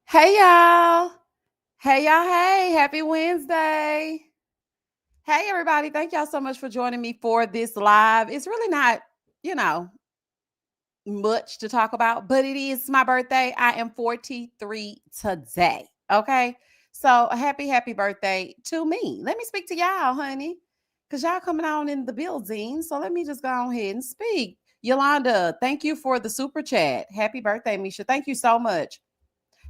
Hey y'all. Hey y'all. Hey, happy Wednesday. Hey everybody. Thank y'all so much for joining me for this live. It's really not, you know, much to talk about, but it is my birthday. I am 43 today. Okay. So happy birthday to me. Let me speak to y'all, honey. Cause y'all coming on in the building. So let me just go ahead and speak. Yolanda, thank you for the super chat. Happy birthday, Misha. Thank you so much.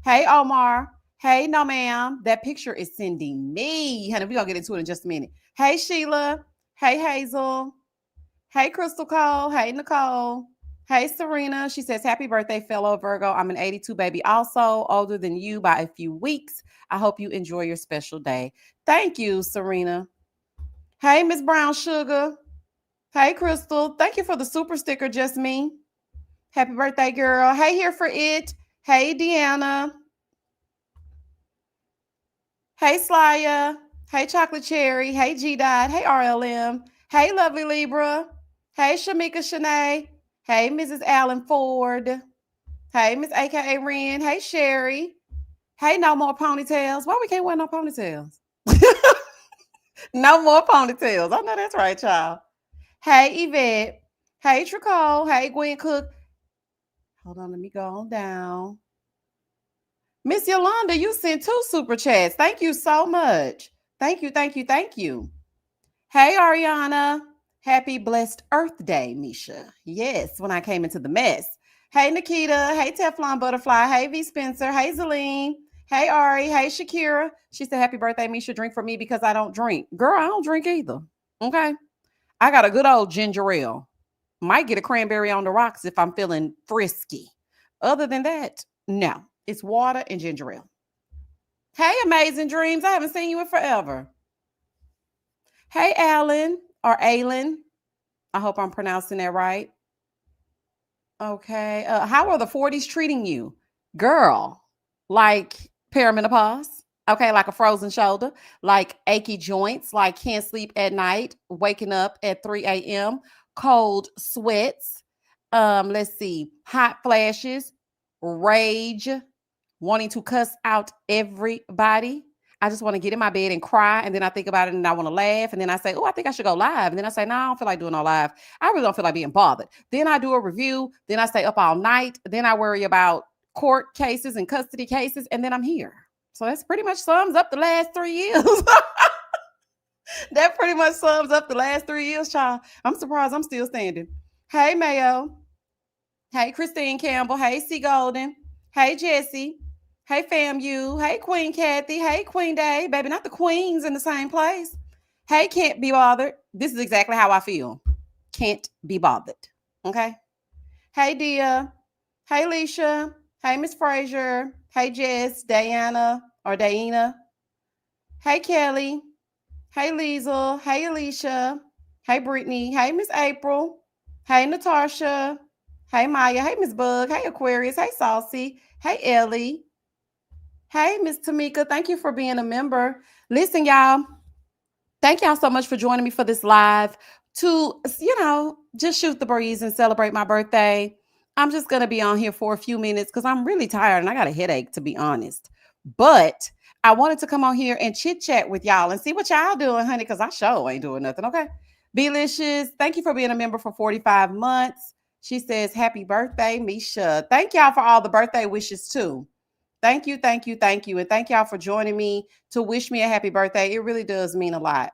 Hey, Omar. Hey, no, ma'am. That picture is sending me. Honey, we're going to get into it in just a minute. Hey, Sheila. Hey, Hazel. Hey, Crystal Cole. Hey, Nicole. Hey, Serena. She says, happy birthday, fellow Virgo. I'm an 82 baby, also older than you by a few weeks. I hope you enjoy your special day. Thank you, Serena. Hey, Miss Brown Sugar. Hey, Crystal. Thank you for the super sticker, just me. Happy birthday, girl. Hey, here for it. Hey, Deanna. Hey, Slya. Hey, Chocolate Cherry. Hey, G Dot. Hey, RLM. Hey, Lovely Libra. Hey, Shamika Shanae. Hey, Mrs. Allen Ford. Hey, Miss AKA Ren. Hey, Sherry. Hey, no more ponytails. Why we can't wear no ponytails? No more ponytails. I know that's right, y'all. Hey, Yvette. Hey, Tricole. Hey, Gwen Cook. Hold on, let me go on down. Miss Yolanda, you sent 2 super chats. Thank you so much. Thank you. Hey, Ariana. Happy blessed Earth Day, Misha. Yes, when I came into the mess. Hey, Nikita. Hey, Teflon Butterfly. Hey, V Spencer. Hey, Zaleen. Hey, Ari. Hey, Shakira. She said, happy birthday, Misha. Drink for me because I don't drink. Girl, I don't drink either. Okay. I got a good old ginger ale. Might get a cranberry on the rocks if I'm feeling frisky. Other than that, no. It's water and ginger ale. Hey, Amazing Dreams. I haven't seen you in forever. Hey, Alan or Alan. I hope I'm pronouncing that right. Okay. How are the 40s treating you? Girl, like perimenopause. Okay, like a frozen shoulder, like achy joints, like can't sleep at night, waking up at 3 a.m., cold sweats. Let's see, hot flashes, rage, wanting to cuss out everybody. I just want to get in my bed and cry. And then I think about it and I want to laugh. And then I say, oh, I think I should go live. And then I say, no, I don't feel like doing no live. I really don't feel like being bothered. Then I do a review. Then I stay up all night. Then I worry about court cases and custody cases. And then I'm here. So that's pretty much sums up the last 3 years. That pretty much sums up the last 3 years, child. I'm surprised I'm still standing. Hey, Mayo. Hey, Christine Campbell. Hey, C. Golden. Hey, Jesse. Hey, FAMU. Hey, Queen Kathy. Hey, Queen Day. Baby, not the queens in the same place. Hey, can't be bothered. This is exactly how I feel. Can't be bothered. Okay. Hey, Dia. Hey, Leisha. Hey, Miss Frazier. Hey, Jess, Diana, or Diana. Hey, Kelly. Hey, Liesel. Hey, Alicia. Hey, Brittany. Hey, Miss April. Hey, Natasha. Hey, Maya. Hey, Miss Bug. Hey, Aquarius. Hey, Saucy. Hey, Ellie. Hey, Miss Tamika. Thank you for being a member. Listen, y'all. Thank y'all so much for joining me for this live to, just shoot the breeze and celebrate my birthday. I'm just going to be on here for a few minutes because I'm really tired and I got a headache, to be honest. But I wanted to come on here and chit chat with y'all and see what y'all doing, honey, because I sure ain't doing nothing. Okay. Belicious, thank you for being a member for 45 months. She says, happy birthday, Misha. Thank y'all for all the birthday wishes, too. Thank you. And thank y'all for joining me to wish me a happy birthday. It really does mean a lot.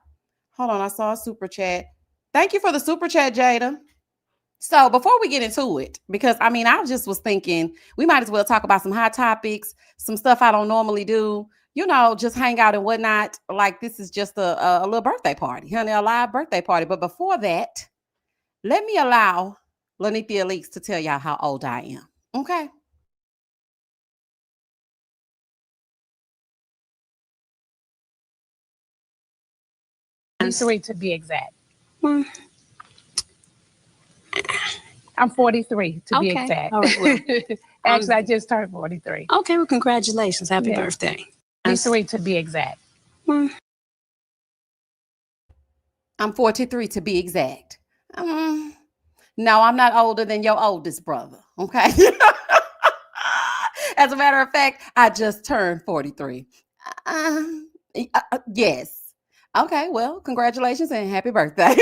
Hold on, I saw a super chat. Thank you for the super chat, Jada. So before we get into it, because I just was thinking we might as well talk about some hot topics, some stuff I don't normally do, just hang out and whatnot. Like this is just a little birthday party, honey, a live birthday party. But before that, let me allow Lanithia Leaks to tell y'all how old I am. Okay. Three to be exact. Well, I'm 43 to be Okay. exact. All right, well, Actually, I just turned 43. okay, well, congratulations. Happy Yeah. birthday. 43 to be exact. Well, I'm 43 to be exact. No, I'm not older than your oldest brother. Okay. As a matter of fact, I just turned 43. Uh, yes. Okay, well, congratulations and happy birthday.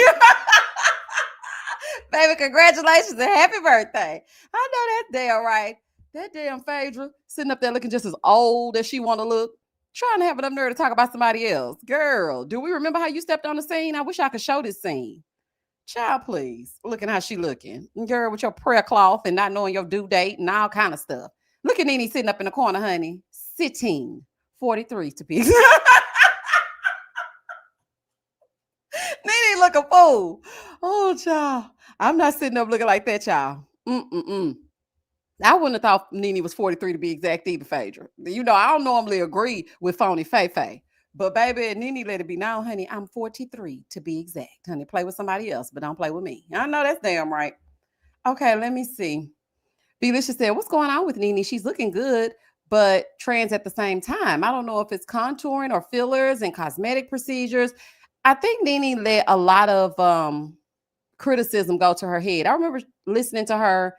Baby, congratulations and happy birthday. I know that's damn right. That damn Phaedra sitting up there looking just as old as she want to look, trying to have enough nerve to talk about somebody else. Girl, do we remember how you stepped on the scene? I wish I could show this scene. Child, please. Looking how she looking. Girl, with your prayer cloth and not knowing your due date and all kind of stuff. Look at Nene sitting up in the corner, honey. Sitting. 43 to be exact. Nene look a fool. Oh, child. I'm not sitting up looking like that, child. Mm-mm-mm. I wouldn't have thought Nene was 43 to be exact either, Phaedra. You know, I don't normally agree with phony Faye. But baby, Nene let it be known, honey, I'm 43 to be exact. Honey, play with somebody else, but don't play with me. I know that's damn right. Okay, let me see. Belisha said, what's going on with Nene? She's looking good, but trans at the same time. I don't know if it's contouring or fillers and cosmetic procedures. I think Nene let a lot of criticism go to her head. I remember listening to her.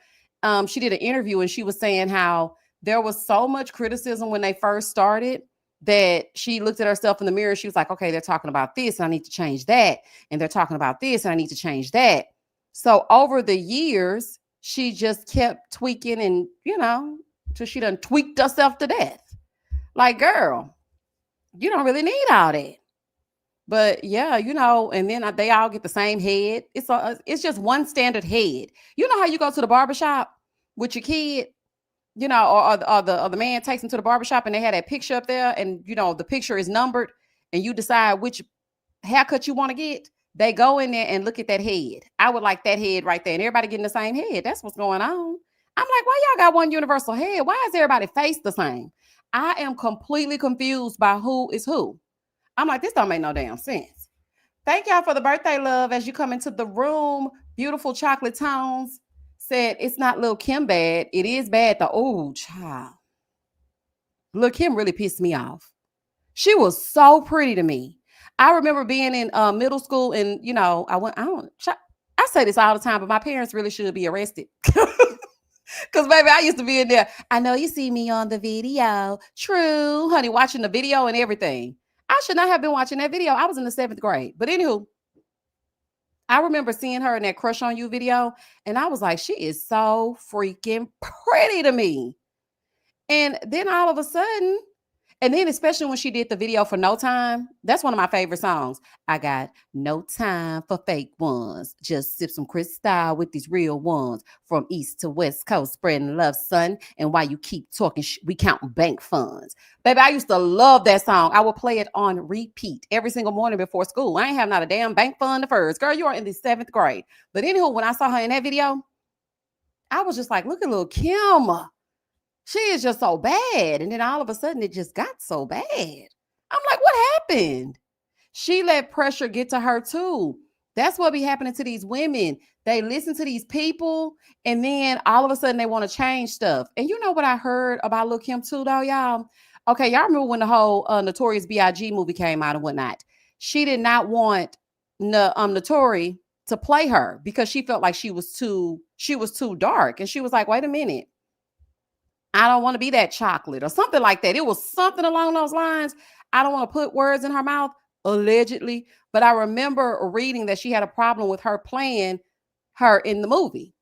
She did an interview and she was saying how there was so much criticism when they first started that she looked at herself in the mirror. She was like, okay, they're talking about this, and I need to change that. And they're talking about this, and I need to change that. So over the years, she just kept tweaking and, till she done tweaked herself to death. Like, girl, you don't really need all that. But yeah, and then they all get the same head. It's just one standard head. You know how you go to the barbershop with your kid, or the man takes them to the barbershop and they had that picture up there and, the picture is numbered and you decide which haircut you want to get. They go in there and look at that head. I would like that head right there and everybody getting the same head. That's what's going on. I'm like, why y'all got one universal head? Why is everybody face the same? I am completely confused by who is who. I'm like, this don't make no damn sense. Thank y'all for the birthday love as you come into the room. Beautiful chocolate tones. Said it's not Lil' Kim bad. It is bad though. Oh, child. Lil' Kim really pissed me off. She was so pretty to me. I remember being in middle school and, I say this all the time, but my parents really should be arrested. Because, baby, I used to be in there. I know you see me on the video. True, honey, watching the video and everything. I should not have been watching that video. I was in the 7th grade. But anywho, I remember seeing her in that Crush on You video. And I was like, she is so freaking pretty to me. And then all of a sudden, and then especially when she did the video for No Time, that's one of my favorite songs. I got no time for fake ones. Just sip some Cristal with these real ones. From east to west coast, spreading love, son. And while you keep talking, we counting bank funds. Baby, I used to love that song. I would play it on repeat every single morning before school. I ain't have not a damn bank fund the first. Girl, you are in the 7th grade. But anywho, when I saw her in that video, I was just like, look at Lil' Kim. She is just so bad. And then all of a sudden it just got so bad. I'm like, what happened? She let pressure get to her too. That's what be happening to these women. They listen to these people and then all of a sudden they want to change stuff. And you know what I heard about Lil' Kim too though, y'all? Okay, y'all remember when the whole Notorious B.I.G. movie came out and whatnot? She did not want Notori to play her because she felt like she was too dark. And she was like, wait a minute. I don't want to be that chocolate or something like that. It was something along those lines. I don't want to put words in her mouth, allegedly. But I remember reading that she had a problem with her playing her in the movie.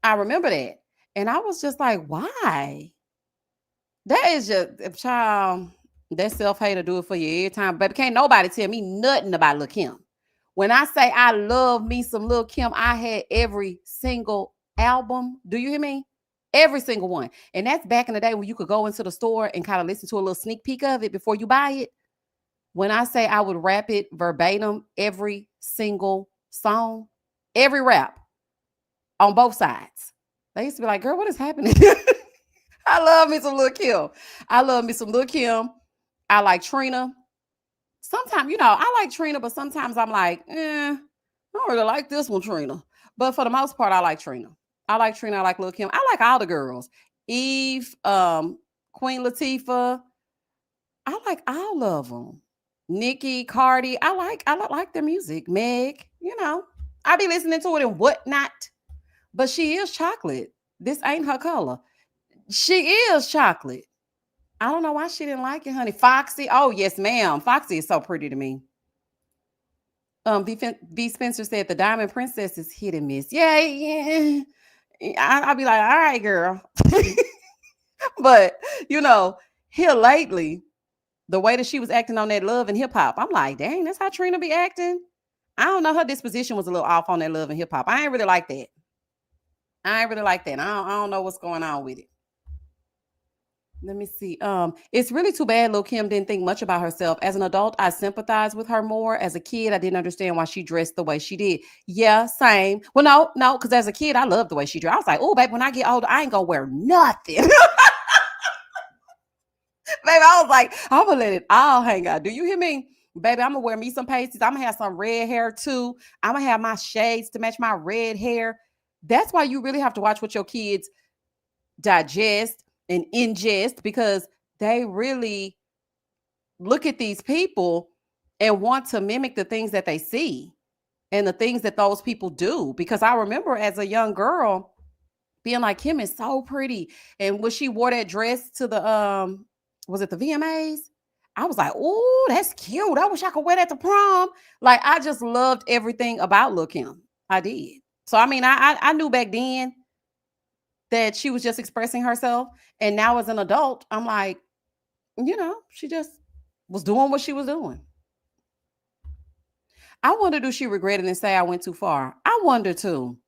I remember that. And I was just like, why? That is just, child, that self-hate will do it for you every time. Baby, can't nobody tell me nothing about Lil' Kim. When I say I love me some Lil' Kim, I had every single album. Do you hear me? Every single one. And that's back in the day when you could go into the store and kind of listen to a little sneak peek of it before you buy it. When I say I would rap it verbatim, every single song, every rap on both sides. They used to be like, girl, what is happening? I love me some Lil' Kim. I love me some Lil' Kim. I like Trina. Sometimes, I like Trina, but sometimes I'm like, I don't really like this one, Trina. But for the most part, I like Trina. I like Trina. I like Lil' Kim. I like all the girls. Eve, Queen Latifah. I like all of them. Nicki, Cardi. I like their music. Meg, I be listening to it and whatnot. But she is chocolate. This ain't her color. She is chocolate. I don't know why she didn't like it, honey. Foxy. Oh, yes, ma'am. Foxy is so pretty to me. V. Spencer said the Diamond Princess is hit and miss. Yeah, yeah. I'll be like, all right, girl. But you know, here lately, the way that she was acting on that Love and Hip Hop, I'm like, dang, that's how Trina be acting. I don't know. Her disposition was a little off on that Love and Hip Hop. I ain't really like that. I don't know what's going on with it. Let me see. It's really too bad Lil Kim didn't think much about herself. As an adult, I sympathize with her more. As a kid, I didn't understand why she dressed the way she did. Yeah, same. Well, no, because as a kid, I loved the way she dressed. I was like, oh, baby, when I get older, I ain't gonna wear nothing. Baby, I was like, I'm gonna let it all hang out. Do you hear me? Baby, I'm gonna wear me some pasties. I'm gonna have some red hair too. I'm gonna have my shades to match my red hair. That's why you really have to watch what your kids digest and ingest, because they really look at these people and want to mimic the things that they see and the things that those people do. Because I remember as a young girl being like, Kim is so pretty. And when she wore that dress to the was it the VMAs? I was like, oh, that's cute. I wish I could wear that to prom. Like, I just loved everything about Lil' Kim. I did. So I mean, I knew back then that she was just expressing herself. And now as an adult, I'm like, she just was doing what she was doing. I wonder, do she regret it and say I went too far? I wonder too.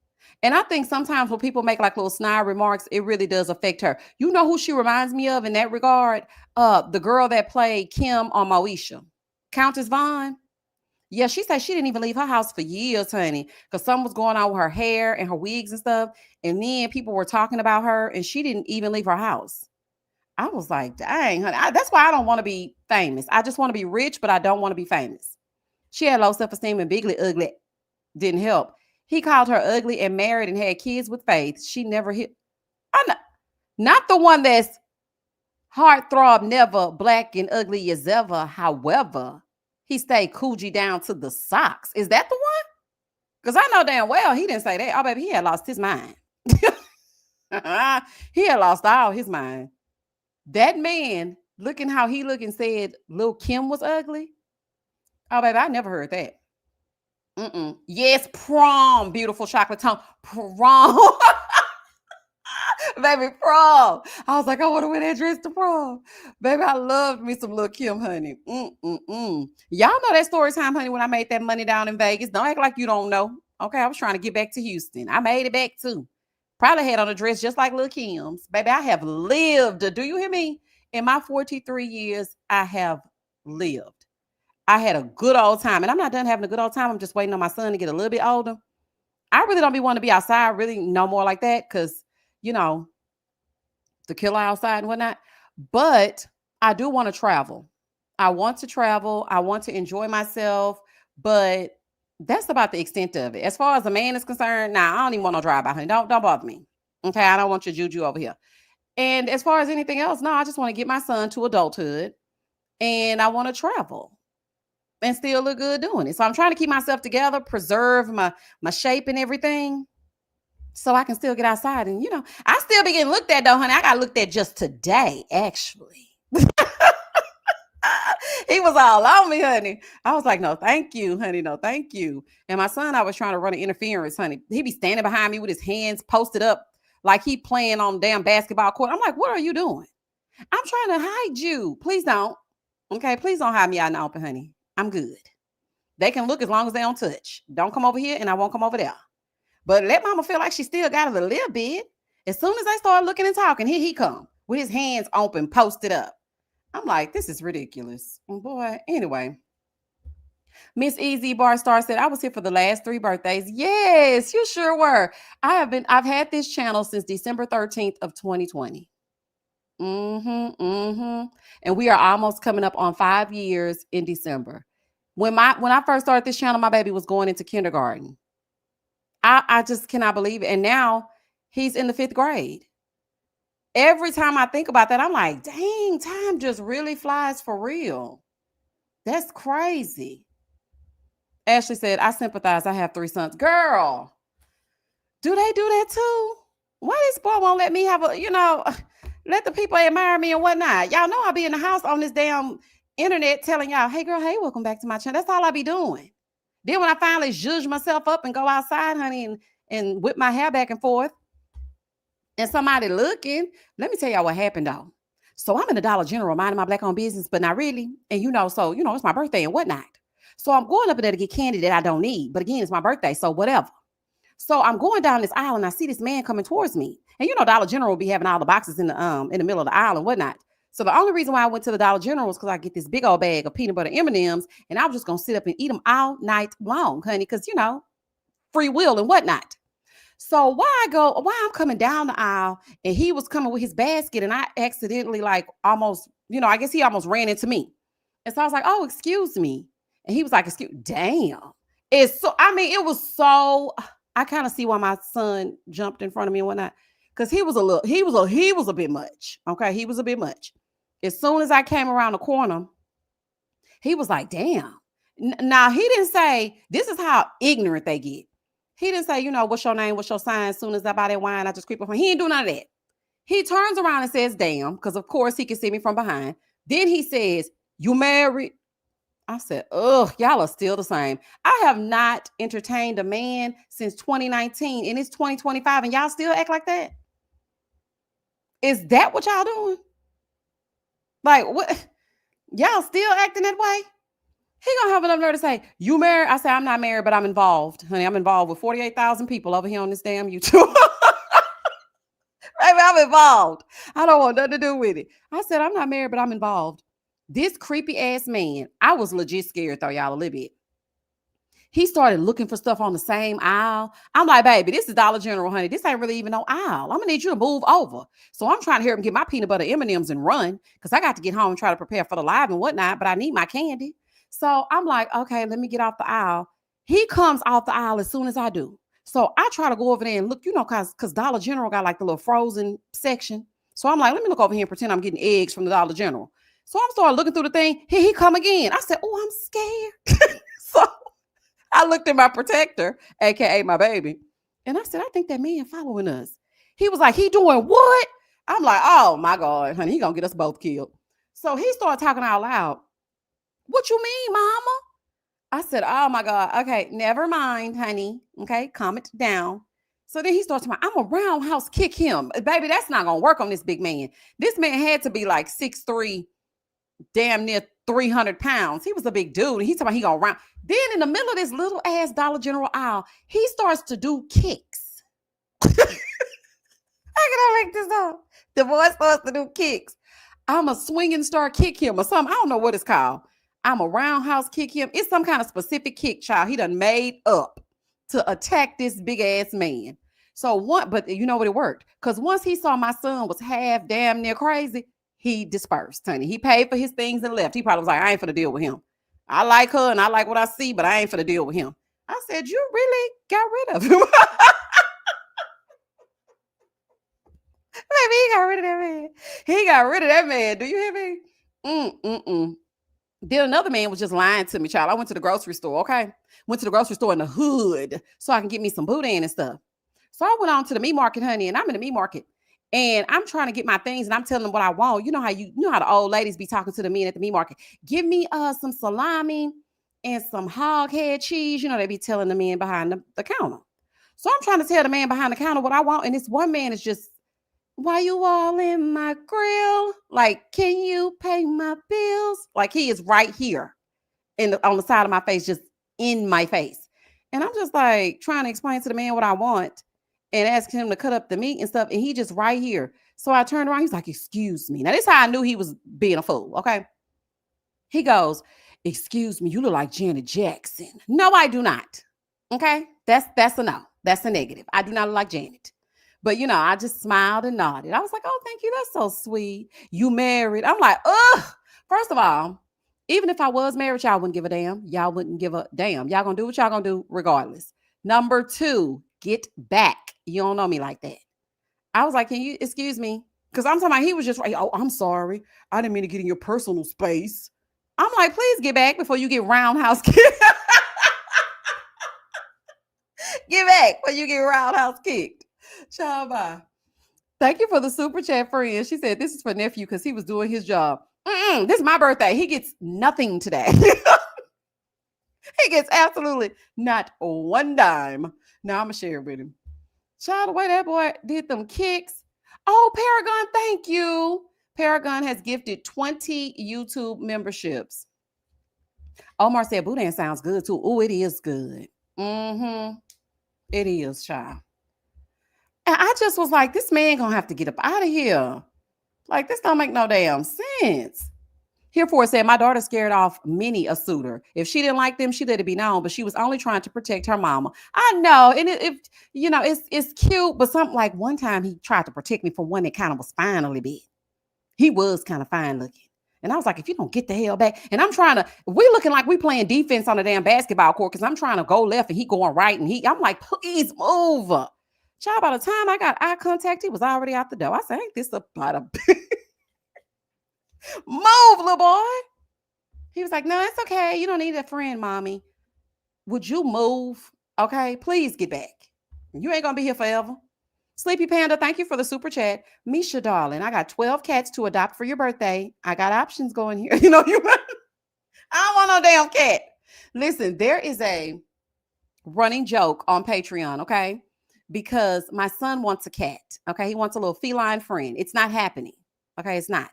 And I think sometimes when people make like little snide remarks, it really does affect her. You know who she reminds me of in that regard? The girl that played Kim on Moesha, Countess Vaughn. Yeah, she said she didn't even leave her house for years, honey, because something was going on with her hair and her wigs and stuff. And then people were talking about her, and she didn't even leave her house. I was like, dang, honey. That's why I don't want to be famous. I just want to be rich, but I don't want to be famous. She had low self-esteem, and Bigly Ugly didn't help. He called her ugly and married and had kids with Faith. She never hit. Not the one that's heartthrob, never black and ugly as ever. However, he stayed Coogee down to the socks. Is that the one? Because I know damn well he didn't say that. Oh, baby, he had lost his mind. He had lost all his mind. That man, looking how he looked and said Lil' Kim was ugly. Oh, baby, I never heard that. Yes, prom, beautiful chocolate tongue. Prom. Baby, prom. I was like, I want to wear that dress to prom. Baby, I loved me some Lil' Kim, honey. Y'all know that story time, honey, when I made that money down in Vegas. Don't act like you don't know. Okay, I was trying to get back to Houston. I made it back too. Probably had on a dress just like Lil' Kim's. Baby, I have lived. Do you hear me? In my 43 years, I have lived. I had a good old time. And I'm not done having a good old time. I'm just waiting on my son to get a little bit older. I really don't be wanting to be outside really no more like that because, the killer outside and whatnot. But I do want to travel. I want to travel. I want to enjoy myself. But that's about the extent of it. As far as a man is concerned, nah, I don't even want no drive-by, honey. Don't bother me. Okay, I don't want your juju over here. And as far as anything else, no, I just want to get my son to adulthood. And I want to travel and still look good doing it. So I'm trying to keep myself together, preserve my shape and everything, so I can still get outside. And I still be getting looked at though, honey. I got looked at just today, actually. He was all on me, honey. I was like, no, thank you, honey. No, thank you. And my son, I was trying to run an interference, honey. He be standing behind me with his hands posted up like he playing on damn basketball court. I'm like, what are you doing? I'm trying to hide you. Please don't. Okay, please don't hide me out in the open, honey. I'm good. They can look as long as they don't touch. Don't come over here and I won't come over there. But let mama feel like she still got it a little bit. As soon as they start looking and talking, here he come with his hands open, posted up. I'm like, this is ridiculous. Boy, anyway. Miss Easy Bar Star said, I was here for the last 3 birthdays. Yes, you sure were. I've had this channel since December 13th of 2020. And we are almost coming up on 5 years in December. When I first started this channel, my baby was going into kindergarten. I just cannot believe it. And now he's in the 5th grade. Every time I think about that, I'm like, dang, time just really flies for real. That's crazy. Ashley said, I sympathize. I have 3 sons. Girl, do they do that too? Why this boy won't let me have Let the people admire me and whatnot. Y'all know I be in the house on this damn internet telling y'all, hey girl, hey, welcome back to my channel. That's all I be doing. Then when I finally zhuzh myself up and go outside, honey, and whip my hair back and forth, and somebody looking, let me tell y'all what happened though. So I'm in the Dollar General minding my black-owned business, but not really. And it's my birthday and whatnot. So I'm going up in there to get candy that I don't need. But again, it's my birthday, so whatever. So I'm going down this aisle and I see this man coming towards me. And Dollar General will be having all the boxes in the middle of the aisle and whatnot. So the only reason why I went to the Dollar General was because I get this big old bag of peanut butter M&Ms, and I was just gonna sit up and eat them all night long, honey, because free will and whatnot. So why I'm coming down the aisle and he was coming with his basket and I accidentally almost, I guess he almost ran into me. And so I was like, oh, excuse me. And he was like, damn. It was so, I kind of see why my son jumped in front of me and whatnot. Cause he was a bit much. Okay. He was a bit much. As soon as I came around the corner, he was like, damn. Now he didn't say, this is how ignorant they get. He didn't say, what's your name? What's your sign? As soon as I buy that wine, I just creep up on. He didn't do none of that. He turns around and says, damn, because of course he can see me from behind. Then he says, you married? I said, ugh, y'all are still the same. I have not entertained a man since 2019 and it's 2025 and y'all still act like that? Is that what y'all doing? Like, what? Y'all still acting that way? He gonna have enough nerve to say, you married? I say, I'm not married, but I'm involved. Honey, I'm involved with 48,000 people over here on this damn YouTube. Baby, I'm involved. I don't want nothing to do with it. I said, I'm not married, but I'm involved. This creepy ass man, I was legit scared though, y'all, a little bit. He started looking for stuff on the same aisle. I'm like, baby, this is Dollar General, honey. This ain't really even no aisle. I'm gonna need you to move over. So I'm trying to hear him get my peanut butter M&Ms and run because I got to get home and try to prepare for the live and whatnot, but I need my candy. So I'm like, okay, let me get off the aisle. He comes off the aisle as soon as I do. So I try to go over there and look, because Dollar General got like the little frozen section. So I'm like, let me look over here and pretend I'm getting eggs from the Dollar General. So I'm started looking through the thing. Here he come again. I said, oh, I'm scared. So I looked at my protector, AKA my baby. And I said, I think that man following us. He was like, he doing what? I'm like, oh my God, honey, he gonna get us both killed. So he started talking out loud. What you mean, mama? I said, oh my God. Okay, never mind, honey. Okay, calm it down. So then he starts talking, I'm a roundhouse kick him. Baby, that's not going to work on this big man. This man had to be like 6'3", damn near 300 pounds. He was a big dude. He's talking about he going to round. Then in the middle of this little ass Dollar General aisle, he starts to do kicks. How can I make this up? The boy starts to do kicks. I'm a swinging star kick him or something. I don't know what it's called. I'm a roundhouse kick him. It's some kind of specific kick, child. He done made up to attack this big ass man. But you know what, it worked. Because once he saw my son was half damn near crazy, he dispersed, honey. He paid for his things and left. He probably was like, I ain't finna deal with him. I like her and I like what I see, but I ain't finna deal with him. I said, you really got rid of him. Baby, he got rid of that man. He got rid of that man. Do you hear me? Then another man was just lying to me, child. I went to the grocery store, okay? Went to the grocery store in the hood so I can get me some boudin and stuff. So I went on to the meat market, honey, and I'm in the meat market. And I'm trying to get my things and I'm telling them what I want. You know how the old ladies be talking to the men at the meat market. Give me some salami and some hog head cheese. They be telling the men behind the counter. So I'm trying to tell the man behind the counter what I want. And this one man is just, why you all in my grill? Like, can you pay my bills? Like, he is right here on the side of my face, just in my face. And I'm just like trying to explain to the man what I want and asking him to cut up the meat and stuff. And he just right here. So I turned around. He's like, excuse me. Now, this is how I knew he was being a fool. Okay. He goes, excuse me, you look like Janet Jackson. No, I do not. Okay. That's a no. That's a negative. I do not look like Janet. But, I just smiled and nodded. I was like, oh, thank you. That's so sweet. You married. I'm like, ugh. First of all, even if I was married, y'all wouldn't give a damn. Y'all wouldn't give a damn. Y'all gonna do what y'all gonna do regardless. Number 2, get back. You don't know me like that. I was like, can you excuse me? Because I'm talking about he was just like, oh, I'm sorry. I didn't mean to get in your personal space. I'm like, please get back before you get roundhouse kicked. Get back before you get roundhouse kicked. Child, bye. Thank you for the super chat, friend. She said this is for nephew because he was doing his job. This is my birthday. He gets nothing today. He gets absolutely not one dime. Now I'm gonna share with him. Child, the way that boy did them kicks. Oh, Paragon, thank you. Paragon has gifted 20 YouTube memberships. Omar said Boudin sounds good too. Oh, it is good. Mm-hmm. It is, child. And I just was like, this man gonna have to get up out of here. Like, this don't make no damn sense. Herefore said, my daughter scared off many a suitor. If she didn't like them, she let it be known, but she was only trying to protect her mama. I know. And it's cute, but something like one time he tried to protect me from one that kind of was fine a little bit. He was kind of fine looking. And I was like, if you don't get the hell back, and I'm trying to, we looking like we playing defense on the damn basketball court because I'm trying to go left and he going right. And I'm like, please move. Child, by the time I got eye contact, he was already out the door. I said, ain't this about a move, little boy? He was like, no, it's okay. You don't need a friend, mommy. Would you move? Okay, please get back. You ain't gonna be here forever. Sleepy Panda, thank you for the super chat. Misha, darling, I got 12 cats to adopt for your birthday. I got options going here. I don't want no damn cat. Listen, there is a running joke on Patreon, okay? Because my son wants a cat, okay? He wants a little feline friend. It's not happening, okay? It's not.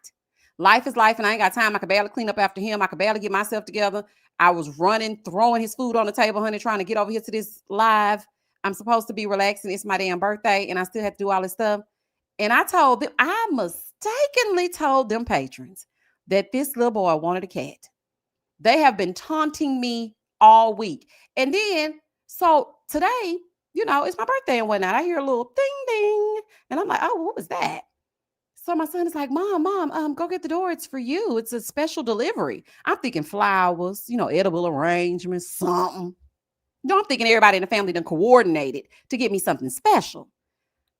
Life is life, and I ain't got time. I could barely clean up after him. I could barely get myself together. I was running, throwing his food on the table, honey, trying to get over here to this live. I'm supposed to be relaxing. It's my damn birthday, and I still have to do all this stuff. And I mistakenly told them patrons that this little boy wanted a cat. They have been taunting me all week. And then, so today, it's my birthday and whatnot. I hear a little ding, ding. And I'm like, oh, what was that? So my son is like, Mom, go get the door. It's for you. It's a special delivery. I'm thinking flowers, edible arrangements, something. I'm thinking everybody in the family done coordinated to get me something special.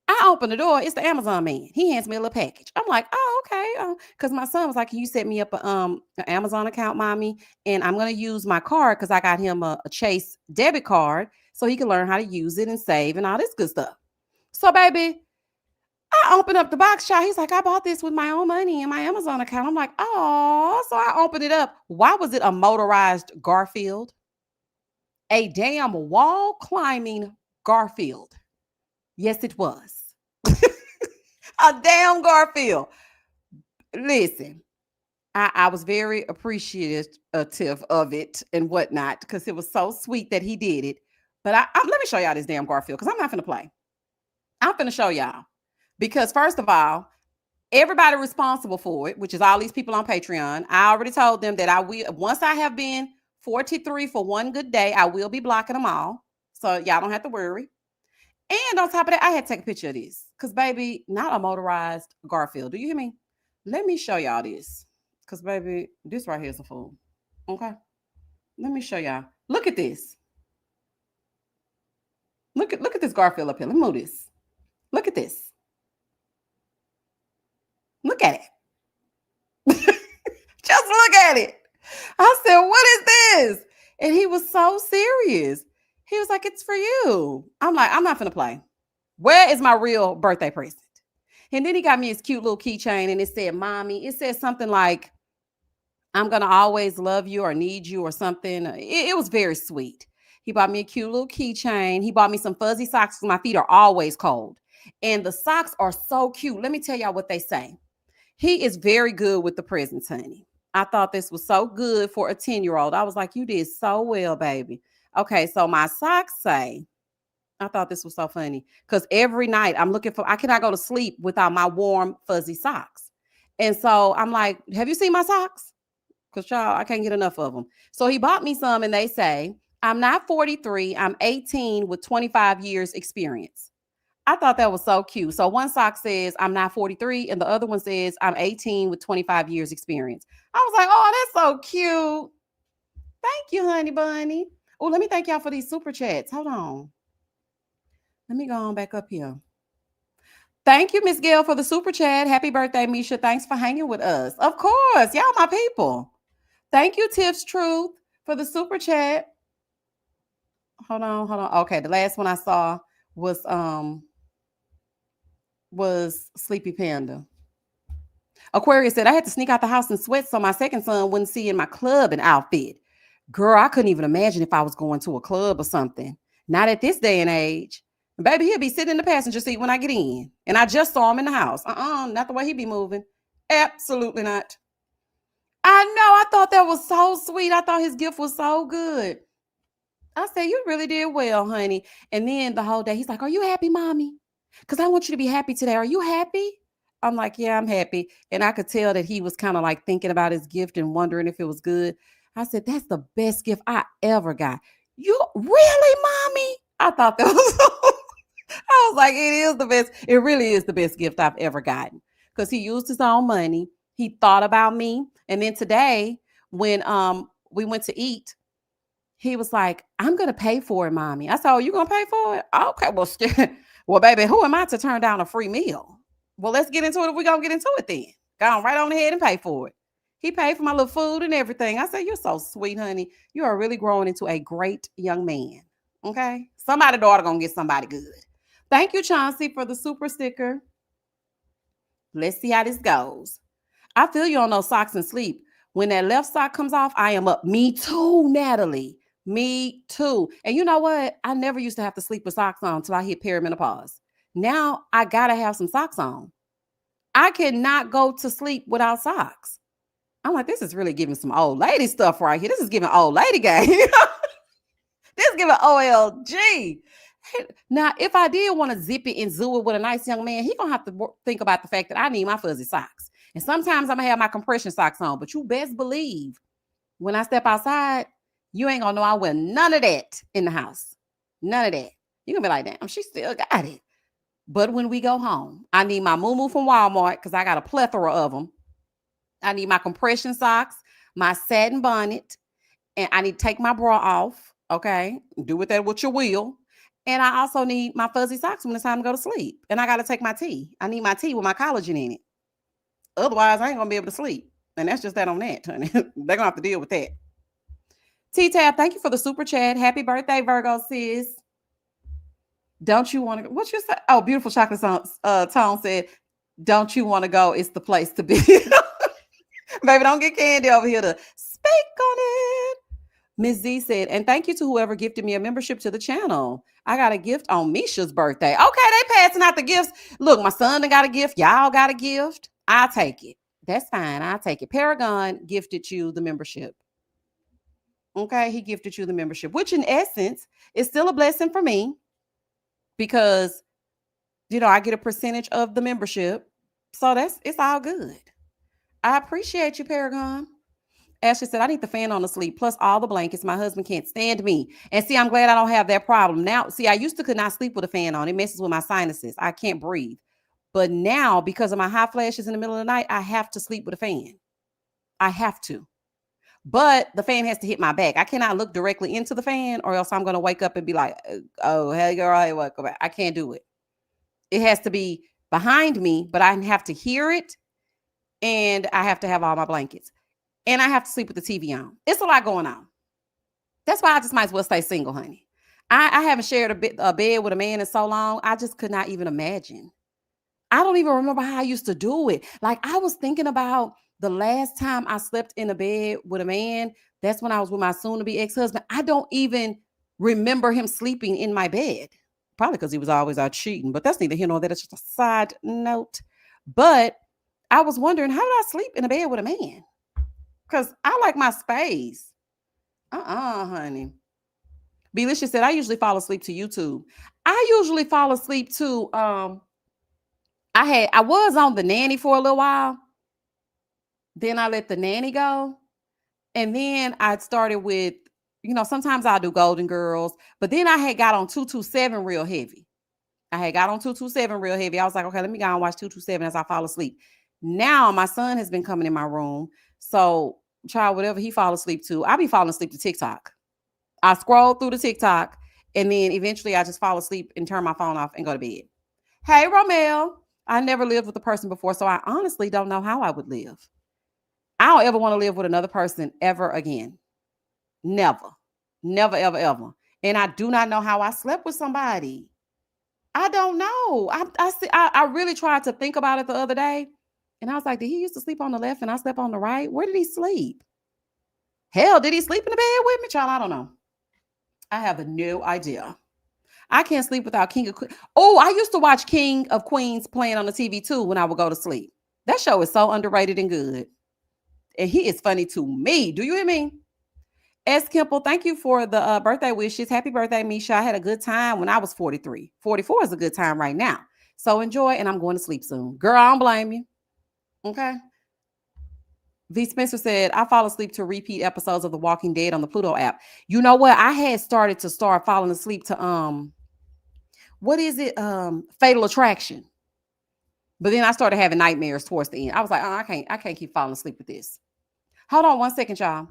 I open the door. It's the Amazon man. He hands me a little package. I'm like, oh, okay. Because my son was like, can you set me up an Amazon account, mommy? And I'm going to use my card because I got him a Chase debit card so he can learn how to use it and save and all this good stuff. So, baby, I open up the box, child. He's like, I bought this with my own money in my Amazon account. I'm like, oh. So I opened it up. Why was it a motorized Garfield? A damn wall climbing Garfield. Yes, it was. A damn Garfield. Listen, I was very appreciative of it and whatnot because it was so sweet that he did it. But let me show y'all this damn Garfield because I'm not finna play. I'm finna show y'all. Because first of all, everybody responsible for it, which is all these people on Patreon. I already told them that I will, once I have been 43 for one good day, I will be blocking them all. So y'all don't have to worry. And on top of that, I had to take a picture of this. Because, baby, not a motorized Garfield. Do you hear me? Let me show y'all this. Because, baby, this right here is a fool. Okay? Let me show y'all. Look at this. Look at this Garfield up here. Let me move this. Look at this. Look at it. Just look at it. I said, what is this? And he was so serious. He was like, it's for you. I'm like, I'm not going to play. Where is my real birthday present? And then he got me his cute little keychain and it said, Mommy. It said something like, I'm going to always love you or need you or something. It was very sweet. He bought me a cute little keychain. He bought me some fuzzy socks because my feet are always cold. And the socks are so cute. Let me tell y'all what they say. He is very good with the presents, honey. I thought this was so good for a 10-year-old. I was like, you did so well, baby. Okay, so my socks say, I thought this was so funny because every night I cannot go to sleep without my warm, fuzzy socks. And so I'm like, have you seen my socks? Because, y'all, I can't get enough of them. So he bought me some and they say, I'm not 43, I'm 18 with 25 years experience. I thought that was so cute. So one sock says, I'm not 43, and the other one says, I'm 18 with 25 years experience. I was like, oh, that's so cute. Thank you, honey bunny. Oh, let me thank y'all for these super chats. Hold on. Let me go on back up here. Thank you, Miss Gail, for the super chat. Happy birthday, Misha. Thanks for hanging with us. Of course. Y'all my people. Thank you, Tiff's Truth, for the super chat. Hold on. Okay, the last one I saw was was Sleepy Panda. Aquarius said, I had to sneak out the house in sweats so my second son wouldn't see in my club and outfit. Girl, I couldn't even imagine if I was going to a club or something. Not at this day and age. Baby, he'll be sitting in the passenger seat when I get in. And I just saw him in the house. Not the way he be moving. Absolutely not. I know. I thought that was so sweet. I thought his gift was so good. I said, you really did well, honey. And then the whole day, he's like, are you happy, mommy? Because I want you to be happy today. Are you happy? I'm like, yeah, I'm happy. And I could tell that he was kind of like thinking about his gift and wondering if it was good. I said, that's the best gift I ever got. You really, mommy? I thought that was, I was like, it is the best. It really is the best gift I've ever gotten because he used his own money. He thought about me. And then today, when we went to eat, he was like, I'm going to pay for it, mommy. I said, oh, you going to pay for it? Okay, well, well, baby, who am I to turn down a free meal? Well, let's get into it if we're going to get into it then. Go on right on ahead and pay for it. He paid for my little food and everything. I said, you're so sweet, honey. You are really growing into a great young man. Okay? Somebody's daughter going to get somebody good. Thank you, Chauncey, for the super sticker. Let's see how this goes. I feel you on those socks and sleep. When that left sock comes off, I am up. Me too, Natalie. Me too. And you know what? I never used to have to sleep with socks on until I hit perimenopause. Now I got to have some socks on. I cannot go to sleep without socks. I'm like, this is really giving some old lady stuff right here. This is giving old lady game. This is giving OLG. Now, if I did want to zip it and zoo it with a nice young man, he going to have to think about the fact that I need my fuzzy socks. And sometimes I'm going to have my compression socks on. But you best believe when I step outside, you ain't going to know I wear none of that in the house. None of that. You're going to be like, damn, she still got it. But when we go home, I need my moo-moo from Walmart because I got a plethora of them. I need my compression socks, my satin bonnet, and I need to take my bra off, okay? Do with that what you will. And I also need my fuzzy socks when it's time to go to sleep. And I got to take my tea. I need my tea with my collagen in it. Otherwise, I ain't going to be able to sleep. And that's just that on that, honey. They're going to have to deal with that. T-Tab, thank you for the super chat. Happy birthday, Virgo sis. Don't you want to go? What you say? Oh, beautiful chocolate Tone said, don't you want to go? It's the place to be. Baby, don't get Candy over here to speak on it. Ms. Z said, and thank you to whoever gifted me a membership to the channel. I got a gift on Misha's birthday. Okay, they passing out the gifts. Look, my son got a gift. Y'all got a gift. I'll take it. That's fine. I'll take it. Paragon gifted you the membership. Okay, he gifted you the membership, which in essence is still a blessing for me because, you know, I get a percentage of the membership. So it's all good. I appreciate you, Paragon. Ashley said, I need the fan on the sleep, plus all the blankets. My husband can't stand me. And see, I'm glad I don't have that problem. Now, see, I used to could not sleep with a fan on. It messes with my sinuses. I can't breathe. But now, because of my hot flashes in the middle of the night, I have to sleep with a fan. I have to. But the fan has to hit my back. I cannot look directly into the fan or else I'm going to wake up and be like, oh, hey, girl, hey, welcome back. I can't do it. It has to be behind me, but I have to hear it. And I have to have all my blankets. And I have to sleep with the TV on. It's a lot going on. That's why I just might as well stay single, honey. I haven't shared a bed with a man in so long. I just could not even imagine. I don't even remember how I used to do it. Like I was thinking about the last time I slept in a bed with a man. That's when I was with my soon-to-be ex-husband. I don't even remember him sleeping in my bed. Probably because he was always out cheating. But that's neither here nor there. That's just a side note. But I was wondering, how did I sleep in a bed with a man? Because I like my space. Honey. Belisha said, I usually fall asleep to YouTube. I usually fall asleep to, I was on the nanny for a little while. Then I let the nanny go. And then I started with, you know, sometimes I'll do Golden Girls. But then I had got on 227 real heavy. I was like, okay, let me go and watch 227 as I fall asleep. Now my son has been coming in my room. So child, whatever he fall asleep to, I be falling asleep to TikTok. I scroll through the TikTok and then eventually I just fall asleep and turn my phone off and go to bed. Hey, Romel. I never lived with a person before, so I honestly don't know how I would live. I don't ever want to live with another person ever again. Never. Never, ever, ever. And I do not know how I slept with somebody. I don't know. I really tried to think about it the other day, and I was like, did he used to sleep on the left and I slept on the right? Where did he sleep? Hell, did he sleep in the bed with me, child? I don't know. I have no idea. I can't sleep without King of Queens. Oh, I used to watch King of Queens playing on the TV too when I would go to sleep. That show is so underrated and good. And he is funny to me. Do you hear me? S. Kimple, thank you for the birthday wishes. Happy birthday, Misha. I had a good time when I was 43. 44 is a good time right now. So enjoy, and I'm going to sleep soon. Girl, I don't blame you. Okay. V. Spencer said, I fall asleep to repeat episodes of The Walking Dead on the Pluto app. You know what? I had started to start falling asleep to what is it? Fatal Attraction. But then I started having nightmares towards the end. I was like, oh, I can't keep falling asleep with this. Hold on 1 second, y'all.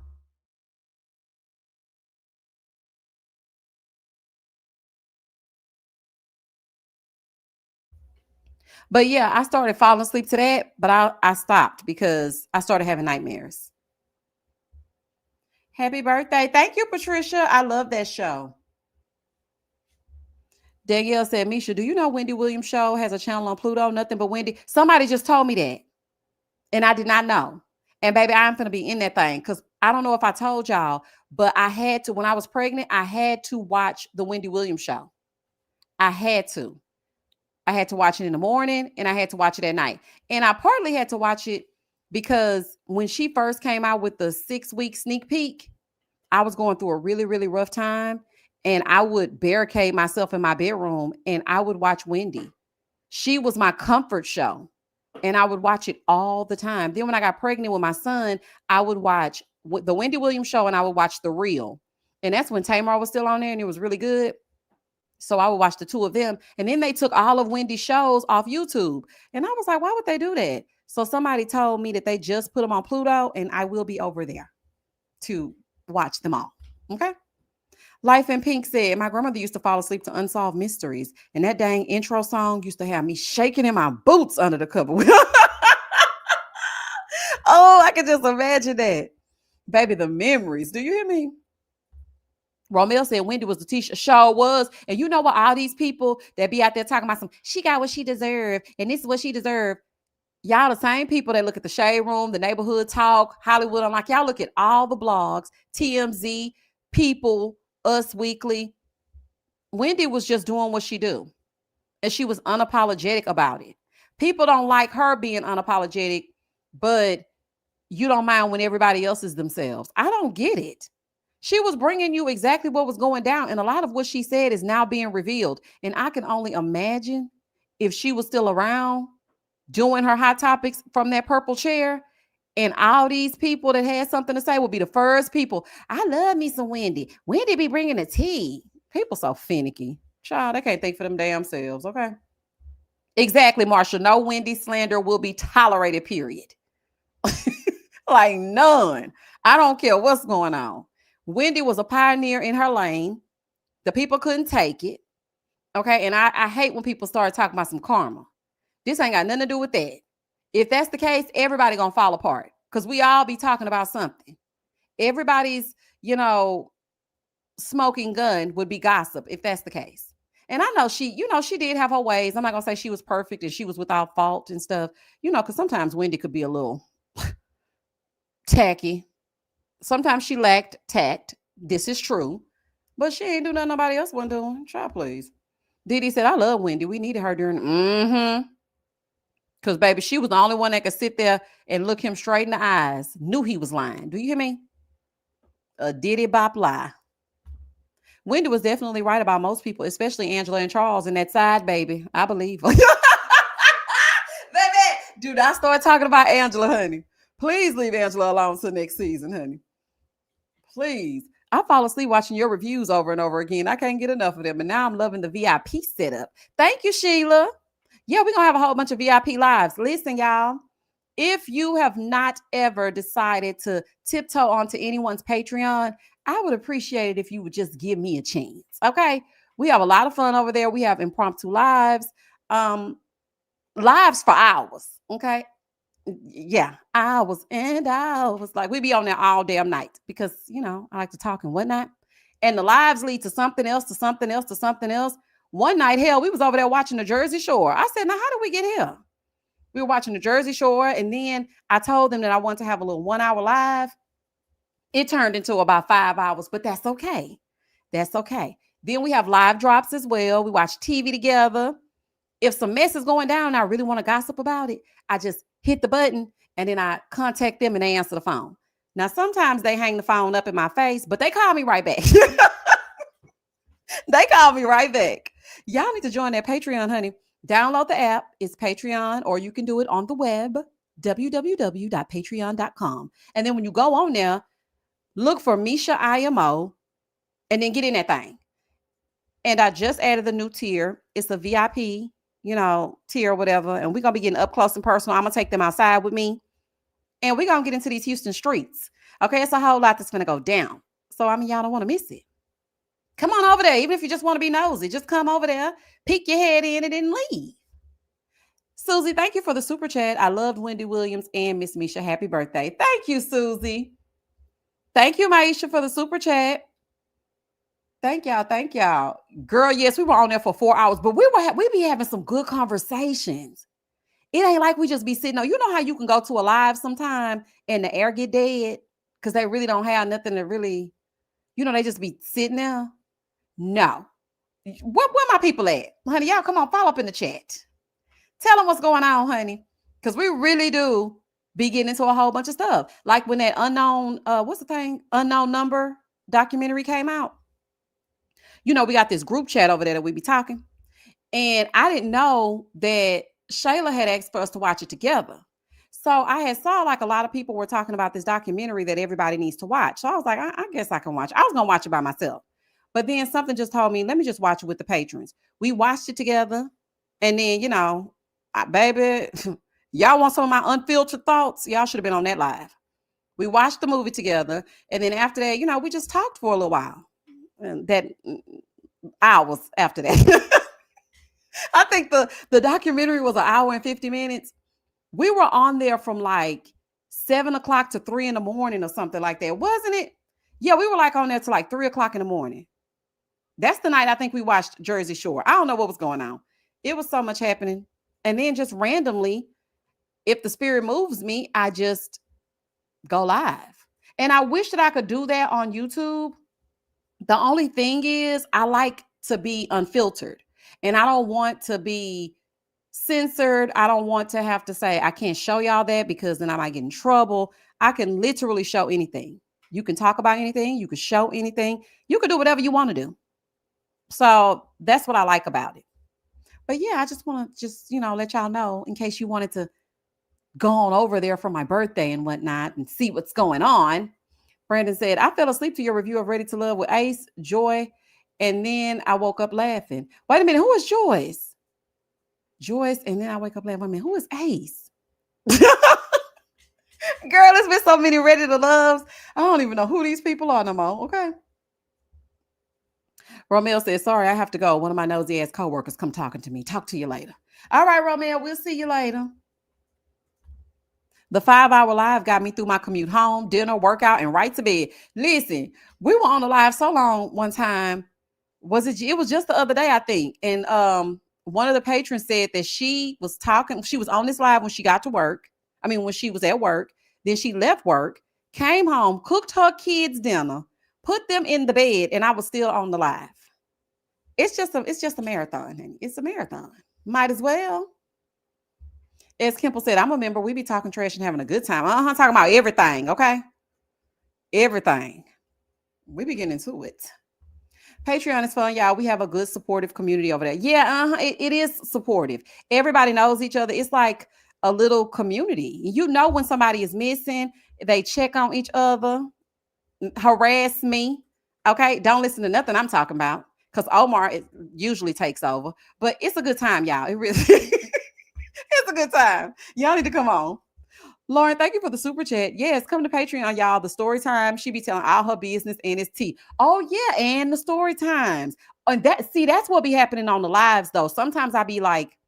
But yeah, I started falling asleep to that, but I stopped because I started having nightmares. Happy birthday. Thank you, Patricia. I love that show. Danielle said, Misha, do you know Wendy Williams' show has a channel on Pluto? Nothing but Wendy. Somebody just told me that, and I did not know. And baby, I'm going to be in that thing because I don't know if I told y'all, but I had to, when I was pregnant, I had to watch the Wendy Williams show. I had to. I had to watch it in the morning and I had to watch it at night. And I partly had to watch it because when she first came out with the 6-week sneak peek, I was going through a really, really rough time. And I would barricade myself in my bedroom and I would watch Wendy. She was my comfort show. And I would watch it all the time. Then when I got pregnant with my son, I would watch the Wendy Williams show and I would watch The Real. And that's when Tamar was still on there and it was really good. So I would watch the two of them. And then they took all of Wendy's shows off YouTube. And I was like, why would they do that? So somebody told me that they just put them on Pluto and I will be over there to watch them all. Okay. Life in Pink said, my grandmother used to fall asleep to Unsolved Mysteries. And that dang intro song used to have me shaking in my boots under the cover. Oh, I can just imagine that. Baby, the memories. Do you hear me? Romel said Wendy was the teacher. Sure was. And you know what? All these people that be out there talking about she got what she deserved, and this is what she deserved. Y'all the same people that look at the Shade Room, the Neighborhood Talk, Hollywood. I'm like, y'all look at all the blogs, TMZ, People, Us Weekly. Wendy was just doing what she do. And she was unapologetic about it. People don't like her being unapologetic, but you don't mind when everybody else is themselves. I don't get it. She was bringing you exactly what was going down. And a lot of what she said is now being revealed. And I can only imagine if she was still around doing her hot topics from that purple chair. And all these people that had something to say would be the first people. I love me some Wendy. Wendy be bringing the tea. People so finicky. Child, they can't think for them damn selves. Okay. Exactly, Marsha. No Wendy slander will be tolerated, period. Like none. I don't care what's going on. Wendy was a pioneer in her lane. The people couldn't take it. Okay. And I hate when people start talking about some karma. This ain't got nothing to do with that. If that's the case, everybody gonna fall apart because we all be talking about something. Everybody's, smoking gun would be gossip if that's the case. And I know she did have her ways. I'm not gonna say she was perfect and she was without fault and stuff, because sometimes Wendy could be a little tacky. Sometimes she lacked tact. This is true. But she ain't do nothing nobody else wasn't doing. Try, please. Didi said, I love Wendy. We needed her during. Because, baby, she was the only one that could sit there and look him straight in the eyes. Knew he was lying. Do you hear me? A diddy bop lie. Wendy was definitely right about most people, especially Angela and Charles and that side baby. I believe her. Baby, do not start talking about Angela, honey. Please leave Angela alone till next season, honey. Please. I fall asleep watching your reviews over and over again. I can't get enough of them. And now I'm loving the VIP setup. Thank you, Sheila. Yeah, we're going to have a whole bunch of VIP lives. Listen, y'all. If you have not ever decided to tiptoe onto anyone's Patreon, I would appreciate it if you would just give me a chance. Okay. We have a lot of fun over there. We have impromptu lives, lives for hours. Okay. Yeah. Hours and hours. Like we be on there all damn night because, I like to talk and whatnot. And the lives lead to something else, to something else, to something else. One night, hell, we was over there watching the Jersey Shore. I said, now how did we get here? We were watching the Jersey Shore, and then I told them that I wanted to have a little 1 hour live. It turned into about 5 hours, but that's okay. That's okay. Then we have live drops as well. We watch TV together. If some mess is going down and I really want to gossip about it, I just hit the button and then I contact them and they answer the phone. Now, sometimes they hang the phone up in my face, but they call me right back. They call me right back. Y'all need to join that Patreon, honey. Download the app. It's Patreon, or you can do it on the web, www.patreon.com. And then when you go on there, look for Misha IMO and then get in that thing. And I just added the new tier. It's a VIP, tier or whatever. And we're going to be getting up close and personal. I'm going to take them outside with me. And we're going to get into these Houston streets. Okay, it's a whole lot that's going to go down. So, y'all don't want to miss it. Come on over there. Even if you just want to be nosy, just come over there, peek your head in and then leave. Susie, thank you for the super chat. I loved Wendy Williams and Miss Misha. Happy birthday. Thank you, Susie. Thank you, Maisha, for the super chat. Thank y'all. Thank y'all. Girl, yes, we were on there for 4 hours, but we be having some good conversations. It ain't like we just be sitting on. You know how you can go to a live sometime and the air get dead because they really don't have nothing to really, they just be sitting there. No. Where my people at? Honey, y'all come on, follow up in the chat. Tell them what's going on, honey. Because we really do be getting into a whole bunch of stuff. Like when that unknown number documentary came out. We got this group chat over there that we be talking. And I didn't know that Shayla had asked for us to watch it together. So I had saw like a lot of people were talking about this documentary that everybody needs to watch. So I was like, I guess I can watch it. I was going to watch it by myself. But then something just told me, let me just watch it with the patrons. We watched it together. And then, baby, y'all want some of my unfiltered thoughts? Y'all should have been on that live. We watched the movie together. And then after that, we just talked for a little while. And that hours after that. I think the documentary was 1 hour and 50 minutes. We were on there from like 7 o'clock to 3 in the morning or something like that. Wasn't it? Yeah, we were like on there to like 3 o'clock in the morning. That's the night I think we watched Jersey Shore. I don't know what was going on. It was so much happening. And then just randomly, if the spirit moves me, I just go live. And I wish that I could do that on YouTube. The only thing is I like to be unfiltered and I don't want to be censored. I don't want to have to say, I can't show y'all that because then I might get in trouble. I can literally show anything. You can talk about anything. You can show anything. You can do whatever you want to do. So that's what I like about it. But yeah, I just want to let y'all know in case you wanted to go on over there for my birthday and whatnot and see what's going on. Brandon said, I fell asleep to your review of Ready to Love with Ace, Joy, and then I woke up laughing. Wait a minute, who is Joyce? Joyce, and then I wake up laughing. Wait a minute, who is Ace? Girl, there's been so many Ready to Loves. I don't even know who these people are no more, okay? Romeo says, sorry, I have to go. One of my nosy ass coworkers come talking to me. Talk to you later. All right, Romeo, we'll see you later. The 5-hour live got me through my commute home, dinner, workout, and right to bed. Listen, we were on the live so long one time. It was just the other day, I think. And one of the patrons said that she was on this live when she got to work. When she was at work. Then she left work, came home, cooked her kids dinner, put them in the bed, and I was still on the live. It's just a marathon, honey. It's a marathon. Might as well. As Kimple said, I'm a member. We be talking trash and having a good time. Talking about everything, okay? Everything. We be getting into it. Patreon is fun, y'all. We have a good supportive community over there. Yeah, it is supportive. Everybody knows each other. It's like a little community. When somebody is missing, they check on each other, harass me. Okay, don't listen to nothing I'm talking about because Omar usually takes over. But it's a good time, y'all. It really it's a good time. Y'all need to come on. Lauren, thank you for the super chat. Yes, come to Patreon, y'all. The story time. She be telling all her business and it's tea. Oh, yeah, and the story times. And that's what be happening on the lives, though. Sometimes I be like,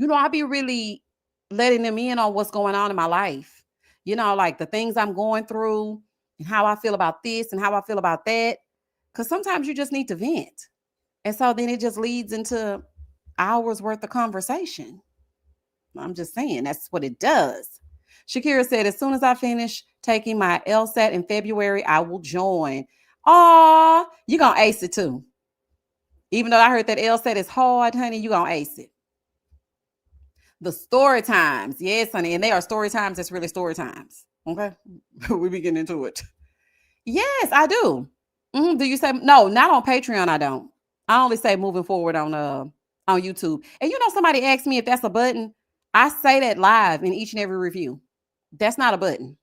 I be really letting them in on what's going on in my life. Like the things I'm going through and how I feel about this and how I feel about that. Because sometimes you just need to vent. And so then it just leads into hours worth of conversation. I'm just saying that's what it does. Shakira said, as soon as I finish taking my LSAT in February, I will join. Oh, you're going to ace it too. Even though I heard that LSAT is hard, honey, you're going to ace it. The story times. Yes, honey. And they are story times. That's really story times. Okay. We be getting into it. Yes, I do. Do you say no? Not on Patreon. I don't. I only say moving forward on YouTube. And somebody asked me if that's a button. I say that live in each and every review. That's not a button.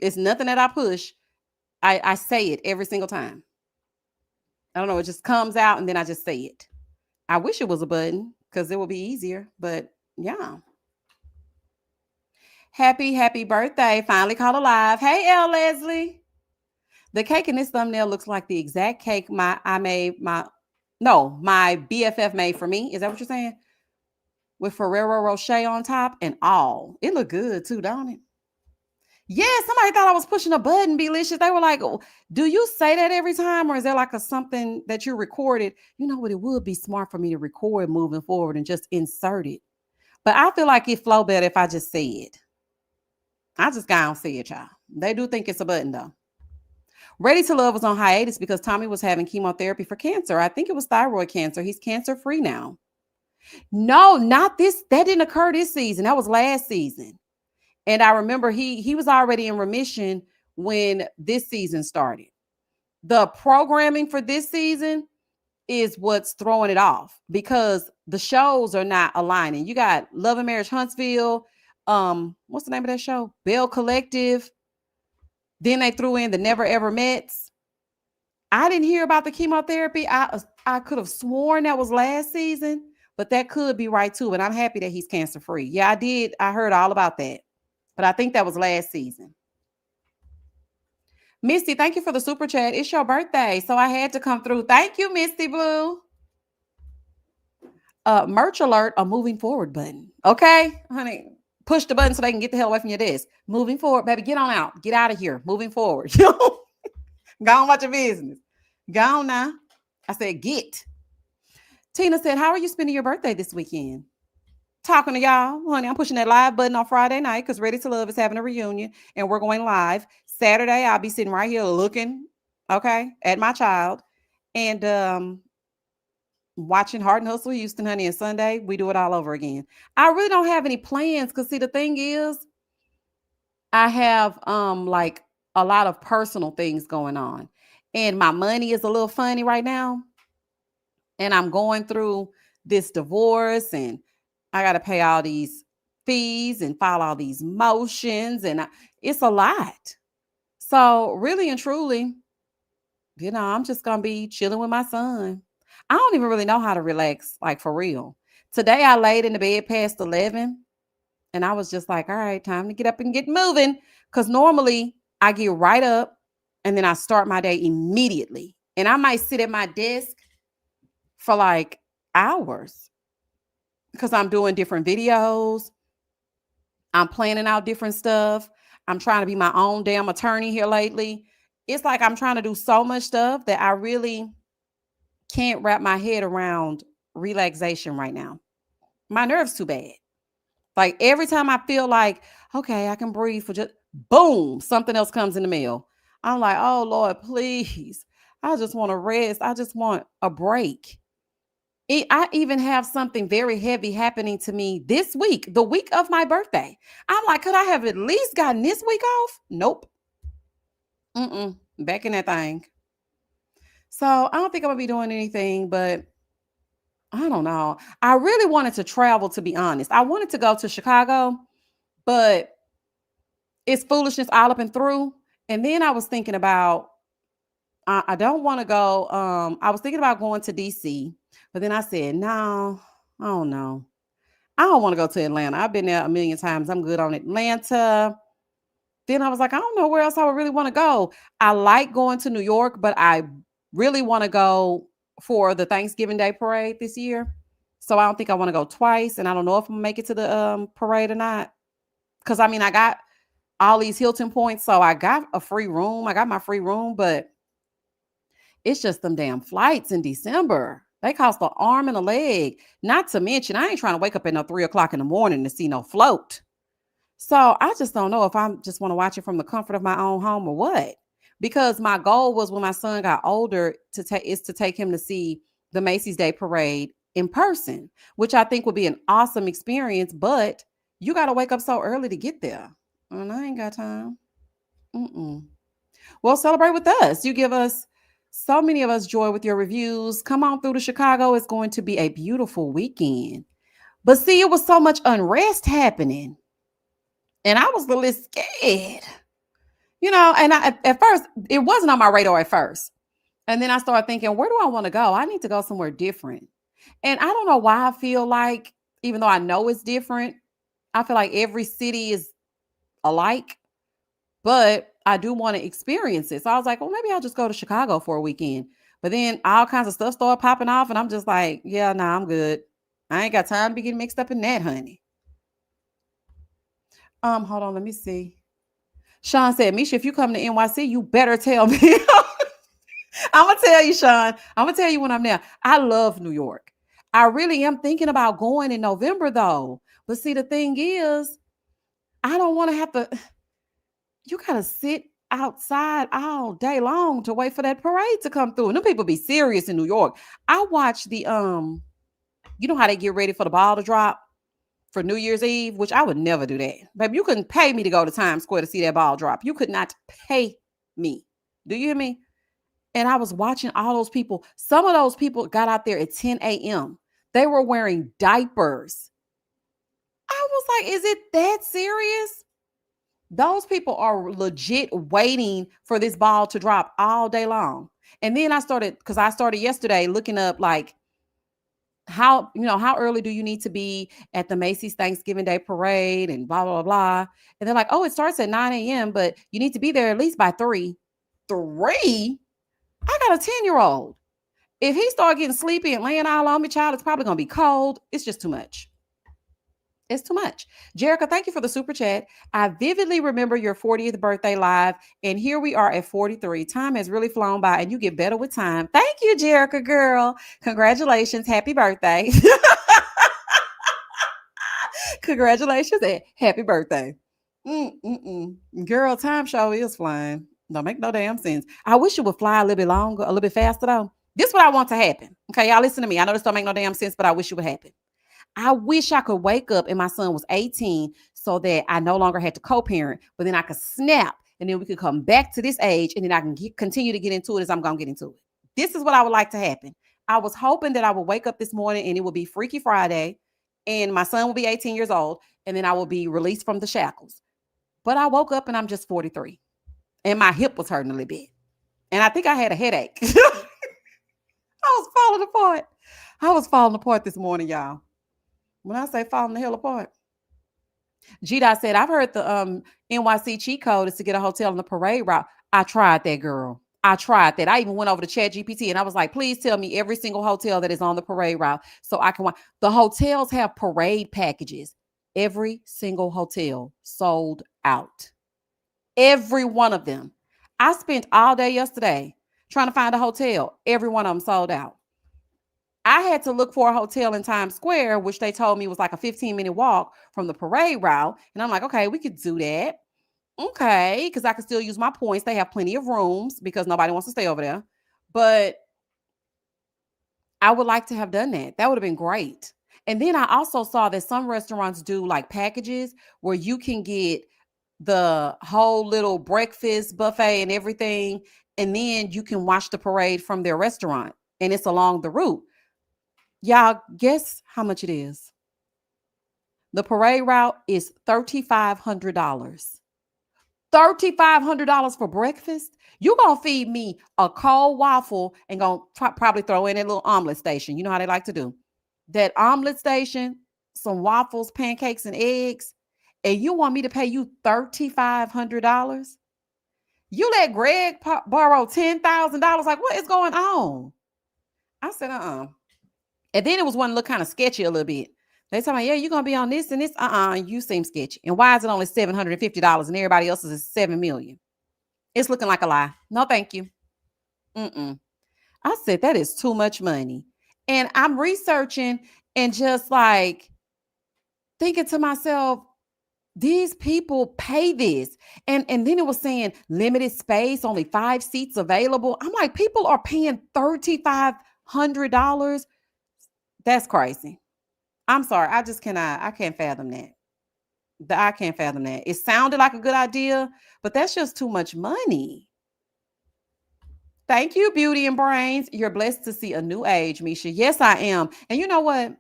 It's nothing that I push. I say it every single time. I don't know. It just comes out and then I just say it. I wish it was a button because it would be easier. But yeah. Happy birthday. Finally caught alive. Hey, L. Leslie. The cake in this thumbnail looks like the exact cake my BFF made for me. Is that what you're saying? With Ferrero Rocher on top and all. It looked good too, don't it? Yeah, somebody thought I was pushing a button, Belicious. They were like, oh, do you say that every time? Or is there like something that you recorded? You know what? It would be smart for me to record moving forward and just insert it. But I feel like it flow better if I just say it. I just gotta say it, y'all. They do think it's a button though. Ready to Love was on hiatus because Tommy was having chemotherapy for cancer. I think it was thyroid cancer. He's cancer free now. No, not this. That didn't occur this season. That was last season. And I remember he was already in remission when this season started. The programming for this season is what's throwing it off because the shows are not aligning. You got Love and Marriage Huntsville. What's the name of that show? Bell Collective. Then they threw in the Never Ever Mets. I didn't hear about the chemotherapy. I could have sworn that was last season, but that could be right too. And I'm happy that he's cancer free. Yeah, I did. I heard all about that, but I think that was last season. Misty, thank you for the super chat. It's your birthday, so I had to come through. Thank you, Misty Blue. Merch alert, a moving forward button. Okay, honey. Push the button so they can get the hell away from your desk. Moving forward, baby. Get on out. Get out of here. Moving forward. Go on about your business. Go on now. I said, get. Tina said, how are you spending your birthday this weekend? Talking to y'all. Honey, I'm pushing that live button on Friday night because Ready to Love is having a reunion and we're going live. Saturday, I'll be sitting right here looking, okay, at my child and watching Heart and Hustle Houston, honey, and Sunday, we do it all over again. I really don't have any plans because, see, the thing is, I have like a lot of personal things going on. And my money is a little funny right now. And I'm going through this divorce and I got to pay all these fees and file all these motions. And it's a lot. So really and truly, I'm just going to be chilling with my son. I don't even really know how to relax, like for real. Today I laid in the bed past 11 and I was just like, all right, time to get up and get moving. Because normally I get right up and then I start my day immediately. And I might sit at my desk for like hours because I'm doing different videos. I'm planning out different stuff. I'm trying to be my own damn attorney here lately. It's like I'm trying to do so much stuff that I really can't wrap my head around relaxation right now. My nerves too bad. Like every time I feel like, okay, I can breathe for just boom, something else comes in the mail. I'm like, oh Lord, please. I just want to rest. I just want a break. I even have something very heavy happening to me this week, the week of my birthday. I'm like, could I have at least gotten this week off? Nope. Back in that thing. So I don't think I'm gonna be doing anything, but I don't know. I really wanted to travel, to be honest. I wanted to go to Chicago, but it's foolishness all up and through. And then I was thinking about, I don't want to go. I was thinking about going to DC, but then I said, no, I don't know. I don't want to go to Atlanta. I've been there a million times. I'm good on Atlanta. Then I was like, I don't know where else I would really want to go. I like going to New York, but I really want to go for the Thanksgiving Day parade this year. So I don't think I want to go twice. And I don't know if I'm gonna make it to the parade or not. Because I mean, I got all these Hilton points. So I got a free room. I got my free room, but It's just them damn flights in December. They cost an arm and a leg. Not to mention, I ain't trying to wake up at no 3 o'clock in the morning to see no float. So I just don't know if I just want to watch it from the comfort of my own home or what. Because my goal was when my son got older to take him to see the Macy's Day Parade in person, which I think would be an awesome experience. But you got to wake up so early to get there, and I ain't got time. Mm-mm. Well, celebrate with us. You give us so many of us joy with your reviews. Come on through to Chicago. It's going to be a beautiful weekend. But see, it was so much unrest happening, and I was a little scared. And at first, it wasn't on my radar at first. And then I started thinking, where do I want to go? I need to go somewhere different. And I don't know why I feel like, even though I know it's different, I feel like every city is alike, but I do want to experience it. So I was like, well, maybe I'll just go to Chicago for a weekend. But then all kinds of stuff started popping off, and I'm just like, yeah, nah, I'm good. I ain't got time to be getting mixed up in that, honey. Hold on, let me see. Sean said, Misha, if you come to NYC, you better tell me. I'm going to tell you, Sean. I'm going to tell you when I'm there. I love New York. I really am thinking about going in November, though. But see, the thing is, I don't want to have to. You got to sit outside all day long to wait for that parade to come through. And them people be serious in New York. I watched the, you know how they get ready for the ball to drop for New Year's Eve, which I would never do that. Baby, you couldn't pay me to go to Times Square to see that ball drop. You could not pay me. Do you hear me? And I was watching all those people. Some of those people got out there at 10 a.m. They were wearing diapers. I was like, is it that serious? Those people are legit waiting for this ball to drop all day long. And then I started yesterday looking up like how early do you need to be at the Macy's Thanksgiving Day Parade and blah, blah, blah. And they're like, oh, it starts at 9 a.m., but you need to be there at least by 3. 3? I got a 10-year-old. If he start getting sleepy and laying all on me, child, it's probably going to be cold. It's just too much. It's too much. Jerica, thank you for the super chat. I vividly remember your 40th birthday live, and here we are at 43. Time has really flown by, and you get better with time. Thank you, Jerica, girl. Congratulations. Happy birthday. Congratulations and happy birthday. Girl, time show is flying. Don't make no damn sense. I wish it would fly a little bit longer, a little bit faster, though. This is what I want to happen. Okay, y'all listen to me. I know this don't make no damn sense, but I wish it would happen. I wish I could wake up and my son was 18 so that I no longer had to co-parent, but then I could snap and then we could come back to this age and then I can continue to get into it as I'm going to get into it. This is what I would like to happen. I was hoping that I would wake up this morning and it would be Freaky Friday and my son will be 18 years old and then I will be released from the shackles. But I woke up and I'm just 43 and my hip was hurting a little bit. And I think I had a headache. I was falling apart. I was falling apart this morning, y'all. When I say falling the hell apart. G-Dot said, I've heard the NYC cheat code is to get a hotel on the parade route. I tried that, girl. I tried that. I even went over to ChatGPT and I was like, please tell me every single hotel that is on the parade route so I can watch. The hotels have parade packages. Every single hotel sold out. Every one of them. I spent all day yesterday trying to find a hotel. Every one of them sold out. I had to look for a hotel in Times Square, which they told me was like a 15-minute walk from the parade route. And I'm like, okay, we could do that. Okay, because I can still use my points. They have plenty of rooms because nobody wants to stay over there. But I would like to have done that. That would have been great. And then I also saw that some restaurants do like packages where you can get the whole little breakfast buffet and everything. And then you can watch the parade from their restaurant. And it's along the route. Y'all guess how much it is? The parade route is $3,500. $3,500 for breakfast? You're going to feed me a cold waffle and going to probably throw in a little omelet station. You know how they like to do. That omelet station, some waffles, pancakes, and eggs. And you want me to pay you $3,500? You let Greg borrow $10,000? Like, what is going on? I said, And then it was one look kind of sketchy a little bit. They told me, yeah, you're going to be on this and this. You seem sketchy. And why is it only $750 and everybody else's is $7 million? It's looking like a lie. No, thank you. I said, that is too much money. And I'm researching and just like thinking to myself, these people pay this. And then it was saying limited space, only 5 seats available. I'm like, people are paying $3,500. That's crazy. I'm sorry. I just cannot, I can't fathom that. I can't fathom that. It sounded like a good idea, but that's just too much money. Thank you, Beauty and Brains. You're blessed to see a new age, Misha. Yes, I am. And you know what?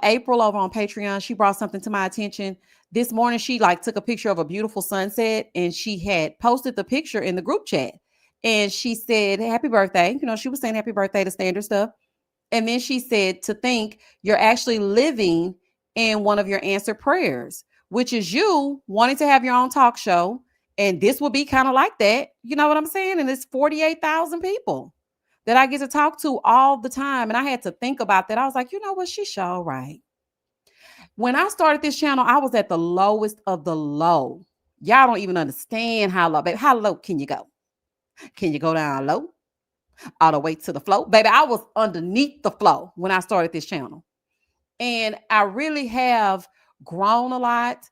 April over on Patreon, she brought something to my attention. This morning, she like took a picture of a beautiful sunset and she had posted the picture in the group chat. And she said, happy birthday. You know, she was saying happy birthday to standard stuff. And then she said to think you're actually living in one of your answered prayers, which is you wanting to have your own talk show. And this will be kind of like that. You know what I'm saying? And it's 48,000 people that I get to talk to all the time. And I had to think about that. I was like, you know what? She's sure right. When I started this channel, I was at the lowest of the low. Y'all don't even understand how low, baby. How low can you go? Can you go down low? All the way to the floor? Baby, I was underneath the floor when I started this channel. And I really have grown a lot.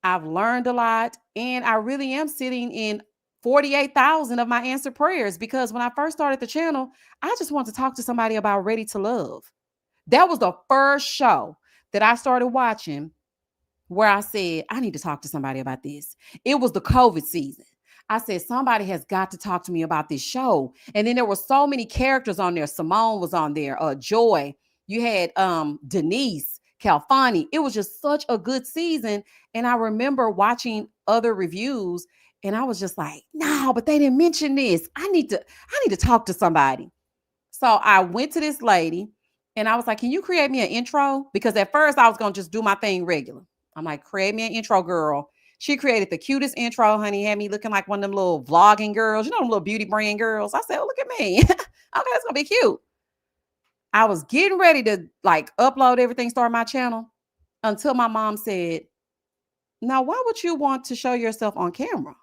I've learned a lot. And I really am sitting in 48,000 of my answered prayers because when I first started the channel, I just wanted to talk to somebody about Ready to Love. That was the first show that I started watching where I said, I need to talk to somebody about this. It was the COVID season. I said, somebody has got to talk to me about this show. And then there were so many characters on there. Simone was on there, Joy. You had Denise, Calfani. It was just such a good season. And I remember watching other reviews and I was just like, no, but they didn't mention this. I need to talk to somebody. So I went to this lady and I was like, can you create me an intro? Because at first I was going to just do my thing regular. I'm like, create me an intro, girl. She created the cutest intro, honey. Had me looking like one of them little vlogging girls, you know, them little beauty brand girls. I said, oh, look at me. Okay, that's going to be cute. I was getting ready to like upload everything, start my channel until my mom said, now, why would you want to show yourself on camera?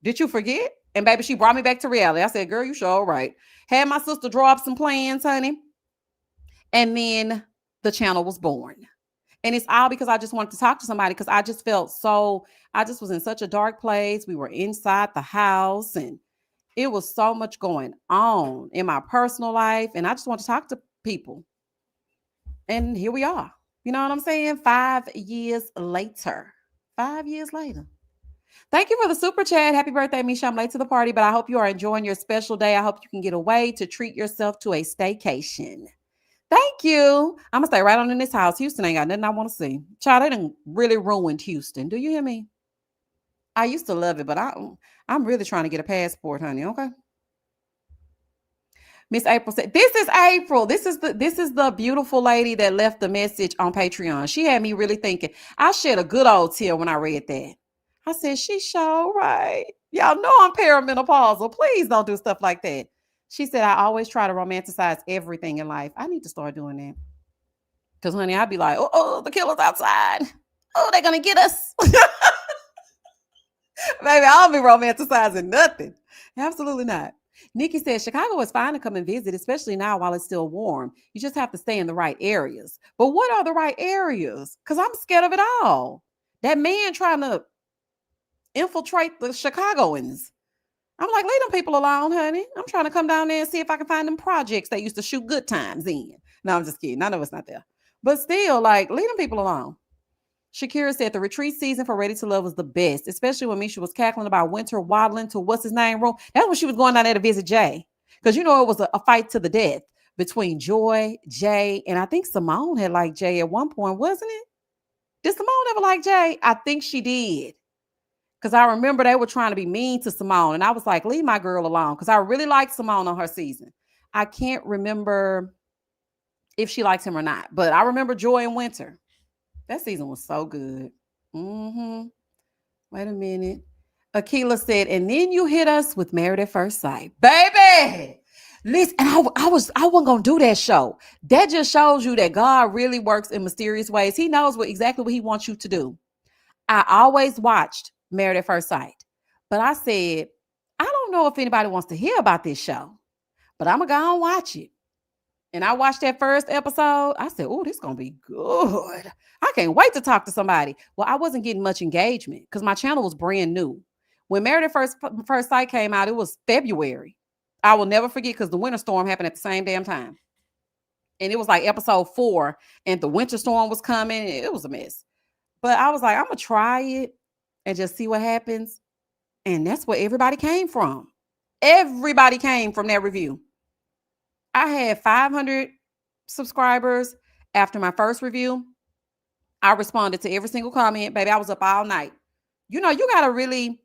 Did you forget? And baby, she brought me back to reality. I said, girl, you sure right. Had my sister draw up some plans, honey. And then the channel was born. And it's all because I just wanted to talk to somebody because I just felt I just was in such a dark place. We were inside the house and it was so much going on in my personal life. And I just want to talk to people. And here we are. You know what I'm saying? 5 years later. 5 years later. Thank you for the super chat. Happy birthday, Misha. I'm late to the party, but I hope you are enjoying your special day. I hope you can get away to treat yourself to a staycation. Thank you. I'm going to stay right on in this house. Houston ain't got nothing I want to see. Child, they done really ruined Houston. Do you hear me? I used to love it, but I'm really trying to get a passport, honey. Okay. Miss April said, this is April. This is the beautiful lady that left the message on Patreon. She had me really thinking. I shed a good old tear when I read that. I said, she's sure right. Y'all know I'm perimenopausal. Please don't do stuff like that. She said, I always try to romanticize everything in life. I need to start doing that. Because, honey, I'd be like, oh, the killer's outside. Oh, they're going to get us. Baby, I don't be romanticizing nothing. Absolutely not. Nikki says, Chicago is fine to come and visit, especially now while it's still warm. You just have to stay in the right areas. But what are the right areas? Because I'm scared of it all. That man trying to infiltrate the Chicagoans. I'm like, leave them people alone, honey. I'm trying to come down there and see if I can find them projects they used to shoot Good Times in. No, I'm just kidding. I know it's not there. But still, like, leave them people alone. Shakira said the retreat season for Ready to Love was the best, especially when Misha was cackling about Winter waddling to what's his name room. That's when she was going down there to visit Jay. Because, you know, it was a fight to the death between Joy, Jay, and I think Simone had liked Jay at one point, wasn't it? Did Simone ever like Jay? I think she did. Because I remember they were trying to be mean to Simone. And I was like, leave my girl alone. Because I really liked Simone on her season. I can't remember if she likes him or not. But I remember Joy and Winter. That season was so good. Wait a minute. Akila said, and then you hit us with Married at First Sight. Baby! Listen, and I wasn't going to do that show. That just shows you that God really works in mysterious ways. He knows exactly what he wants you to do. I always watched Married at First Sight. But I said, I don't know if anybody wants to hear about this show. but I'm going to go and watch it. And I watched that first episode. I said, oh, this is going to be good. I can't wait to talk to somebody. Well, I wasn't getting much engagement because my channel was brand new. When Married at First Sight came out, it was February. I will never forget because the winter storm happened at the same damn time. And it was like episode 4 and the winter storm was coming. It was a mess. But I was like, I'm going to try it and just see what happens. And that's where everybody came from. Everybody came from that review. I had 500 subscribers after my first review. I responded to every single comment. Baby, I was up all night. You know, you got to really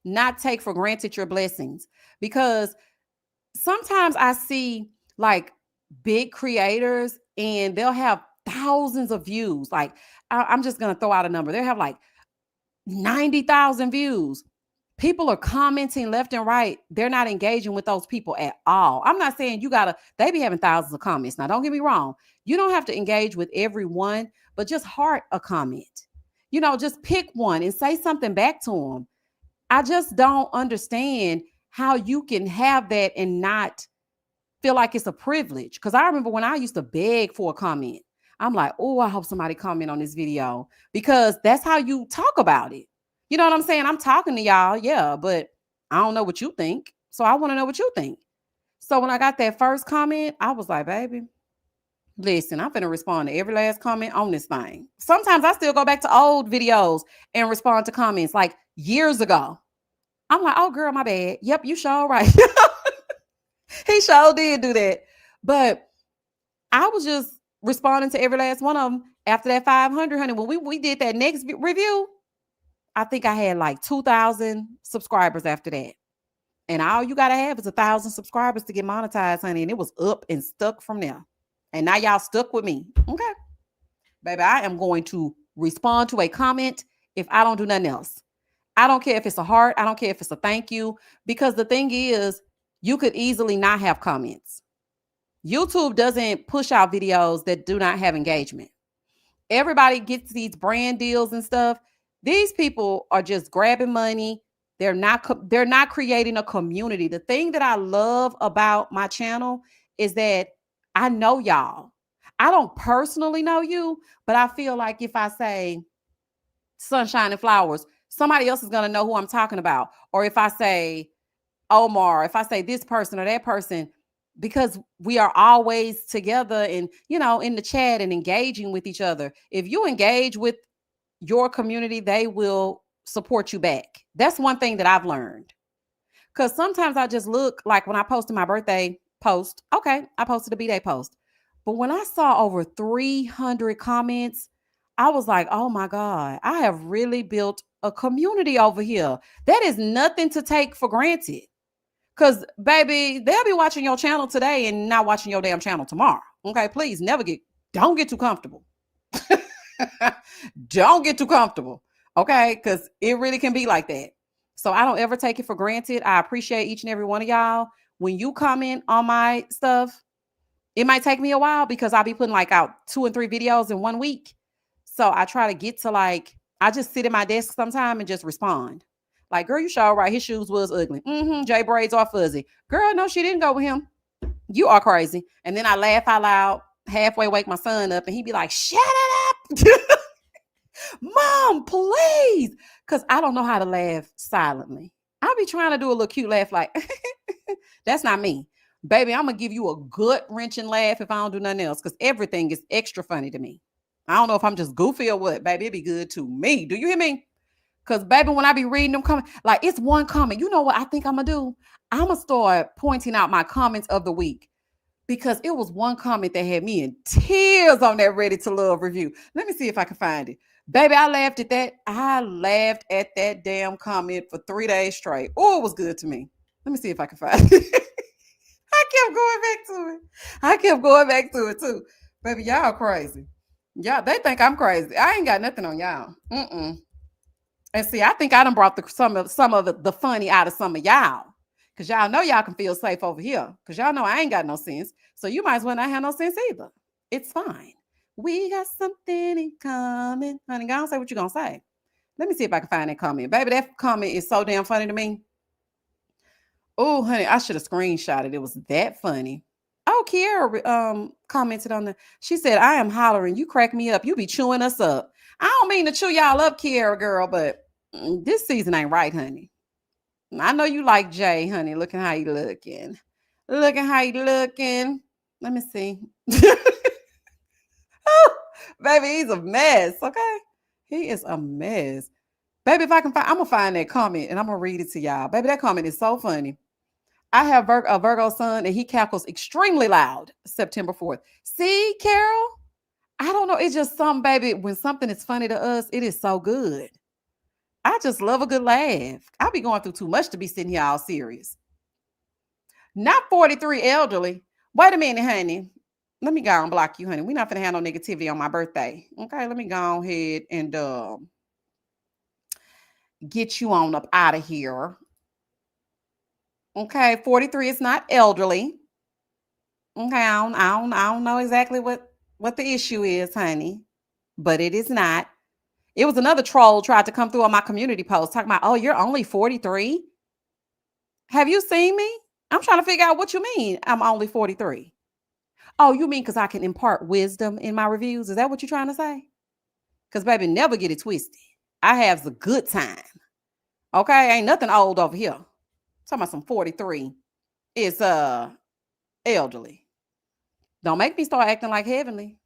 not take for granted your blessings, because sometimes I see like big creators and they'll have thousands of views. Like, I'm just going to throw out a number. They'll have like 90,000 views. People are commenting left and right. They're not engaging with those people at all. I'm not saying they be having thousands of comments. Now, don't get me wrong. You don't have to engage with everyone, but just heart a comment. You know, just pick one and say something back to them. I just don't understand how you can have that and not feel like it's a privilege. Because I remember when I used to beg for a comment. I'm like, oh, I hope somebody comment on this video, because that's how you talk about it. You know what I'm saying? I'm talking to y'all, yeah, but I don't know what you think. So I want to know what you think. So when I got that first comment, I was like, baby, listen, I'm finna respond to every last comment on this thing. Sometimes I still go back to old videos and respond to comments like years ago. I'm like, oh, girl, my bad. Yep, you sure right. He sure did do that. But I was just responding to every last one of them after that 500, honey. When we did that next review, I think I had like 2,000 subscribers after that. And all you got to have is 1,000 subscribers to get monetized, honey. And it was up and stuck from there. And now y'all stuck with me. Okay. Baby, I am going to respond to a comment if I don't do nothing else. I don't care if it's a heart. I don't care if it's a thank you. Because the thing is, you could easily not have comments. YouTube doesn't push out videos that do not have engagement. Everybody gets these brand deals and stuff. These people are just grabbing money. They're not creating a community. The thing that I love about my channel is that I know y'all. I don't personally know you, but I feel like if I say Sunshine and Flowers, somebody else is going to know who I'm talking about. Or if I say Omar, if I say this person or that person, because we are always together and, you know, in the chat and engaging with each other. If you engage with your community, they will support you back. That's one thing that I've learned. Because sometimes I just look like when I posted my birthday post, okay, I posted a B-Day post. But when I saw over 300 comments, I was like, oh my God, I have really built a community over here. That is nothing to take for granted. Because, baby, they'll be watching your channel today and not watching your damn channel tomorrow. Okay, please don't get too comfortable. Don't get too comfortable. Okay, because it really can be like that. So I don't ever take it for granted. I appreciate each and every one of y'all. When you comment on my stuff, it might take me a while because I'll be putting like out 2 and 3 videos in 1 week. So I try to get to I just sit at my desk sometime and just respond. Like, girl, you sure right. His shoes was ugly. Jay braids are fuzzy. Girl, no, she didn't go with him. You are crazy. And then I laugh out loud, halfway wake my son up, and he'd be like, shut it up. Mom, please. Because I don't know how to laugh silently. I'll be trying to do a little cute laugh like, that's not me. Baby, I'm going to give you a good wrenching laugh if I don't do nothing else, because everything is extra funny to me. I don't know if I'm just goofy or what. Baby, it'd be good to me. Do you hear me? Because, baby, when I be reading them comments, like, it's one comment. You know what I think I'm going to do? I'm going to start pointing out my comments of the week, because it was one comment that had me in tears on that Ready to Love review. Let me see if I can find it. Baby, I laughed at that. I laughed at that damn comment for 3 days straight. Oh, it was good to me. Let me see if I can find it. I kept going back to it too. Baby, y'all crazy. Y'all, they think I'm crazy. I ain't got nothing on y'all. And see, I think I done brought some of the funny out of some of y'all. Because y'all know y'all can feel safe over here. Because y'all know I ain't got no sense. So you might as well not have no sense either. It's fine. We got something in common. Honey, go on, say what you gonna say. Let me see if I can find that comment. Baby, that comment is so damn funny to me. Oh, honey, I should have screenshotted. It was that funny. Oh, Kiara commented on the. She said, "I am hollering. You crack me up. You be chewing us up." I don't mean to chew y'all up, Kiara girl, but this season ain't right, honey. I know you like Jay, honey. Looking how you looking. Looking how you looking. Let me see. Baby, he's a mess. Okay, he is a mess. Baby, if I can find, I'm gonna find that comment and I'm gonna read it to y'all. Baby, that comment is so funny. I have a Virgo son and he cackles extremely loud. September 4th. See, Carol? I don't know. It's just something, baby. When something is funny to us, it is so good. I just love a good laugh. I be going through too much to be sitting here all serious. Not 43 elderly. Wait a minute, honey. Let me go and block you, honey. We're not gonna have no negativity on my birthday. Okay, let me go ahead and get you on up out of here. Okay, 43 is not elderly. Okay, I don't know exactly what the issue is, honey, but it is not. It was another troll tried to come through on my community post talking about, oh, you're only 43. Have you seen me? I'm trying to figure out what you mean. I'm only 43. Oh, you mean because I can impart wisdom in my reviews? Is that what you're trying to say? Because, baby, never get it twisted. I have the good time. Okay, ain't nothing old over here. Talking about some 43. It's elderly. Don't make me start acting like Heavenly.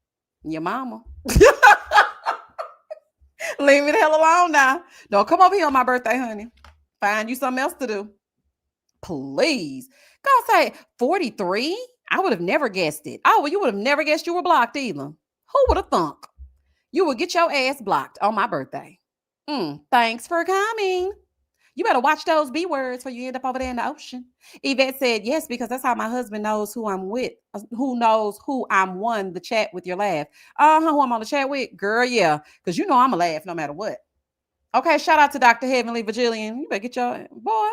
Your mama. Leave me the hell alone now. Don't come over here on my birthday, honey. Find you something else to do. Please. Go say 43. I would have never guessed it. Oh, well, you would have never guessed you were blocked either. Who would have thunk? You would get your ass blocked on my birthday. Thanks for coming. You better watch those B words before you end up over there in the ocean. Yvette said, yes, because that's how my husband knows who I'm with, who knows who I'm one, the chat with your laugh. Who I'm on the chat with? Girl, yeah, because you know I'm going to laugh no matter what. Okay, shout out to Dr. Heavenly Virgilian. You better get your boy.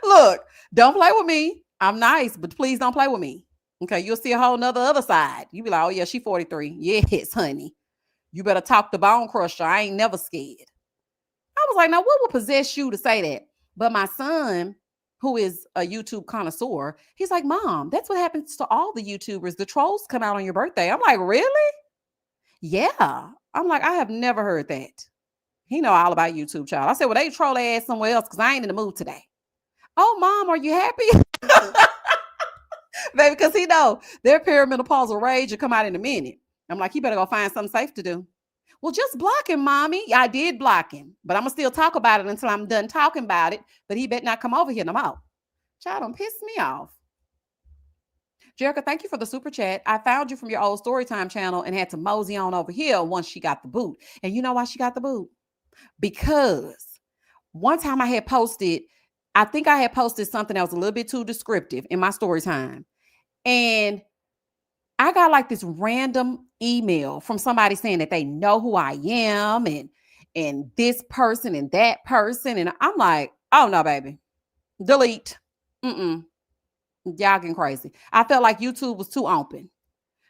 Look, don't play with me. I'm nice, but please don't play with me. Okay, you'll see a whole nother other side. You be like, oh, yeah, she 43. Yes, honey. You better talk to Bone Crusher. I ain't never scared. I was like, now what would possess you to say that? But my son, who is a YouTube connoisseur, he's like, Mom, that's what happens to all the YouTubers. The trolls come out on your birthday. I'm like, really? Yeah. I'm like, I have never heard that. He know all about YouTube, child. I said, well, they troll their ass somewhere else because I ain't in the mood today. Oh, Mom, are you happy? Baby, because he know their perimenopausal rage will come out in a minute. I'm like, you better go find something safe to do. Well, just block him, Mommy. I did block him, but I'm going to still talk about it until I'm done talking about it. But he better not come over here no more. Child, don't piss me off. Jerica, thank you for the super chat. I found you from your old Storytime channel and had to mosey on over here once she got the boot. And you know why she got the boot? Because one time I had posted, I think I had posted something that was a little bit too descriptive in my Storytime. And I got like this random email from somebody saying that they know who I am and this person and that person. And I'm like, oh no, baby. Delete. Y'all getting crazy. I felt like YouTube was too open.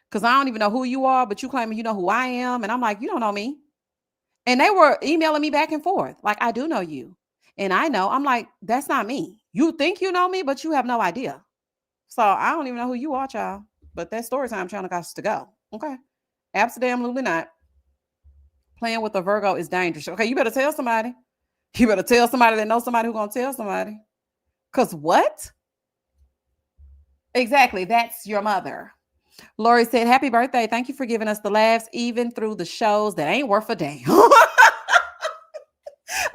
Because I don't even know who you are, but you claiming you know who I am. And I'm like, you don't know me. And they were emailing me back and forth. Like, I do know you. And I know. I'm like, that's not me. You think you know me, but you have no idea. So I don't even know who you are, child. But that Storytime channel got to go. Okay. Absolutely not. Playing with a Virgo is dangerous. Okay, you better tell somebody. You better tell somebody that knows somebody who's going to tell somebody. Because what? Exactly. That's your mother. Lori said, happy birthday. Thank you for giving us the laughs, even through the shows that ain't worth a damn.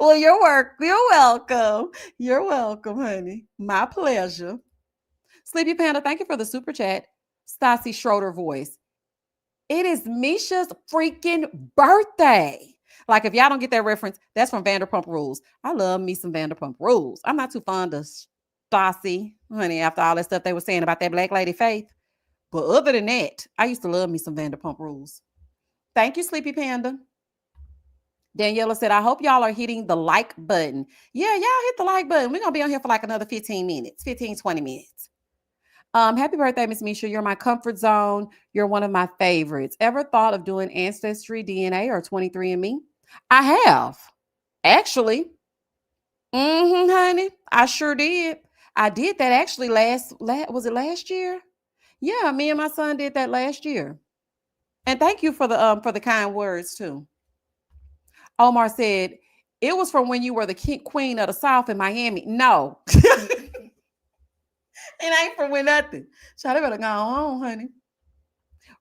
Well, you're welcome. You're welcome, honey. My pleasure. Sleepy Panda, thank you for the super chat. Stassi Schroeder voice. It is Misha's freaking birthday. Like, if y'all don't get that reference, that's from Vanderpump Rules. I love me some Vanderpump Rules. I'm not too fond of Stassi, honey, after all that stuff they were saying about that black lady Faith. But other than that, I used to love me some Vanderpump Rules. Thank you, Sleepy Panda. Daniela said, I hope y'all are hitting the like button. Yeah, y'all hit the like button. We're going to be on here for like another 15 minutes, 15, 20 minutes. Happy birthday, Miss Misha. You're my comfort zone. You're one of my favorites. Ever thought of doing Ancestry, DNA, or 23andMe? I have, actually. Honey. I sure did. I did that actually was it last year? Yeah, me and my son did that last year. And thank you for the kind words too. Omar said it was from when you were the queen of the South in Miami. No, it ain't from when nothing. Child, they better go on, honey.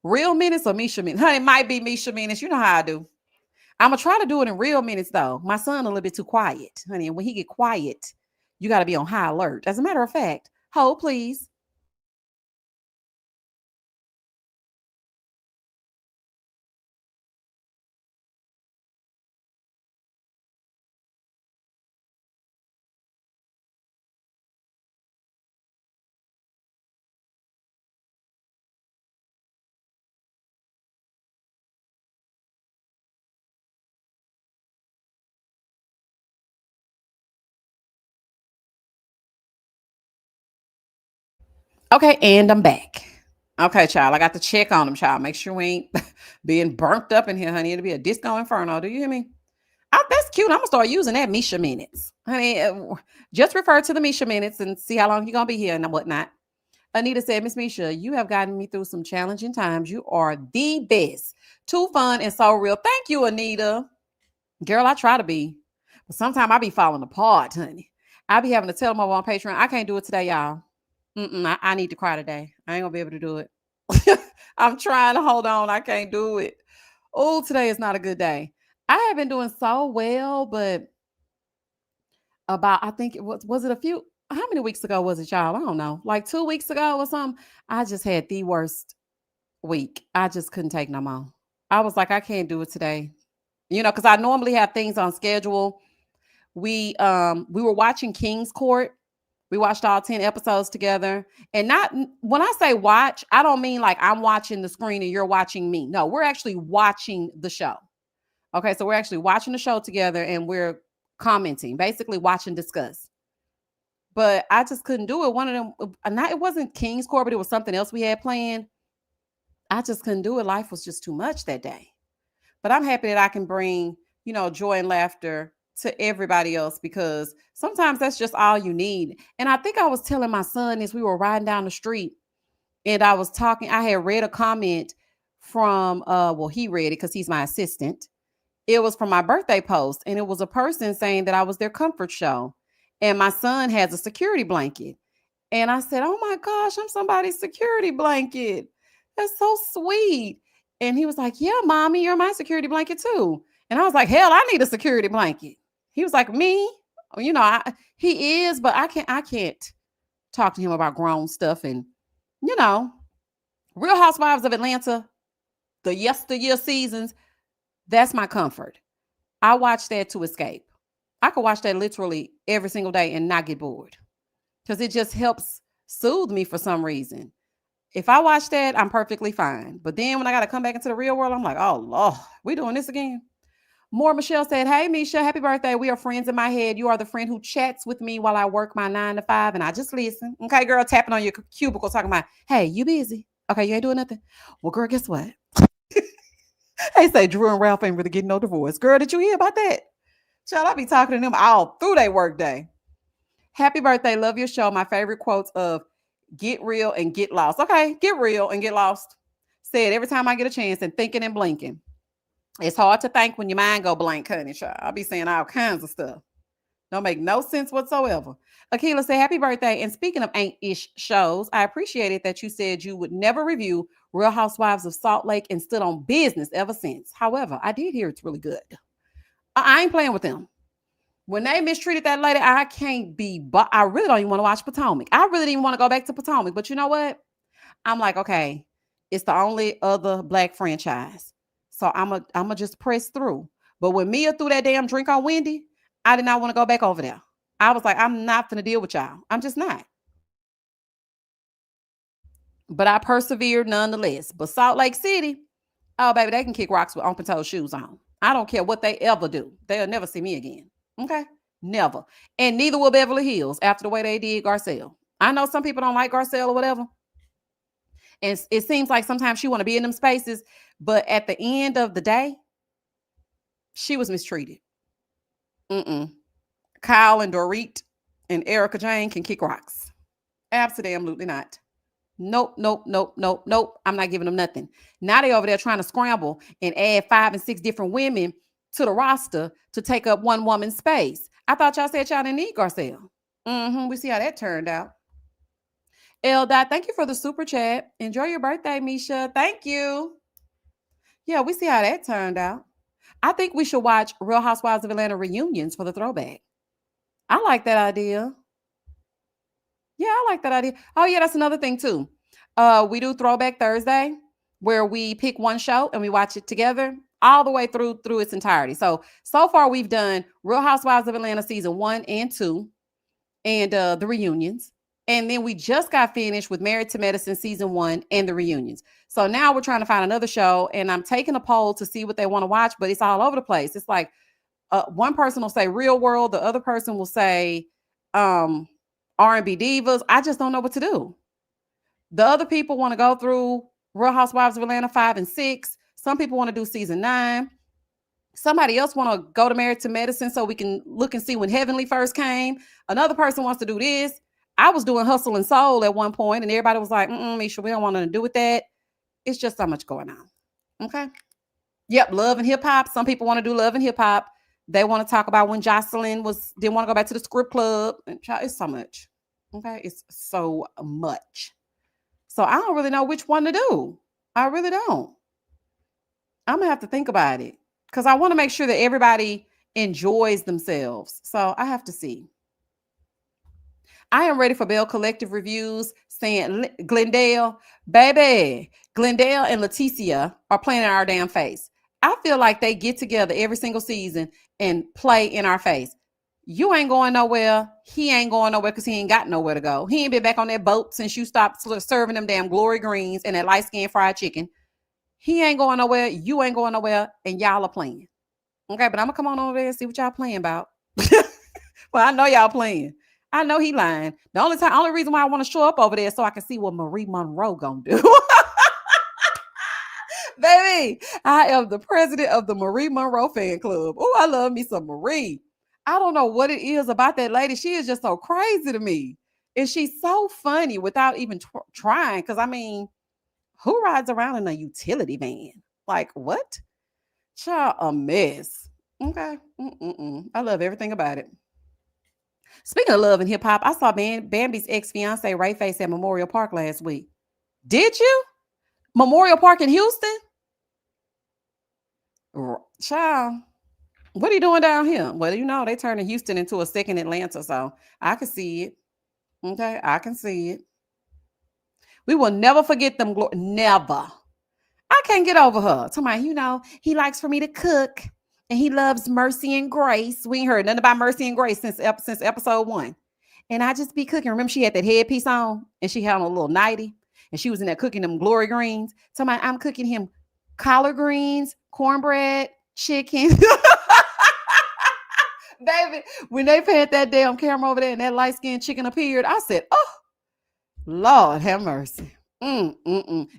Real minutes or Misha minutes? Honey, it might be Misha minutes. You know how I do. I'm gonna try to do it in real minutes though. My son a little bit too quiet, honey. And when he get quiet, you got to be on high alert. As a matter of fact, hold please. Okay, and I'm back. Okay, child. I got to check on them, child. Make sure we ain't being burnt up in here, honey. It'll be a disco inferno. Do you hear me? Oh, that's cute. I'm gonna start using that Misha minutes, honey. Just refer to the Misha minutes and see how long you're gonna be here and whatnot. Anita said, Miss Misha, you have gotten me through some challenging times. You are the best. Too fun and so real. Thank you, Anita. Girl, I try to be, but sometimes I be falling apart, honey. I be having to tell them over on Patreon, I can't do it today, y'all. I need to cry today. I ain't gonna be able to do it. I'm trying to hold on. I can't do it. Oh, today is not a good day. I have been doing so well, but about I think it was it a few how many weeks ago was it, y'all? I don't know. Like 2 weeks ago or something. I just had the worst week. I just couldn't take no more. I was like, I can't do it today. Because I normally have things on schedule. We were watching King's Court. We watched all 10 episodes together. And not when I say watch, I don't mean like I'm watching the screen and you're watching me. No, we're actually watching the show. Okay, so we're actually watching the show together and we're commenting, basically watch and discuss. But I just couldn't do it. One of them, not it wasn't King's Court, but it was something else we had planned. I just couldn't do it. Life was just too much that day. But I'm happy that I can bring, joy and laughter to everybody else because sometimes that's just all you need. And I think I was telling my son as we were riding down the street and I was talking, I had read a comment from he read it because he's my assistant. It was from my birthday post, and it was a person saying that I was their comfort show. And my son has a security blanket. And I said, oh my gosh, I'm somebody's security blanket. That's so sweet. And he was like, yeah, mommy, you're my security blanket too. And I was like, hell, I need a security blanket. He was like, me? He is, but I can't talk to him about grown stuff. And, you know, Real Housewives of Atlanta, the yesteryear seasons, that's my comfort. I watch that to escape. I could watch that literally every single day and not get bored because it just helps soothe me for some reason. If I watch that, I'm perfectly fine. But then when I got to come back into the real world, I'm like, oh, Lord, we doing this again. More Michelle said, hey, Misha, happy birthday. We are friends in my head. You are the friend who chats with me while I work my 9 to 5 and I just listen. Okay, girl, tapping on your cubicle talking about, hey, you busy? Okay, you ain't doing nothing. Well, girl, guess what? They say Drew and Ralph ain't really getting no divorce. Girl, did you hear about that? Child, I be talking to them all through their work day. Happy birthday. Love your show. My favorite quotes of get real and get lost. Okay, get real and get lost. Say it every time I get a chance and thinking and blinking. It's hard to think when your mind go blank, honey. Child. I'll be saying all kinds of stuff. Don't make no sense whatsoever. Akila say happy birthday. And speaking of ain't-ish shows, I appreciated that you said you would never review Real Housewives of Salt Lake and stood on business ever since. However, I did hear it's really good. I ain't playing with them. When they mistreated that lady, I can't be, but I really don't even want to watch Potomac. I really didn't want to go back to Potomac. But you know what? I'm like, okay, it's the only other black franchise. So I'm just press through. But when Mia threw that damn drink on Wendy, I did not want to go back over there. I was like, I'm not going to deal with y'all. I'm just not. But I persevered nonetheless. But Salt Lake City, oh, baby, they can kick rocks with open toe shoes on. I don't care what they ever do. They'll never see me again. Okay? Never. And neither will Beverly Hills after the way they did Garcelle. I know some people don't like Garcelle or whatever. And it seems like sometimes she want to be in them spaces. But at the end of the day, she was mistreated. Mm-mm. Kyle and Dorit and Erica Jane can kick rocks. Absolutely not. Nope, nope, nope, nope, nope. I'm not giving them nothing. Now they over there trying to scramble and add 5 and 6 different women to the roster to take up one woman's space. I thought y'all said y'all didn't need Garcelle. We see how that turned out. Dot, thank you for the super chat. Enjoy your birthday, Misha. Thank you. Yeah, we see how that turned out. I think we should watch Real Housewives of Atlanta reunions for the throwback. I like that idea. Yeah, I like that idea. Oh, yeah, that's another thing too. We do Throwback Thursday where we pick one show and we watch it together all the way through its entirety. So far we've done Real Housewives of Atlanta season 1 and 2 and the reunions. And then we just got finished with Married to Medicine season 1 and the reunions. So now we're trying to find another show and I'm taking a poll to see what they want to watch, but it's all over the place. It's like one person will say Real World. The other person will say R&B Divas. I just don't know what to do. The other people want to go through Real Housewives of Atlanta 5 and 6. Some people want to do season 9. Somebody else want to go to Married to Medicine so we can look and see when Heavenly first came. Another person wants to do this. I was doing Hustle and Soul at one point, and everybody was like, Misha, we don't want nothing to do with that. It's just so much going on. Okay. Yep. Love and Hip Hop. Some people want to do Love and Hip Hop. They want to talk about when Jocelyn didn't want to go back to the script club. It's so much. Okay. It's so much. So I don't really know which one to do. I really don't. I'm going to have to think about it because I want to make sure that everybody enjoys themselves. So I have to see. I am ready for Bell Collective reviews saying Glendale, baby, Glendale and Leticia are playing in our damn face. I feel like they get together every single season and play in our face. You ain't going nowhere. He ain't going nowhere because he ain't got nowhere to go. He ain't been back on that boat since you stopped serving them damn Glory Greens and that light-skinned fried chicken. He ain't going nowhere. You ain't going nowhere. And y'all are playing. Okay, but I'm going to come on over there and see what y'all playing about. Well, I know y'all playing. I know he lying. The only reason why I want to show up over there is so I can see what Marie Monroe gonna do. Baby, I am the president of the Marie Monroe fan club. Oh, I love me some Marie. I don't know what it is about that lady. She is just so crazy to me. And she's so funny without even trying. Because, I mean, who rides around in a utility van? Like, what? Child, a mess. Okay. I love everything about it. Speaking of Love and Hip Hop, I saw Bambi's ex-fiance Ray Face at Memorial Park last week. Did you? Memorial Park in Houston? Child, what are you doing down here? Well, you know, they turning Houston into a second Atlanta, so I can see it. Okay, I can see it. We will never forget them. Never. I can't get over her. Somebody, you know, he likes for me to cook. And he loves Mercy and Grace. We ain't heard nothing about Mercy and Grace since episode 1. And I just be cooking. Remember, she had that headpiece on and she had on a little nightie. And she was in there cooking them Glory Greens. Somebody, I'm cooking him collard greens, cornbread, chicken. Baby, when they had that damn camera over there and that light-skinned chicken appeared, I said, oh, Lord have mercy. And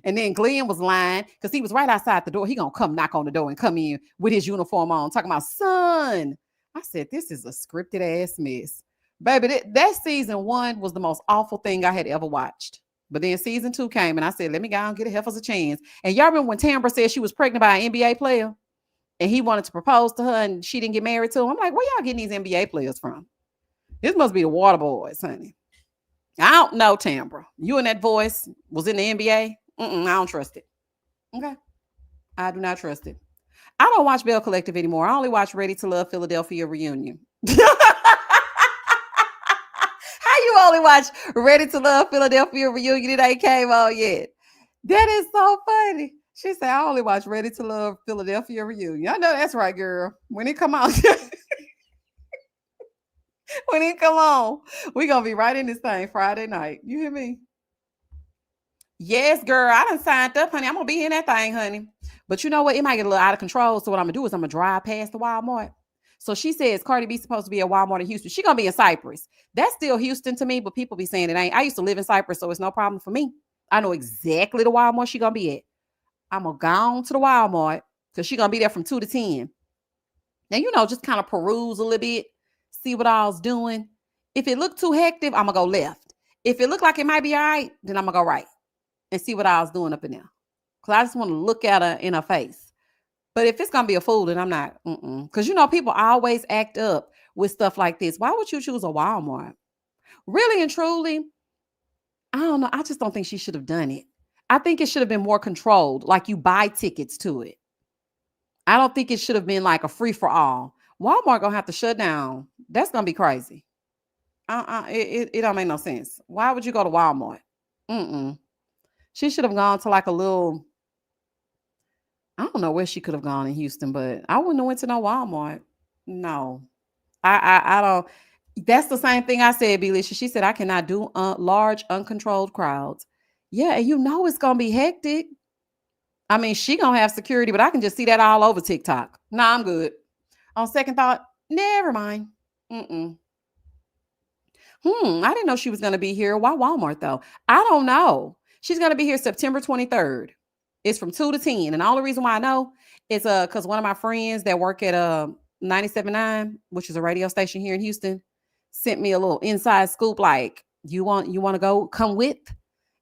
then Glenn was lying because he was right outside the door. He gonna come knock on the door and come in with his uniform on, talking about son. I said, this is a scripted ass mess. Baby, that season 1 was the most awful thing I had ever watched. But then season 2 came and I said, let me go and get a heifer's a chance. And y'all remember when Tambra said she was pregnant by an NBA player and he wanted to propose to her and she didn't get married to him? I'm like, where y'all getting these NBA players from? This must be the Water Boys, honey. I don't know, Tambra. You and that voice was in the NBA. I don't trust it. Okay. I do not trust it. I don't watch Bell Collective anymore. I only watch Ready to Love Philadelphia Reunion. How you only watch Ready to Love Philadelphia Reunion? It ain't came on yet. That is so funny. She said, I only watch Ready to Love Philadelphia Reunion. I know that's right, girl. When it come out. When it come on, we're going to be right in this thing Friday night. You hear me? Yes, girl. I done signed up, honey. I'm going to be in that thing, honey. But you know what? It might get a little out of control. So what I'm going to do is I'm going to drive past the Walmart. So she says Cardi B supposed to be at Walmart in Houston. She going to be in Cypress. That's still Houston to me, but people be saying it ain't. I used to live in Cypress, so it's no problem for me. I know exactly the Walmart she going to be at. I'm going to go on to the Walmart because she going to be there from 2 to 10. Now, you know, just kind of peruse a little bit. see what all's doing. If it look too hectic, I'm gonna go left. If it look like it might be all right, then I'm gonna go right and see what all's doing up in there. Cause I just want to look at her in her face. But if it's gonna be a fool, then I'm not. Because people always act up with stuff like this. Why would you choose a Walmart? Really and truly, I don't know. I just don't think she should have done it. I think it should have been more controlled, like you buy tickets to it. I don't think it should have been like a free for all. Walmart gonna have to shut down. That's gonna be crazy. It don't make no sense. Why would you go to Walmart? She should have gone to like a little. I don't know where she could have gone in Houston, but I wouldn't have went to no Walmart. No, I don't. That's the same thing I said, Belisha. She said I cannot do large, uncontrolled crowds. Yeah, and it's gonna be hectic. I mean, she gonna have security, but I can just see that all over TikTok. Nah, I'm good. On second thought, never mind. I didn't know she was gonna be here. Why Walmart though? I don't know. She's gonna be here September 23rd. It's from 2 to 10. And the only reason why I know is because one of my friends that work at 97.9, which is a radio station here in Houston, sent me a little inside scoop like, you want to go come with?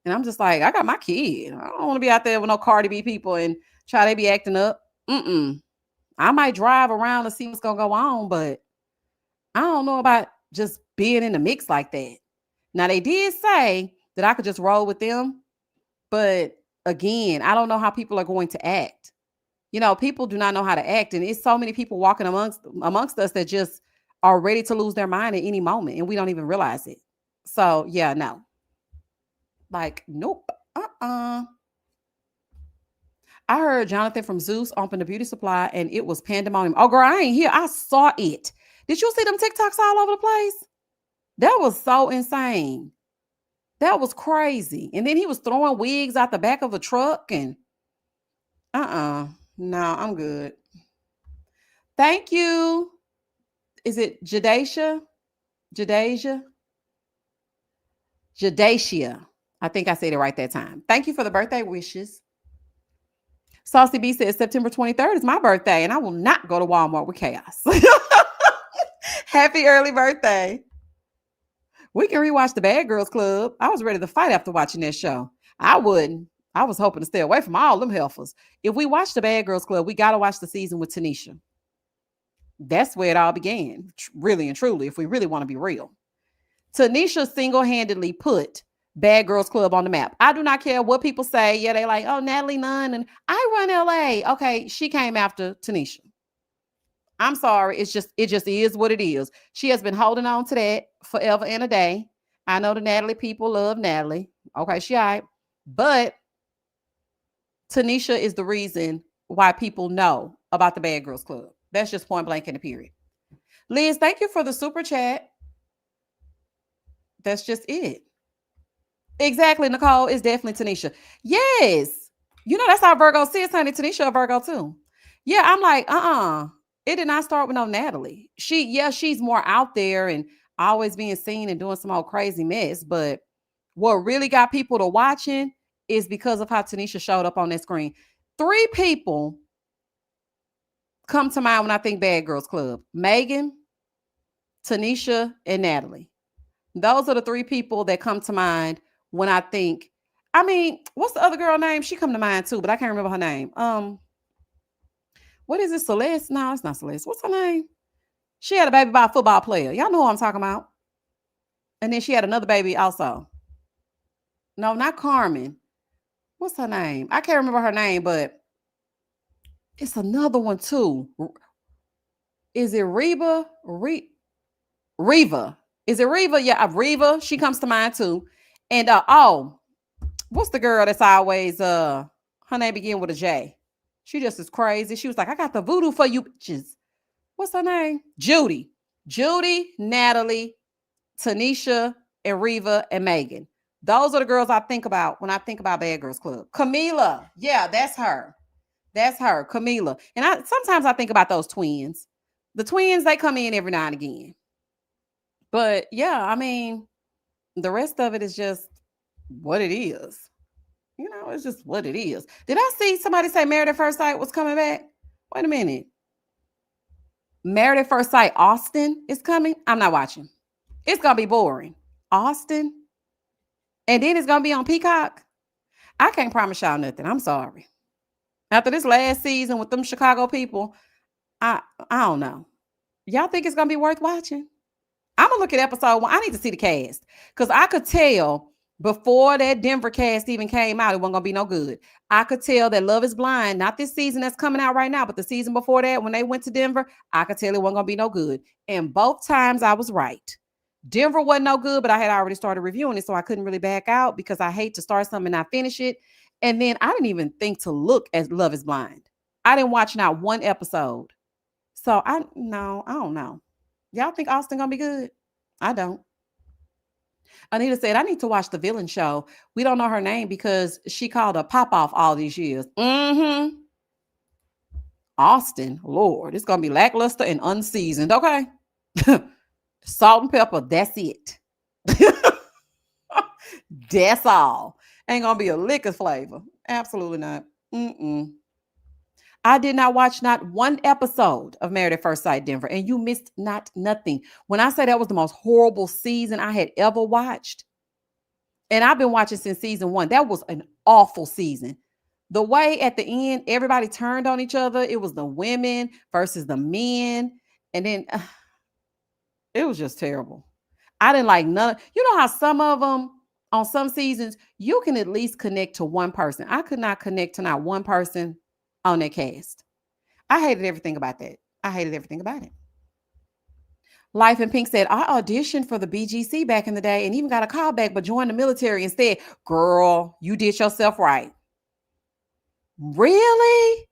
And I'm just like, I got my kid. I don't want to be out there with no Cardi B people and try they be acting up. I might drive around to see what's gonna go on, but I don't know about just being in the mix like that. Now they did say that I could just roll with them, but again, I don't know how people are going to act. People do not know how to act, and it's so many people walking amongst us that just are ready to lose their mind at any moment, and we don't even realize it. So yeah, no. Like, nope. I heard Jonathan from Zeus opened a beauty supply and it was pandemonium. Oh, girl, I ain't here. I saw it. Did you see them TikToks all over the place? That was so insane. That was crazy. And then he was throwing wigs out the back of a truck and no, I'm good. Thank you. Is it Jadacia? Jadacia? Jadacia. I think I said it right that time. Thank you for the birthday wishes. Saucy B says September 23rd is my birthday and I will not go to Walmart with chaos. Happy early birthday. We can rewatch the Bad Girls Club. I was ready to fight after watching that show. I wouldn't. I was hoping to stay away from all them heifers. If we watch the Bad Girls Club, we got to watch the season with Tanisha. That's where it all began, really and truly, if we really want to be real. Tanisha single-handedly put Bad Girls Club on the map. I do not care what people say. Yeah, they like, oh, Natalie Nunn and I run LA. Okay, she came after Tanisha. I'm sorry. It just is what it is. She has been holding on to that forever and a day. I know the Natalie people love Natalie. Okay, she all right. But Tanisha is the reason why people know about the Bad Girls Club. That's just point blank in the period. Liz, thank you for the super chat. That's just it. Exactly, Nicole. It's definitely Tanisha. Yes. That's how Virgo says, honey. Tanisha a Virgo too. Yeah, I'm like, It did not start with no Natalie. She's more out there and always being seen and doing some old crazy mess. But what really got people to watching is because of how Tanisha showed up on that screen. 3 people come to mind when I think Bad Girls Club. Megan, Tanisha, and Natalie. Those are the 3 people that come to mind when I think, what's the other girl name? She come to mind too, but I can't remember her name. What is it? Celeste? No, it's not Celeste. What's her name? She had a baby by a football player. Y'all know who I'm talking about. And then she had another baby also. No, not Carmen. What's her name? I can't remember her name, but it's another one too. Is it Reba? Reva. Is it Reva? Yeah, Reva. She comes to mind too. And what's the girl that's always her name begin with a J? She just is crazy. She was like, I got the voodoo for you bitches. What's her name? Judy, Natalie, Tanisha, and Reva, and Megan. Those are the girls I think about when I think about Bad Girls Club. Camila. Yeah, that's her. Camila. And sometimes I think about those twins. The twins, they come in every now and again. But yeah, the rest of it is just what it is. It's just what it is. Did I see somebody say Married at First Sight was coming back? Wait a minute. Married at First Sight, Austin is coming. I'm not watching. It's gonna be boring. Austin, and then it's gonna be on Peacock. I can't promise y'all nothing. I'm sorry. After this last season with them Chicago people, I don't know. Y'all think it's gonna be worth watching? I'm gonna look at episode 1. I need to see the cast because I could tell before that Denver cast even came out, it wasn't gonna be no good. I could tell that Love is Blind, not this season that's coming out right now, but the season before that, when they went to Denver, I could tell it wasn't gonna be no good. And both times I was right. Denver wasn't no good, but I had already started reviewing it, so I couldn't really back out because I hate to start something and not finish it. And then I didn't even think to look at Love is Blind. I didn't watch not one episode. So I don't know. Y'all think Austin gonna be good? I don't. Anita said, I need to watch the villain show. We don't know her name because she called a pop off all these years. Austin, Lord, it's gonna be lackluster and unseasoned. Okay. Salt and pepper, that's it. That's all. Ain't gonna be a lick of flavor. Absolutely not. I did not watch not one episode of Married at First Sight Denver, and you missed not nothing. When I say that was the most horrible season I had ever watched, and I've been watching since season 1, that was an awful season. The way at the end, everybody turned on each other. It was the women versus the men, and then it was just terrible. I didn't like none. You know how some of them on some seasons, you can at least connect to one person. I could not connect to not one person on that cast. I hated everything about that. I hated everything about it. Life in Pink said, I auditioned for the BGC back in the day and even got a call back, but joined the military instead. Girl, you did yourself right. Really?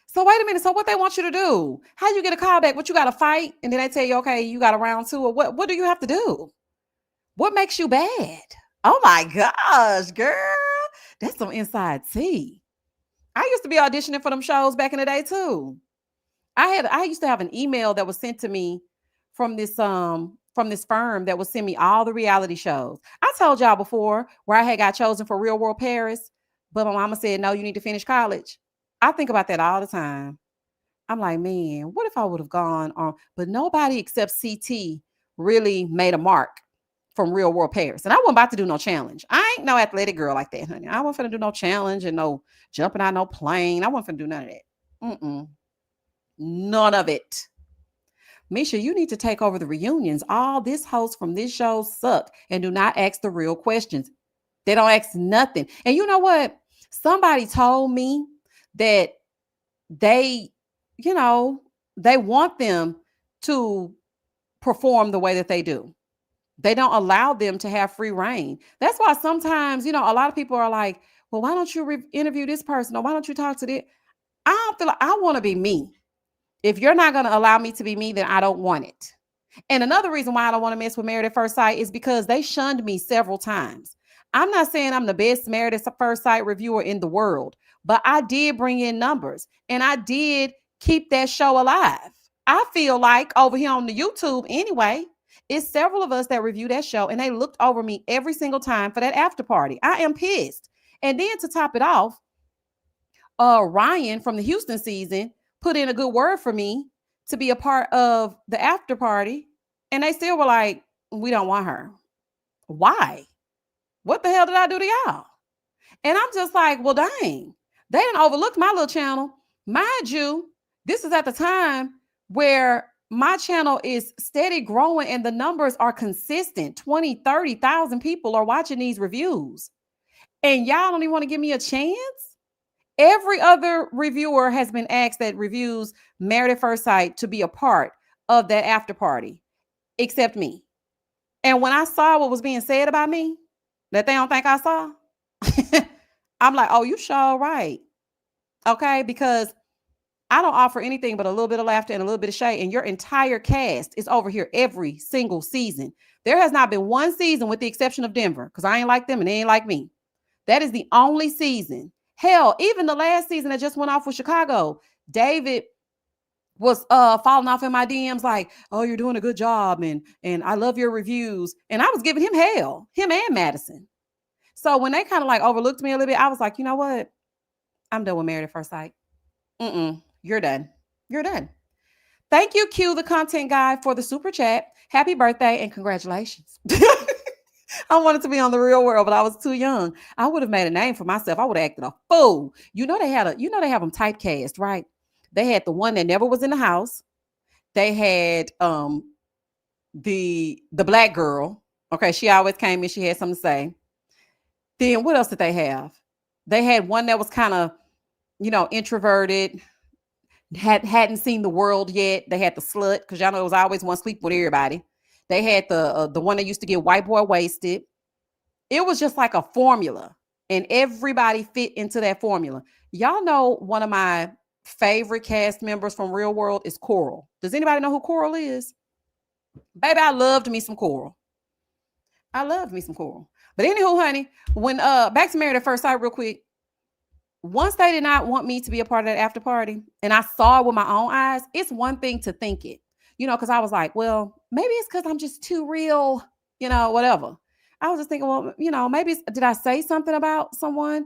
So wait a minute. So what they want you to do? How you get a call back? What, you got to fight? And then they tell you, okay, you got a round 2, or what do you have to do? What makes you bad? Oh my gosh, girl. That's some inside tea. I used to be auditioning for them shows back in the day too. I used to have an email that was sent to me from this firm that would send me all the reality shows. I told y'all before where I had got chosen for Real World Paris, but my mama said, no, you need to finish college. I think about that all the time. I'm like, man, what if I would have gone on? But nobody except CT really made a mark from Real World Paris. And I wasn't about to do no challenge. I ain't no athletic girl like that, honey. I wasn't finna do no challenge and no jumping out no plane. I wasn't finna do none of that. None of it. Misha, you need to take over the reunions. All this hosts from this show suck and do not ask the real questions. They don't ask nothing. And you know what? Somebody told me that they want them to perform the way that they do. They don't allow them to have free reign. That's why sometimes, a lot of people are like, well, why don't you interview this person? Or why don't you talk to this? I don't feel like I want to be me. If you're not going to allow me to be me, then I don't want it. And another reason why I don't want to mess with Married at First Sight is because they shunned me several times. I'm not saying I'm the best Married at First Sight reviewer in the world, but I did bring in numbers and I did keep that show alive. I feel like over here on the YouTube anyway, it's several of us that review that show and they looked over me every single time for that after party. I am pissed. And then to top it off, Ryan from the Houston season put in a good word for me to be a part of the after party. And they still were like, we don't want her. Why? What the hell did I do to y'all? And I'm just like, well, dang, they didn't overlook my little channel. Mind you, this is at the time where my channel is steady growing and the numbers are consistent. 20, 30,000 people are watching these reviews. And y'all don't even want to give me a chance? Every other reviewer has been asked that reviews Married at First Sight to be a part of that after party, except me. And when I saw what was being said about me, that they don't think I saw, I'm like, oh, you sure right. Okay, because I don't offer anything but a little bit of laughter and a little bit of shade. And your entire cast is over here every single season. There has not been one season with the exception of Denver, because I ain't like them and they ain't like me. That is the only season. Hell, even the last season that just went off with Chicago, David was falling off in my DMs like, oh, you're doing a good job and I love your reviews. And I was giving him hell, him and Madison. So when they kind of like overlooked me a little bit, I was like, you know what? I'm done with Married at First Sight. You're done. You're done. Thank you, Q, the content guy, for the super chat. Happy birthday and congratulations. I wanted to be on the Real World, but I was too young. I would have made a name for myself. I would have acted a fool. They have them typecast, right? They had the one that never was in the house. They had the black girl. Okay, she always came in, she had something to say. Then what else did they have? They had one that was kind of, introverted, hadn't seen the world yet. They had the slut, because y'all know it was always one sleep with everybody. They had the one that used to get white boy wasted. It was just like a formula, and everybody fit into that formula. Y'all know one of my favorite cast members from Real World is Coral. Does anybody know who Coral is? Baby, I loved me some Coral. I loved me some Coral. But anywho, honey, when back to Married at First Sight real quick. Once they did not want me to be a part of that after party, and I saw it with my own eyes, it's one thing to think it, because I was like, well, maybe it's because I'm just too real, whatever. I was just thinking, well, maybe did I say something about someone?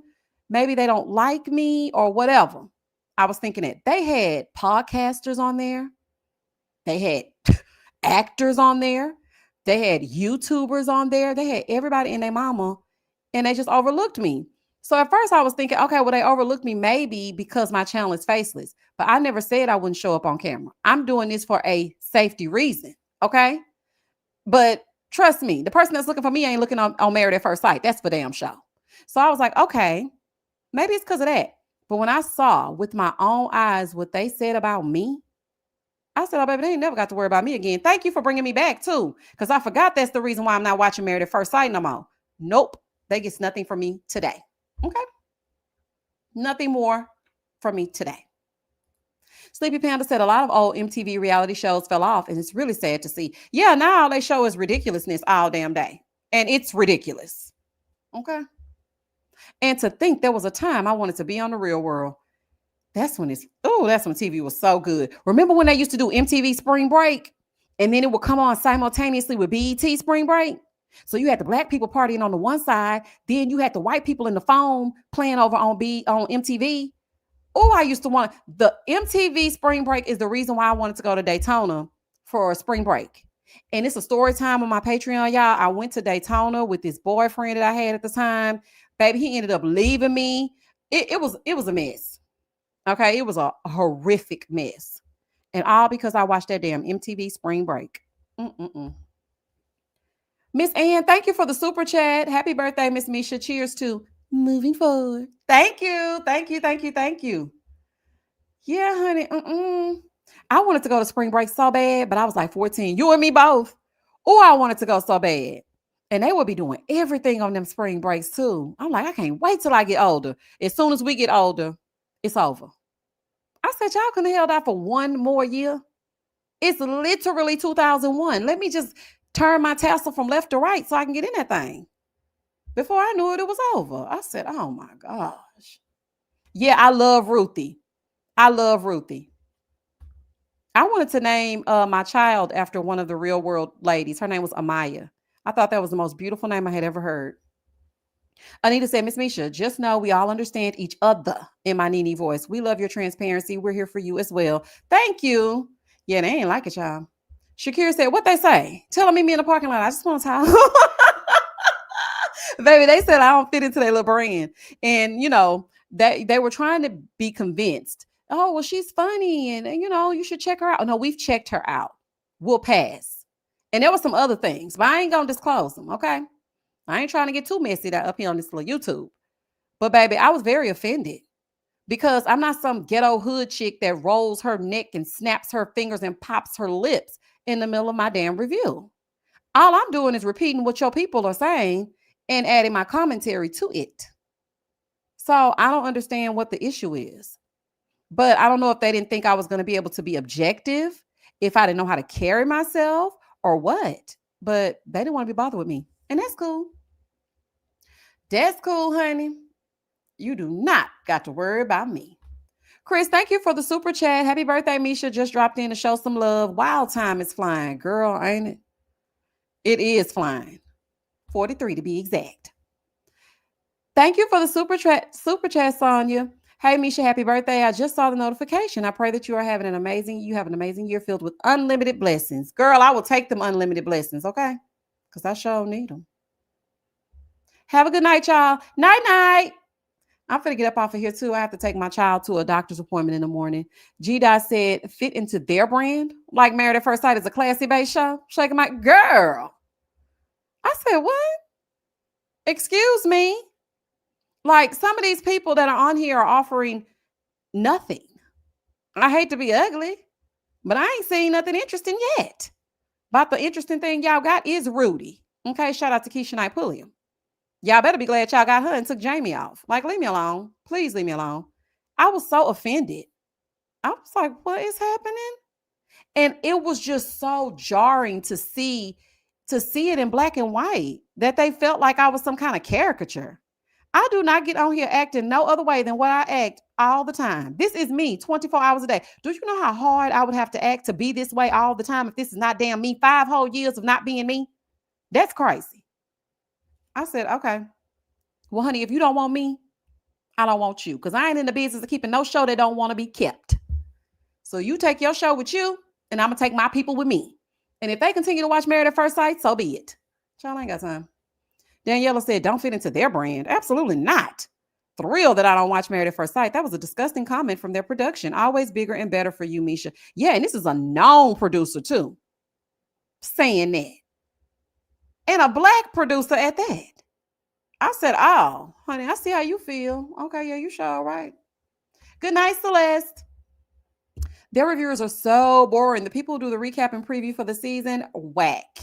Maybe they don't like me or whatever. I was thinking it. They had podcasters on there. They had actors on there. They had YouTubers on there. They had everybody and their mama, and they just overlooked me. So at first I was thinking, okay, well, they overlooked me maybe because my channel is faceless, but I never said I wouldn't show up on camera. I'm doing this for a safety reason. Okay. But trust me, the person that's looking for me ain't looking on Married at First Sight. That's for damn show. So I was like, okay, maybe it's because of that. But when I saw with my own eyes what they said about me, I said, oh, baby, they ain't never got to worry about me again. Thank you for bringing me back too, because I forgot that's the reason why I'm not watching Married at First Sight no more. Nope. They get nothing from me today. Okay. Nothing more from me today. Sleepy Panda said a lot of old MTV reality shows fell off, and it's really sad to see. Yeah, now all they show is ridiculousness all damn day. And it's ridiculous. Okay. And to think there was a time I wanted to be on the Real World. That's when TV was so good. Remember when they used to do MTV Spring Break? And then it would come on simultaneously with BET Spring Break? So you had the black people partying on the one side, then you had the white people in the phone playing over on MTV. Oh, I used to want the MTV Spring Break is the reason why I wanted to go to Daytona for a spring break. And it's a story time on my Patreon, y'all. I went to Daytona with this boyfriend that I had at the time. Baby, he ended up leaving me. It was a mess. Okay, it was a horrific mess. And all because I watched that damn MTV Spring Break. Miss Ann, thank you for the super chat. Happy birthday, Miss Misha. Cheers to moving forward. Thank you. Thank you. Thank you. Thank you. Yeah, honey. I wanted to go to spring break so bad, but I was like 14. You and me both. Oh, I wanted to go so bad. And they would be doing everything on them spring breaks too. I'm like, I can't wait till I get older. As soon as we get older, it's over. I said, y'all couldn't have held out for one more year. It's literally 2001. Let me just turn my tassel from left to right so I can get in that thing. Before I knew it, it was over. I said, oh my gosh. Yeah, I love Ruthie. I love Ruthie. I wanted to name my child after one of the Real World ladies. Her name was Amaya. I thought that was the most beautiful name I had ever heard. Anita said, Miss Misha, just know we all understand each other in my Nene voice. We love your transparency. We're here for you as well. Thank you. Yeah, they ain't like it, y'all. Shakira said, what they say? Tell them meet me in the parking lot. I just want to talk. Baby, they said I don't fit into their little brand. And, they were trying to be convinced. Oh, well, she's funny. And, you should check her out. Oh, no, we've checked her out. We'll pass. And there were some other things, but I ain't going to disclose them, okay? I ain't trying to get too messy up here on this little YouTube. But, baby, I was very offended because I'm not some ghetto hood chick that rolls her neck and snaps her fingers and pops her lips in the middle of my damn review. All I'm doing is repeating what your people are saying and adding my commentary to it. So I don't understand what the issue is. But I don't know if they didn't think I was going to be able to be objective, if I didn't know how to carry myself or what. But they didn't want to be bothered with me. And that's cool. That's cool, honey. You do not got to worry about me. Chris, thank you for the super chat. Happy birthday, Misha. Just dropped in to show some love. Wild time is flying. Girl, ain't it? It is flying. 43 to be exact. Thank you for the super chat, Sonia. Hey, Misha, happy birthday. I just saw the notification. I pray that you have an amazing year filled with unlimited blessings. Girl, I will take them unlimited blessings, okay? Because I sure need them. Have a good night, y'all. Night, night. I'm going to get up off of here, too. I have to take my child to a doctor's appointment in the morning. G-Dot said, fit into their brand. Like Married at First Sight is a classy-based show. Shaking my girl. I said, what? Excuse me? Like, some of these people that are on here are offering nothing. I hate to be ugly, but I ain't seen nothing interesting yet. But the interesting thing y'all got is Rudy. Okay, shout out to Keisha Knight Pulliam. Y'all better be glad y'all got her and took Jamie off. Like, leave me alone. Please leave me alone. I was so offended. I was like, what is happening? And it was just so jarring to see it in black and white that they felt like I was some kind of caricature. I do not get on here acting no other way than what I act all the time. This is me 24 hours a day. Do you know how hard I would have to act to be this way all the time if this is not damn me? 5 whole years of not being me? That's crazy. I said, okay. Well, honey, if you don't want me, I don't want you, because I ain't in the business of keeping no show that don't want to be kept. So you take your show with you, and I'm going to take my people with me. And if they continue to watch Married at First Sight, so be it. Y'all ain't got time. Daniela said, don't fit into their brand. Absolutely not. Thrilled that I don't watch Married at First Sight. That was a disgusting comment from their production. Always bigger and better for you, Misha. Yeah, and this is a known producer, too. Saying that. And a black producer at that. I said, oh, honey, I see how you feel. Okay, yeah, you sure all right. Good night, Celeste. Their reviewers are so boring. The people who do the recap and preview for the season, whack.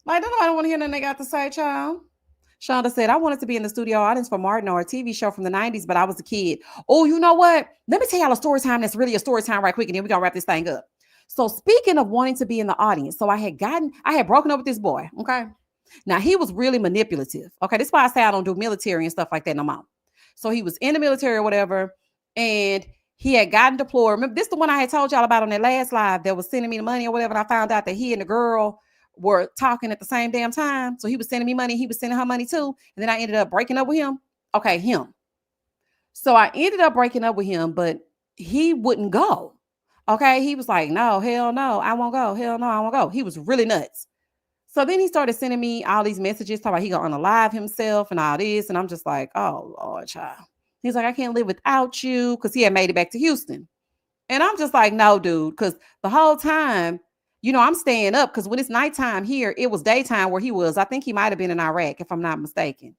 Like, don't nobody want to hear nothing they got to say, child. Shonda said, I wanted to be in the studio audience for Martin or a TV show from the 90s, but I was a kid. Oh, you know what? Let me tell y'all a story time that's really a story time right quick, and then we're going to wrap this thing up. So speaking of wanting to be in the audience, so I had broken up with this boy, okay? Now, he was really manipulative, okay? This is why I say I don't do military and stuff like that no more. So he was in the military or whatever, and he had gotten deployed. Remember, this is the one I had told y'all about on that last live that was sending me the money or whatever, and I found out that he and the girl were talking at the same damn time. So he was sending me money. He was sending her money too. And then I ended up breaking up with him. Okay, him. So I ended up breaking up with him, but he wouldn't go. Okay, he was like, no, hell no, I won't go. Hell no, I won't go. He was really nuts. So then he started sending me all these messages talking about he gonna unalive himself and all this. And I'm just like, oh, Lord, child. He's like, I can't live without you, because he had made it back to Houston. And I'm just like, no, dude, because the whole time, you know, I'm staying up, because when it's nighttime here, it was daytime where he was. I think he might have been in Iraq, if I'm not mistaken.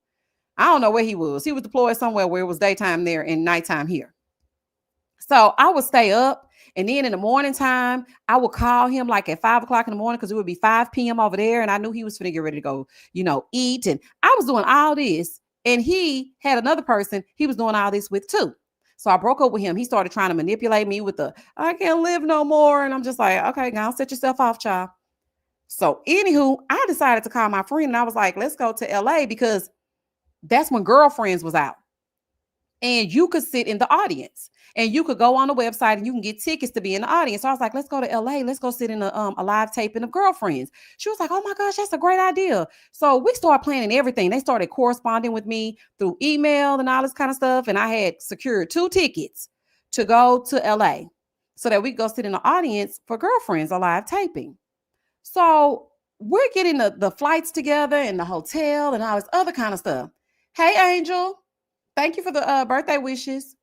I don't know where he was. He was deployed somewhere where it was daytime there and nighttime here. So I would stay up. And then in the morning time, I would call him like at 5 o'clock in the morning, because it would be 5 p.m. over there. And I knew he was finna get ready to go, you know, eat. And I was doing all this. And he had another person he was doing all this with too. So I broke up with him. He started trying to manipulate me with I can't live no more. And I'm just like, okay, now set yourself off, child. So anywho, I decided to call my friend, and I was like, let's go to LA, because that's when Girlfriends was out. And you could sit in the audience, and you could go on the website and you can get tickets to be in the audience. So I was like, let's go to LA. Let's go sit in a live taping of Girlfriends. She was like, oh my gosh, that's a great idea. So we started planning everything. They started corresponding with me through email and all this kind of stuff. And I had secured 2 tickets to go to LA so that we could go sit in the audience for Girlfriends, a live taping. So we're getting the flights together and the hotel and all this other kind of stuff. Hey, Angel. Thank you for the birthday wishes.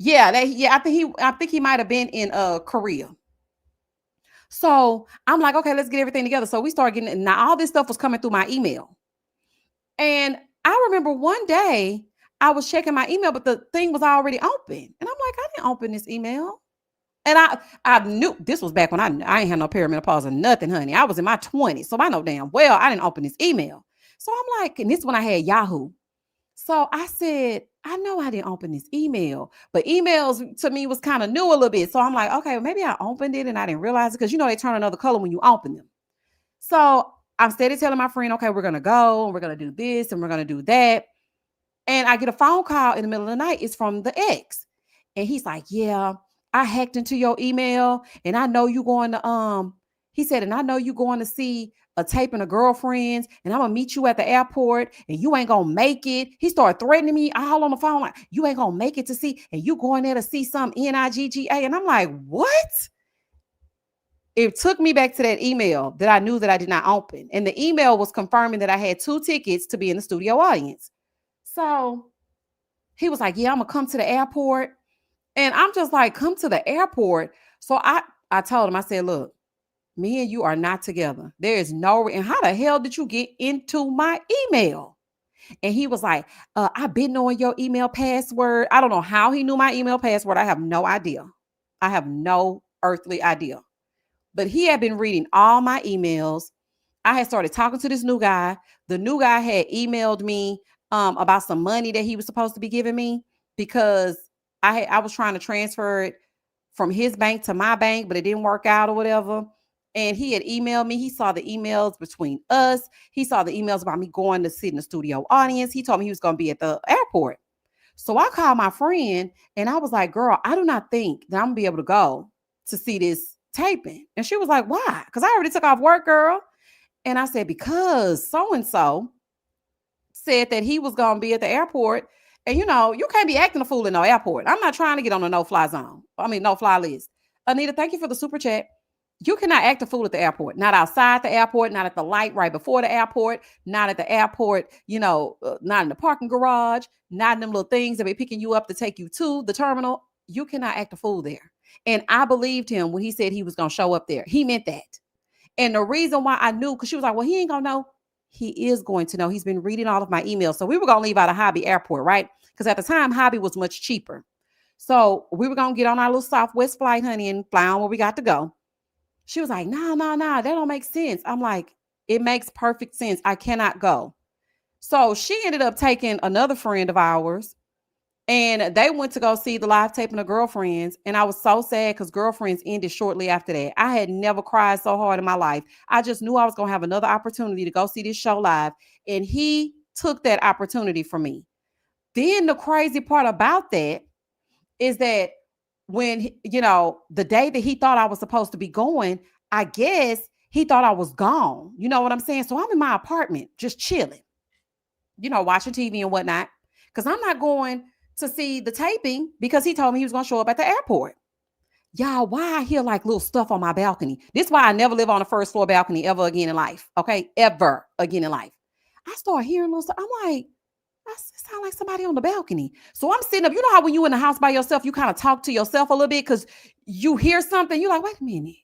Yeah, I think he might have been in Korea. So I'm like, okay, let's get everything together. So we started getting, now all this stuff was coming through my email. And I remember one day I was checking my email, but the thing was already open. And I'm like, I didn't open this email. And I knew this was back when I ain't had no perimenopause or nothing, honey. I was in my 20s. So I know damn well I didn't open this email. So I'm like, and this when I had Yahoo. So I said, I know I didn't open this email, but emails to me was kind of new a little bit. So I'm like, okay, well, maybe I opened it and I didn't realize it, because, you know, they turn another color when you open them. So I'm steady telling my friend, okay, we're going to go and we're going to do this and we're going to do that. And I get a phone call in the middle of the night. It's from the ex. And he's like, yeah, I hacked into your email, and I know you going to, he said, and I know you going to see a taping of Girlfriends, and I'm gonna meet you at the airport, and you ain't gonna make it. He started threatening me all on the phone, like, you ain't gonna make it to see, and you going there to see some NIGGA. And I'm like, what? It took me back to that email that I knew that I did not open. And the email was confirming that I had 2 tickets to be in the studio audience. So he was like, yeah, I'm gonna come to the airport. And I'm just like, come to the airport. So I told him, I said, look, me and you are not together. There is no, and how the hell did you get into my email? And he was like, I've been knowing your email password. I don't know how he knew my email password. I have no idea. I have no earthly idea. But he had been reading all my emails. I had started talking to this new guy. The new guy had emailed me about some money that he was supposed to be giving me because I was trying to transfer it from his bank to my bank, but it didn't work out or whatever. And he had emailed me. He saw the emails between us. He saw the emails about me going to sit in the studio audience. He told me he was going to be at the airport. So I called my friend and I was like, girl, I do not think that I'm going to be able to go to see this taping. And she was like, why? Because I already took off work, girl. And I said, because so-and-so said that he was going to be at the airport. And you know, you can't be acting a fool in no airport. I'm not trying to get on a no-fly zone. No-fly list. Anita, thank you for the super chat. You cannot act a fool at the airport. Not outside the airport, not at the light right before the airport, not at the airport, not in the parking garage, not in them little things that be picking you up to take you to the terminal. You cannot act a fool there. And I believed him when he said he was going to show up there. He meant that. And the reason why I knew, because she was like, well, he ain't going to know. He is going to know. He's been reading all of my emails. So we were going to leave out of Hobby Airport, right? Because at the time, Hobby was much cheaper. So we were going to get on our little Southwest flight, honey, and fly on where we got to go. She was like, no, that don't make sense. I'm like, it makes perfect sense. I cannot go. So she ended up taking another friend of ours and they went to go see the live taping of Girlfriends. And I was so sad because Girlfriends ended shortly after that. I had never cried so hard in my life. I just knew I was going to have another opportunity to go see this show live. And he took that opportunity from me. Then the crazy part about that is that when, the day that he thought I was supposed to be going, I guess he thought I was gone. You know what I'm saying? So I'm in my apartment, just chilling, watching TV and whatnot, because I'm not going to see the taping because he told me he was going to show up at the airport. Y'all, why I hear like little stuff on my balcony? This is why I never live on a first floor balcony ever again in life. Okay. Ever again in life. I start hearing little stuff. I'm like, I sound like somebody on the balcony. So I'm sitting up. You know how when you in the house by yourself, you kind of talk to yourself a little bit because you hear something. You're like, wait a minute.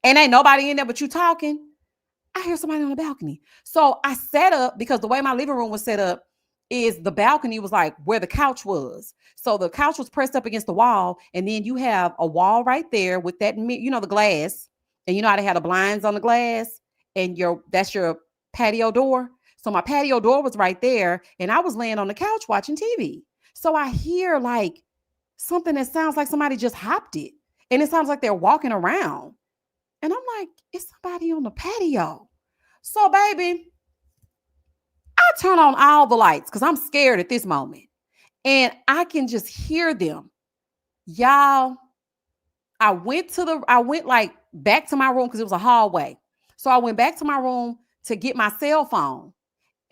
And ain't nobody in there but you talking. I hear somebody on the balcony. So I sat up because the way my living room was set up is the balcony was like where the couch was. So the couch was pressed up against the wall. And then you have a wall right there with that, the glass. And you know how they had the blinds on the glass and that's your patio door. So my patio door was right there and I was laying on the couch watching TV. So I hear like something that sounds like somebody just hopped it. And it sounds like they're walking around. And I'm like, it's somebody on the patio. So baby, I turn on all the lights because I'm scared at this moment. And I can just hear them. Y'all, I went like back to my room because it was a hallway. So I went back to my room to get my cell phone.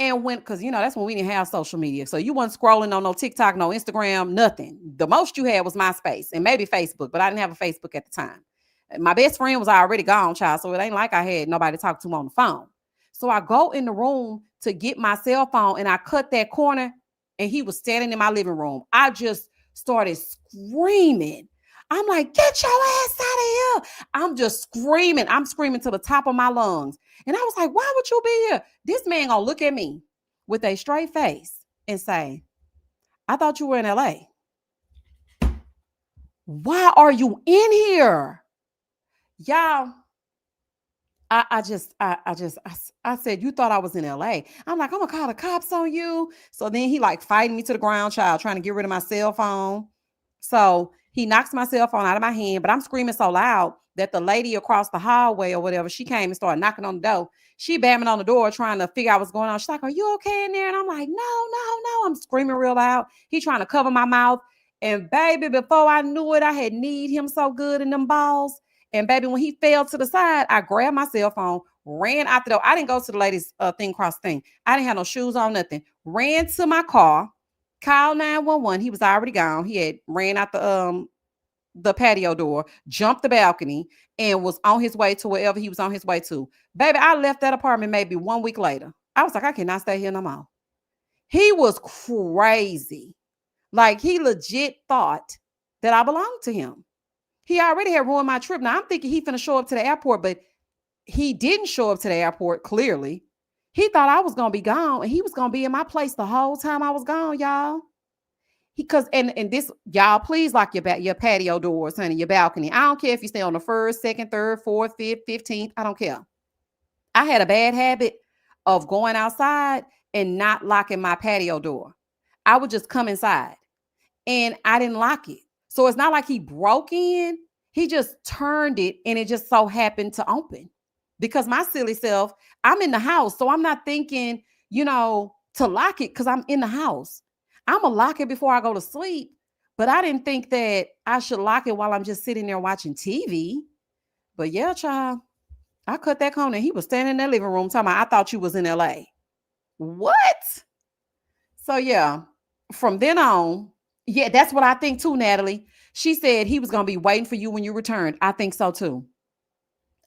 And because, that's when we didn't have social media. So you weren't scrolling on no TikTok, no Instagram, nothing. The most you had was MySpace and maybe Facebook, but I didn't have a Facebook at the time. My best friend was already gone, child. So it ain't like I had nobody to talk to on the phone. So I go in the room to get my cell phone and I cut that corner and he was standing in my living room. I just started screaming. I'm like, get your ass out of here. I'm just screaming. I'm screaming to the top of my lungs. And I was like, why would you be here? This man gonna look at me with a straight face and say, I thought you were in LA. Why are you in here? Y'all, I said, you thought I was in LA. I'm like, I'm gonna call the cops on you. So then he like fighting me to the ground, child, trying to get rid of my cell phone. So he knocks my cell phone out of my hand, but I'm screaming so loud that the lady across the hallway or whatever, she came and started knocking on the door. She banging on the door trying to figure out what's going on. She's like, are you okay in there? And I'm like, no. I'm screaming real loud. He trying to cover my mouth. And baby, before I knew it, I had kneed him so good in them balls. And baby, when he fell to the side, I grabbed my cell phone, ran out the door. I didn't go to the ladies' thing cross thing. I didn't have no shoes on, nothing. Ran to my car, called 911. He was already gone. He had ran out the patio door, jumped the balcony, and was on his way to wherever he was on his way to. Baby, I left that apartment maybe 1 week later. I was like, I cannot stay here no more. He was crazy. Like, he legit thought that I belonged to him. He already had ruined my trip. Now I'm thinking he finna show up to the airport, but he didn't show up to the airport, clearly. He thought I was gonna be gone, and he was gonna be in my place the whole time I was gone, y'all. Because and this, y'all, please lock your patio doors, honey, your balcony. I don't care if you stay on the first, second, third, fourth, fifth, 15th. I don't care. I had a bad habit of going outside and not locking my patio door. I would just come inside, and I didn't lock it. So it's not like he broke in. He just turned it, and it just so happened to open. Because my silly self, I'm in the house, so I'm not thinking, to lock it because I'm in the house. I'm going to lock it before I go to sleep. But I didn't think that I should lock it while I'm just sitting there watching TV. But yeah, child, I cut that corner. He was standing in that living room talking about, I thought you was in LA. What? So yeah, from then on, yeah, that's what I think too, Natalie. She said he was going to be waiting for you when you returned. I think so too.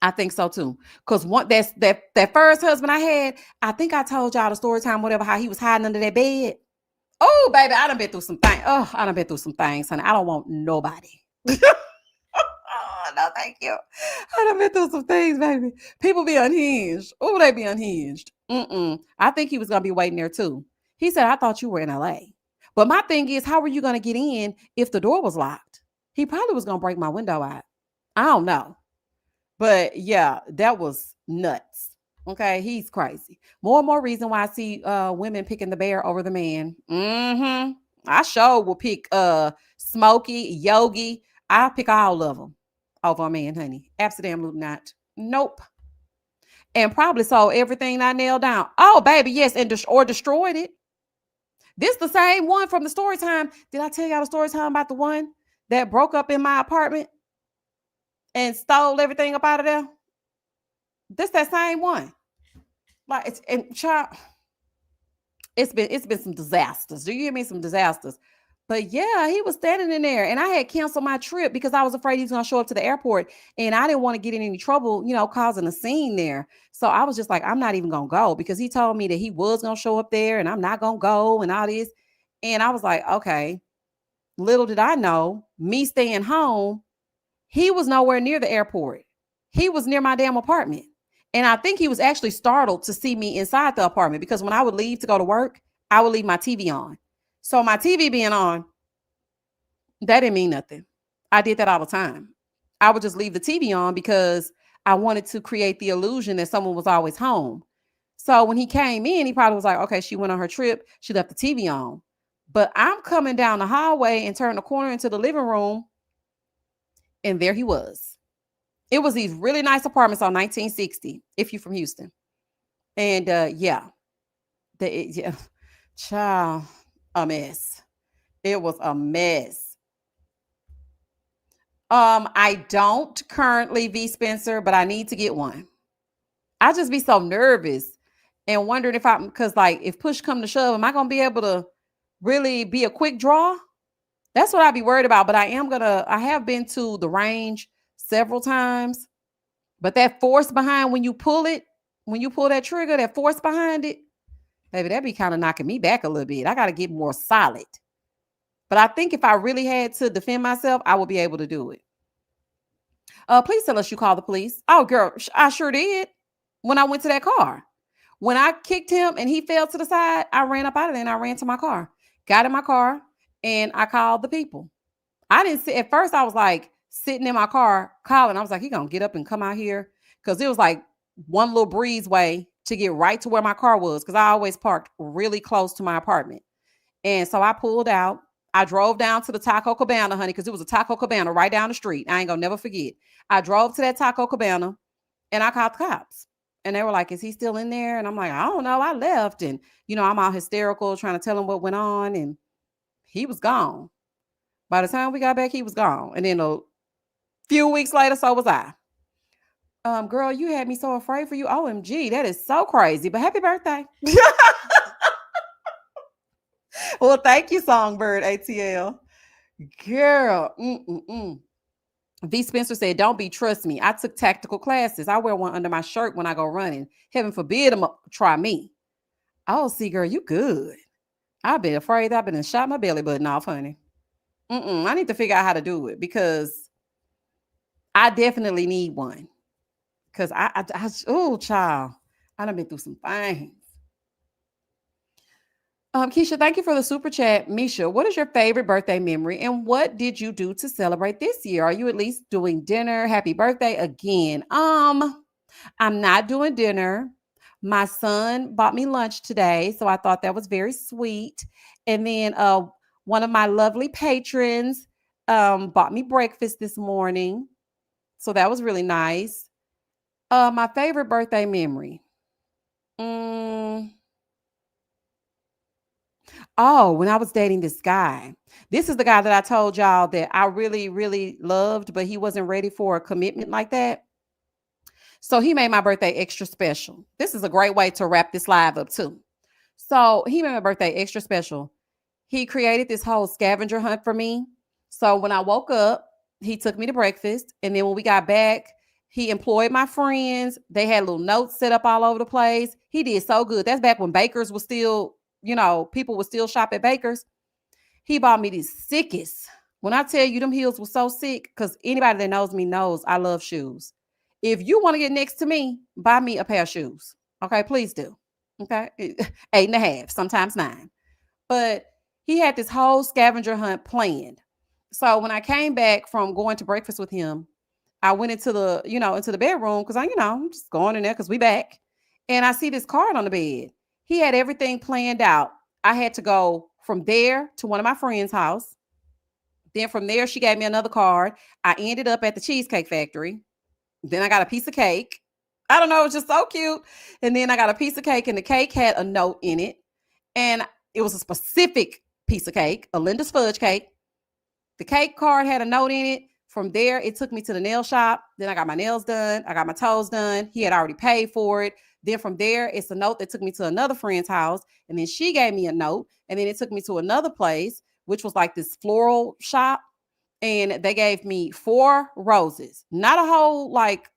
Because that first husband I had, I think I told y'all the story time, whatever, how he was hiding under that bed. Oh, baby, I done been through some things. Oh, I done been through some things, honey. I don't want nobody. Oh, no, thank you. I done been through some things, baby. People be unhinged. Oh, they be unhinged. I think he was going to be waiting there too. He said, I thought you were in LA. But my thing is, how were you going to get in if the door was locked? He probably was going to break my window out. I don't know. But yeah, that was nuts. Okay, he's crazy. More and more reason why I see women picking the bear over the man. I sure will pick Smokey, Yogi. I'll pick all of them over a man, honey. Absolutely not. Nope. And probably sold everything I nailed down. Oh, baby, yes, and or destroyed it. This the same one from the story time. Did I tell y'all the story time about the one that broke up in my apartment and stole everything up out of there? This that same one. Like it's been some disasters. Do you hear me? Some disasters. But yeah, he was standing in there, and I had canceled my trip because I was afraid he was going to show up to the airport, and I didn't want to get in any trouble, causing a scene there. So I was just like, I'm not even going to go, because he told me that he was going to show up there, and I'm not going to go, and all this. And I was like, okay. Little did I know, me staying home, he was nowhere near the airport. He was near my damn apartment. And I think he was actually startled to see me inside the apartment, because when I would leave to go to work, I would leave my TV on. So my TV being on, that didn't mean nothing. I did that all the time. I would just leave the TV on because I wanted to create the illusion that someone was always home. So when he came in, he probably was like, okay, she went on her trip. She left the TV on. But I'm coming down the hallway and turn the corner into the living room, and there he was. It was these really nice apartments on 1960, if you're from Houston. And child, a mess. It was a mess. I don't currently V Spencer, but I need to get one. I just be so nervous and wondering because like if push come to shove, am I gonna be able to really be a quick draw? That's what I'd be worried about. But I have been to the range several times, but that force behind when you pull that trigger, that force behind it, baby, that'd be kind of knocking me back a little bit. I got to get more solid. But I think if I really had to defend myself, I would be able to do it. Please tell us you called the police. Oh, girl, I sure did. When I went to that car, when I kicked him and he fell to the side, I ran up out of there and I ran to my car, got in my car, and I called the people. I didn't see, at first I was like sitting in my car calling. I was like, he gonna get up and come out here, because it was like one little breezeway to get right to where my car was, because I always parked really close to my apartment. And so I pulled out. I drove down to the Taco Cabana, honey, because it was a Taco Cabana right down the street. I ain't gonna never forget. I drove to that Taco Cabana and I called the cops. And they were like, is he still in there? And I'm like, I don't know. I left. And, I'm all hysterical trying to tell him what went on. And he was gone. By the time we got back, he was gone. And then a few weeks later, so was I. Girl, you had me so afraid for you. OMG, that is so crazy. But happy birthday. Well, thank you, Songbird ATL. Girl. V. Spencer said, don't be trust me. I took tactical classes. I wear one under my shirt when I go running. Heaven forbid them try me. Oh, see, girl, you good. I've been afraid. I've been and shot my belly button off, honey. I need to figure out how to do it because I definitely need one. Because oh, child, I done been through some things. Keisha, thank you for the super chat. Misha, what is your favorite birthday memory and what did you do to celebrate this year? Are you at least doing dinner? Happy birthday again. I'm not doing dinner. My son bought me lunch today, so I thought that was very sweet. And then one of my lovely patrons bought me breakfast this morning. So that was really nice. My favorite birthday memory. Oh, when I was dating this guy. This is the guy that I told y'all that I really, really loved, but he wasn't ready for a commitment like that. So he made my birthday extra special. This is a great way to wrap this live up too. So he made my birthday extra special. He created this whole scavenger hunt for me. So when I woke up, he took me to breakfast. And then when we got back, he employed my friends. They had little notes set up all over the place. He did so good. That's back when Baker's was still, people would still shop at Baker's. He bought me these sickest. When I tell you them heels were so sick, because anybody that knows me knows I love shoes. If you want to get next to me, buy me a pair of shoes. Okay, please do. Okay, 8.5, sometimes 9. But he had this whole scavenger hunt planned. So when I came back from going to breakfast with him, I went into the, into the bedroom because I'm just going in there because we back. And I see this card on the bed. He had everything planned out. I had to go from there to one of my friends' house. Then from there, she gave me another card. I ended up at the Cheesecake Factory. Then I got a piece of cake. I don't know, it was just so cute. And then I got a piece of cake and the cake had a note in it. And it was a specific piece of cake, a Linda's fudge cake. The cake card had a note in it. From there, it took me to the nail shop. Then I got my nails done. I got my toes done. He had already paid for it. Then from there, it's a note that took me to another friend's house. And then she gave me a note. And then it took me to another place, which was like this floral shop. And they gave me 4 roses, not a whole like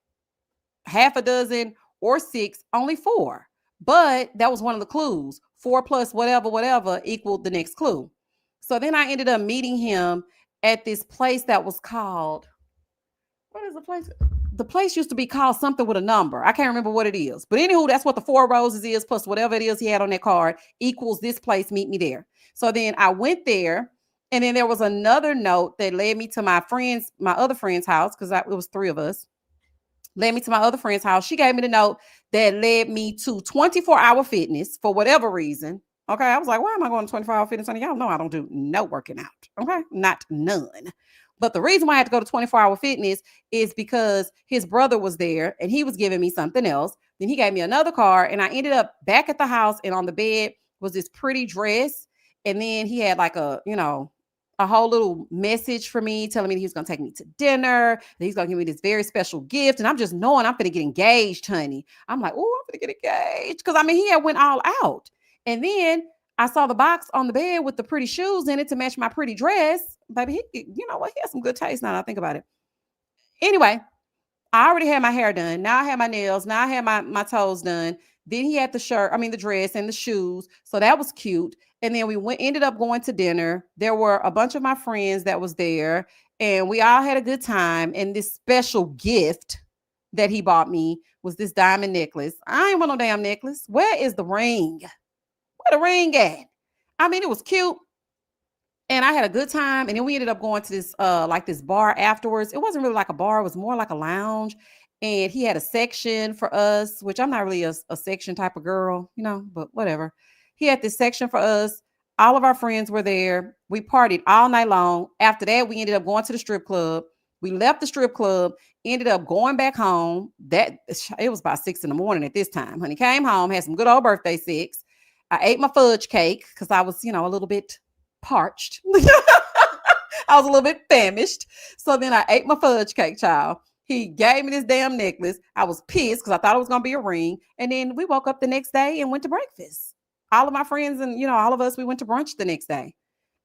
half a dozen or 6, only 4. But that was one of the clues. 4 plus whatever equaled the next clue. So then I ended up meeting him at this place that was called, what is the place? The place used to be called something with a number. I can't remember what it is. But anywho, that's what the 4 roses is, plus whatever it is he had on that card equals this place, meet me there. So then I went there. And then there was another note that led me to my other friend's house, because it was 3 of us. Led me to my other friend's house. She gave me the note that led me to 24-hour fitness for whatever reason. Okay, I was like, why am I going to 24-hour fitness? Honey, y'all know I don't do no working out. Okay, not none. But the reason why I had to go to 24-hour fitness is because his brother was there and he was giving me something else. Then he gave me another card and I ended up back at the house, and on the bed was this pretty dress. And then he had like a whole little message for me telling me that he was going to take me to dinner, that he's going to give me this very special gift. And I'm just knowing I'm going to get engaged, honey. I'm like, oh, I'm going to get engaged. Because, he had went all out. And then I saw the box on the bed with the pretty shoes in it to match my pretty dress. Baby, you know what? He has some good taste now that I think about it. Anyway, I already had my hair done. Now I had my nails. Now I had my toes done. Then he had the dress and the shoes. So that was cute. And then we ended up going to dinner. There were a bunch of my friends that was there, and we all had a good time. And this special gift that he bought me was this diamond necklace. I ain't want no damn necklace. Where is the ring? Where the ring at? It was cute. And I had a good time. And then we ended up going to this this bar afterwards. It wasn't really like a bar. It was more like a lounge. And he had a section for us, which I'm not really a section type of girl, but whatever. He had this section for us. All of our friends were there. We partied all night long. After that, we ended up going to the strip club. We left the strip club, ended up going back home. It was about 6 a.m. at this time. Honey, came home, had some good old birthday sex. I ate my fudge cake because I was, a little bit parched. I was a little bit famished. So then I ate my fudge cake, child. He gave me this damn necklace. I was pissed because I thought it was gonna be a ring. And then we woke up the next day and went to breakfast. All of my friends and all of us, we went to brunch the next day.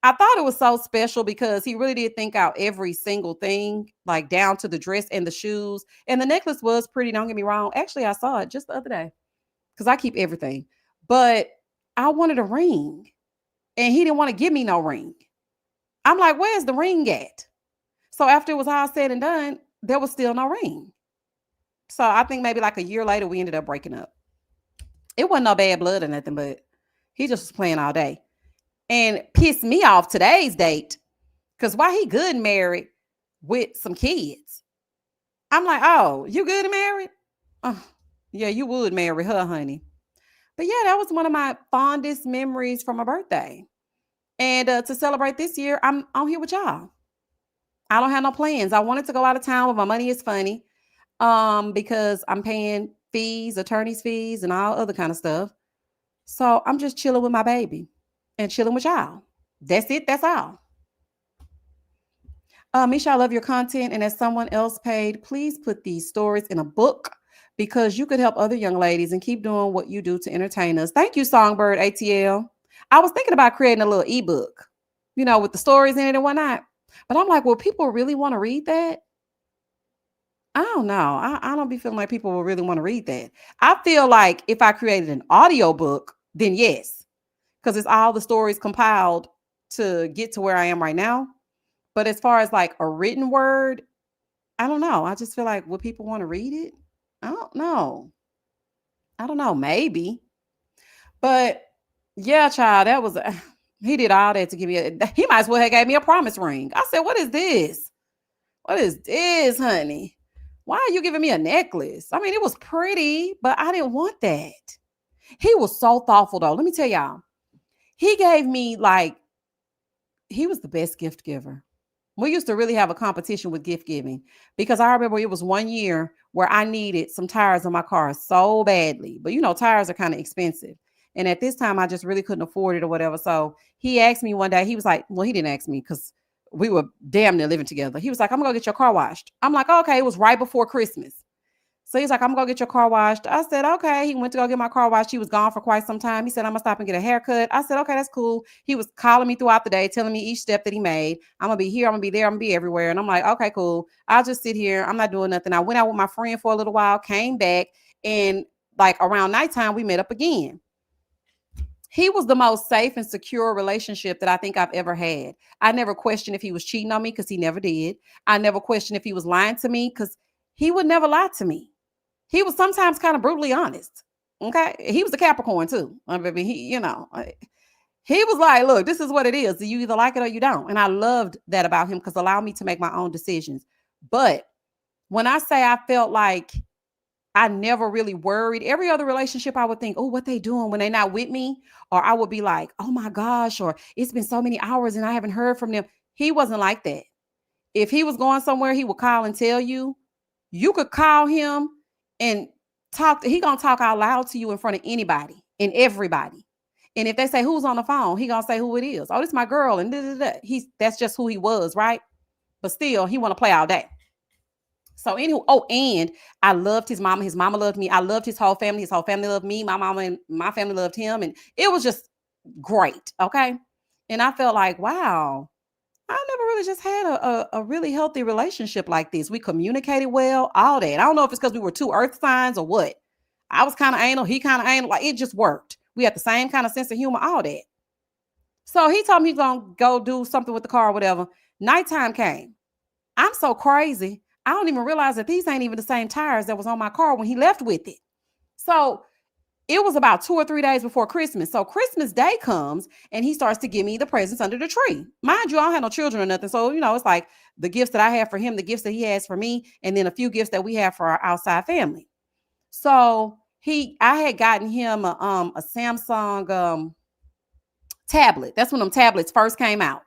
I thought it was so special because he really did think out every single thing, like down to the dress and the shoes. And the necklace was pretty, don't get me wrong. Actually, I saw it just the other day because I keep everything. But I wanted a ring. And he didn't want to give me no ring. I'm like, where's the ring at? So after it was all said and done, there was still no ring. So I think maybe like a year later, we ended up breaking up. It wasn't no bad blood or nothing, but he just was playing all day and pissed me off today's date. Because why he good and married with some kids? I'm like, oh, you good and married? Oh, yeah, you would marry her, honey. But yeah, that was one of my fondest memories from my birthday. And to celebrate this year, I'm on here with y'all. I don't have no plans. I wanted to go out of town, but my money is funny because I'm paying fees, attorney's fees, and all other kind of stuff. So I'm just chilling with my baby and chilling with y'all. That's it. That's all. Misha, I love your content. And as someone else paid, please put these stories in a book because you could help other young ladies and keep doing what you do to entertain us. Thank you, Songbird ATL. I was thinking about creating a little ebook, with the stories in it and whatnot. But I'm like, will people really want to read that? I don't know. I don't be feeling like people will really want to read that. I feel like if I created an audio book, then yes, because it's all the stories compiled to get to where I am right now. But as far as like a written word, I don't know. I just feel like, would people want to read it? I don't know. I don't know. Maybe. But yeah, child, that was he did all that to give me he might as well have gave me a promise ring. I said, what is this? What is this, honey? Why are you giving me a necklace? I mean, it was pretty, but I didn't want that. He was so thoughtful though. Let me tell y'all. He gave me he was the best gift giver. We used to really have a competition with gift giving because I remember it was one year where I needed some tires on my car so badly. But tires are kind of expensive. And at this time, I just really couldn't afford it or whatever. So he asked me one day, he was like, well, he didn't ask me because we were damn near living together. He was like, I'm going to go get your car washed. I'm like, okay, it was right before Christmas. So he's like, I'm going to go get your car washed. I said, okay. He went to go get my car washed. He was gone for quite some time. He said, I'm going to stop and get a haircut. I said, okay, that's cool. He was calling me throughout the day, telling me each step that he made. I'm going to be here. I'm going to be there. I'm going to be everywhere. And I'm like, okay, cool. I'll just sit here. I'm not doing nothing. I went out with my friend for a little while, came back, and like around nighttime, we met up again. He was the most safe and secure relationship that I think I've ever had. I never questioned if he was cheating on me because he never did. I never questioned if he was lying to me because he would never lie to me. He was sometimes kind of brutally honest. Okay. He was a Capricorn too. I mean, he was like, look, this is what it is. You either like it or you don't. And I loved that about him because it allowed me to make my own decisions. But when I say I felt like I never really worried. Every other relationship, I would think, oh, what they doing when they're not with me? Or I would be like, oh my gosh, or it's been so many hours and I haven't heard from them. He wasn't like that. If he was going somewhere, he would call and tell you. You could call him and talk. He gonna talk out loud to you in front of anybody and everybody. And if they say who's on the phone, he gonna say who it is. Oh, this is my girl. And that's just who he was, right? But still, he want to play all day. So anyway, and I loved his mama. His mama loved me. I loved his whole family. His whole family loved me. My mama and my family loved him. And it was just great. Okay. And I felt like, wow, I never really just had a really healthy relationship like this. We communicated well, all that. I don't know if it's because we were two earth signs or what. I was kind of anal. He kind of anal. Like it just worked. We had the same kind of sense of humor, all that. So he told me he's going to go do something with the car or whatever. Nighttime came. I'm so crazy. I don't even realize that these ain't even the same tires that was on my car when he left with it. So it was about 2 or 3 days before Christmas. So Christmas Day comes and he starts to give me the presents under the tree. Mind you, I don't have no children or nothing. So, it's like the gifts that I have for him, the gifts that he has for me, and then a few gifts that we have for our outside family. So I had gotten him a Samsung tablet. That's when them tablets first came out.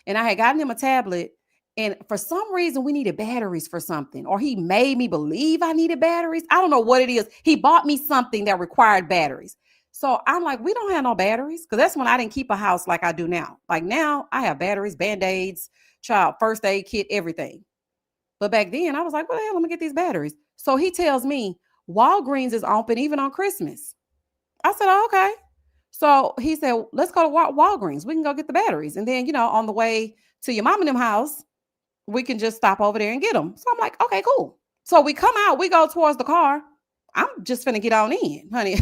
And I had gotten him a tablet. And for some reason, we needed batteries for something, or he made me believe I needed batteries. I don't know what it is. He bought me something that required batteries. So I'm like, we don't have no batteries. Because that's when I didn't keep a house like I do now. Like now I have batteries, Band-Aids, child, first aid kit, everything. But back then, I was like, "What the hell? Let me get these batteries." So he tells me Walgreens is open even on Christmas. I said, "Oh, okay." So he said, "Let's go to Walgreens. We can go get the batteries, and then on the way to your mom and them house, we can just stop over there and get them." So I'm like, "Okay, cool." So we come out, we go towards the car. I'm just finna get on in, honey.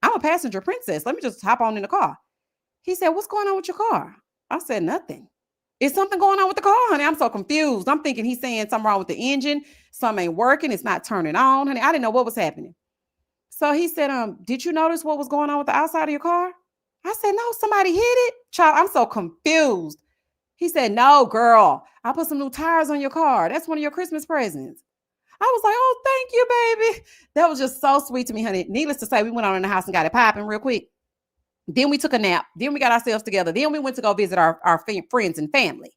I'm a passenger princess. Let me just hop on in the car. He said, "What's going on with your car?" I said, "Nothing." Is something going on with the car, honey? I'm so confused. I'm thinking he's saying something wrong with the engine. Something ain't working. It's not turning on, honey. I didn't know what was happening. So he said, did you notice what was going on with the outside of your car? I said, "No, somebody hit it." Child, I'm so confused. He said, "No, girl, I put some new tires on your car. That's one of your Christmas presents." I was like, "Oh, thank you, baby." That was just so sweet to me, honey. Needless to say, we went on in the house and got it popping real quick. Then we took a nap. Then we got ourselves together. Then we went to go visit our friends and family.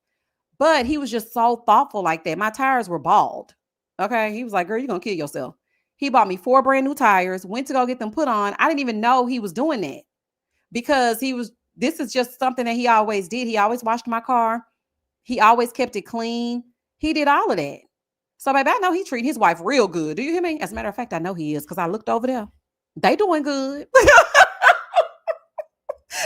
But he was just so thoughtful like that. My tires were bald. Okay. He was like, "Girl, you're going to kill yourself." He bought me 4 brand new tires, went to go get them put on. I didn't even know he was doing that because this is just something that he always did. He always washed my car. He always kept it clean. He did all of that. So, baby, I know he treated his wife real good. Do you hear me? As a matter of fact, I know he is because I looked over there. They doing good.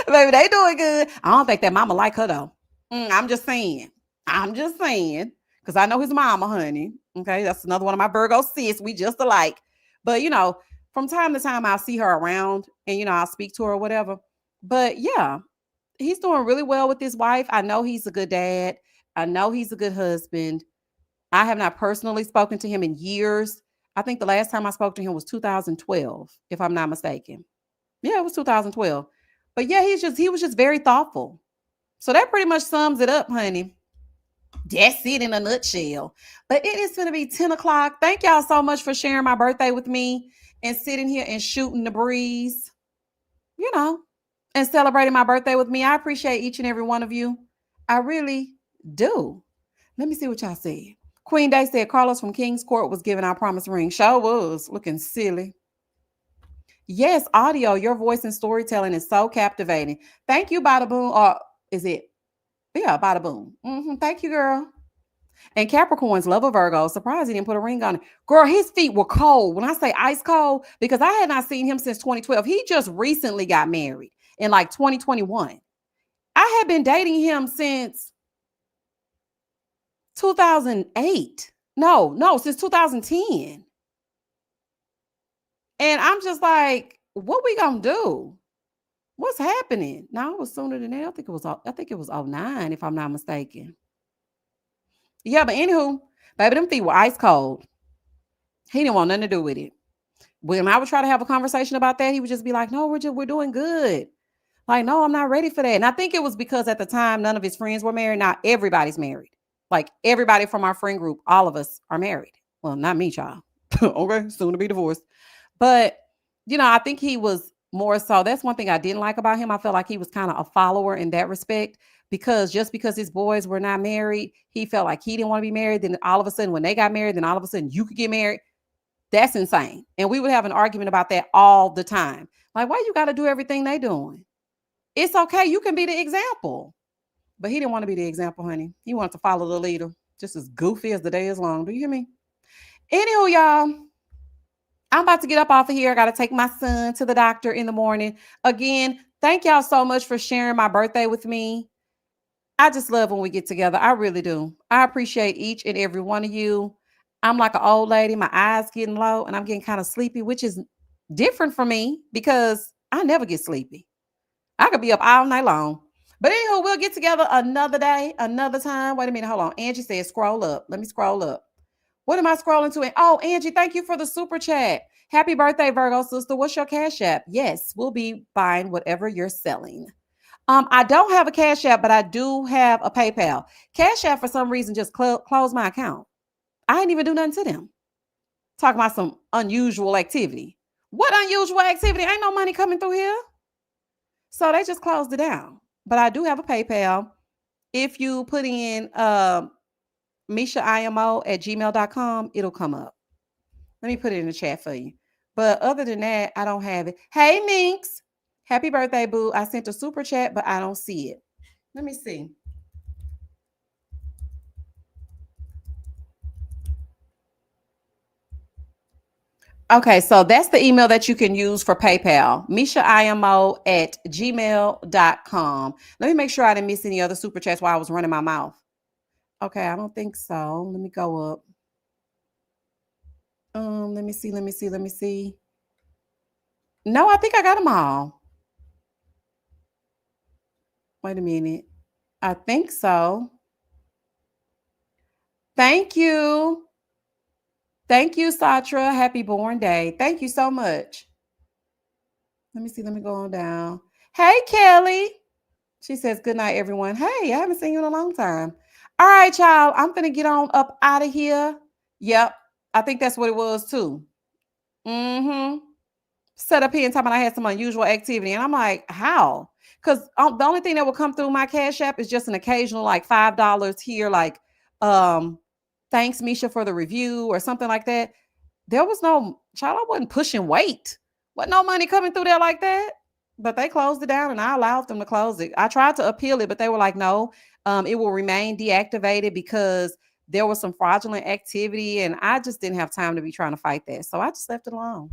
Baby, they doing good. I don't think that mama like her though. I'm just saying. I'm just saying. Because I know his mama, honey. Okay. That's another one of my Virgo sis. We just alike. But from time to time I'll see her around and I'll speak to her or whatever. But yeah, he's doing really well with his wife. I know he's a good dad. I know he's a good husband. I have not personally spoken to him in years. I think the last time I spoke to him was 2012, if I'm not mistaken. Yeah, it was 2012. But yeah, he was just very thoughtful. So that pretty much sums it up, honey. That's it in a nutshell. But it is going to be 10 o'clock. Thank y'all so much for sharing my birthday with me and sitting here and shooting the breeze, and celebrating my birthday with me. I appreciate each and every one of you. I really do. Let me see what y'all said. Queen Day said Carlos from King's Court was giving our promise ring. Sure was. Looking silly. Yes, audio, your voice and storytelling is so captivating. Thank you, Bada Boom. Or is it? Yeah, Bada Boom. Thank you, girl. And Capricorns love a Virgo. Surprised he didn't put a ring on it. Girl, his feet were cold. When I say ice cold, because I had not seen him since 2012. He just recently got married in like 2021. I had been dating him since 2008. No, since 2010. And I'm just like, what we gonna do? What's happening? No, it was sooner than that. I think it was 09, if I'm not mistaken. Yeah, but anywho, baby, them feet were ice cold. He didn't want nothing to do with it. When I would try to have a conversation about that, he would just be like, "No, we're doing good." Like, "No, I'm not ready for that." And I think it was because at the time none of his friends were married. Now everybody's married. Like everybody from our friend group, all of us are married. Well, not me, child. Okay, soon to be divorced. But I think he was more so. That's one thing I didn't like about him. I felt like he was kind of a follower in that respect because just because his boys were not married, he felt like he didn't want to be married. Then all of a sudden, when they got married, then all of a sudden you could get married. That's insane. And we would have an argument about that all the time. Like, why you got to do everything they doing? It's okay. You can be the example. But he didn't want to be the example, honey. He wanted to follow the leader, just as goofy as the day is long. Do you hear me? Anywho, y'all, I'm about to get up off of here. I got to take my son to the doctor in the morning. Again, thank y'all so much for sharing my birthday with me. I just love when we get together. I really do. I appreciate each and every one of you. I'm like an old lady. My eyes getting low and I'm getting kind of sleepy, which is different for me because I never get sleepy. I could be up all night long. But anywho, we'll get together another day, another time. Wait a minute. Hold on. Angie says scroll up. Let me scroll up. What am I scrolling to? Oh, Angie, thank you for the super chat. Happy birthday, Virgo sister. What's your Cash App? Yes, we'll be buying whatever you're selling. I don't have a Cash App, but I do have a PayPal. Cash App, for some reason, just closed my account. I didn't even do nothing to them. Talking about some unusual activity. What unusual activity? Ain't no money coming through here. So they just closed it down. But I do have a PayPal. If you put in MishaIMO@gmail.com, it'll come up. Let me put it in the chat for you. But other than that, I don't have it. Hey, Minx. Happy birthday, boo. I sent a super chat, but I don't see it. Let me see. Okay, so that's the email that you can use for PayPal. MishaIMO@gmail.com. Let me make sure I didn't miss any other super chats while I was running my mouth. Okay, I don't think so. Let me go up. Let me see. No, I think I got them all. Wait a minute. I think so. Thank you. Thank you, Satra. Happy born day. Thank you so much. Let me see. Let me go on down. Hey, Kelly. She says, good night, everyone. Hey, I haven't seen you in a long time. All right, y'all. I'm going to get on up out of here. Yep. I think that's what it was, too. Mm-hmm. Set up here and talking about I had some unusual activity. And I'm like, how? Because the only thing that will come through my Cash App is just an occasional like $5 here, like thanks, Misha, for the review or something like that. There was no child, I wasn't pushing weight. Wasn't no money coming through there like that. But they closed it down and I allowed them to close it. I tried to appeal it, but they were like, no, it will remain deactivated because there was some fraudulent activity and I just didn't have time to be trying to fight that. So I just left it alone.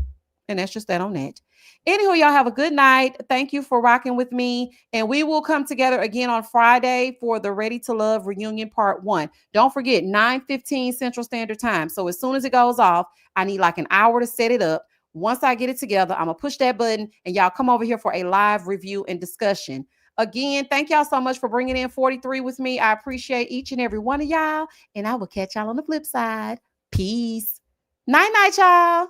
And that's just that on that. Anywho, y'all have a good night. Thank you for rocking with me. And we will come together again on Friday for the Ready to Love reunion part 1. Don't forget 9:15 Central Standard Time. So as soon as it goes off, I need like an hour to set it up. Once I get it together, I'm going to push that button and y'all come over here for a live review and discussion. Again, thank y'all so much for bringing in 43 with me. I appreciate each and every one of y'all. And I will catch y'all on the flip side. Peace. Night, night, y'all.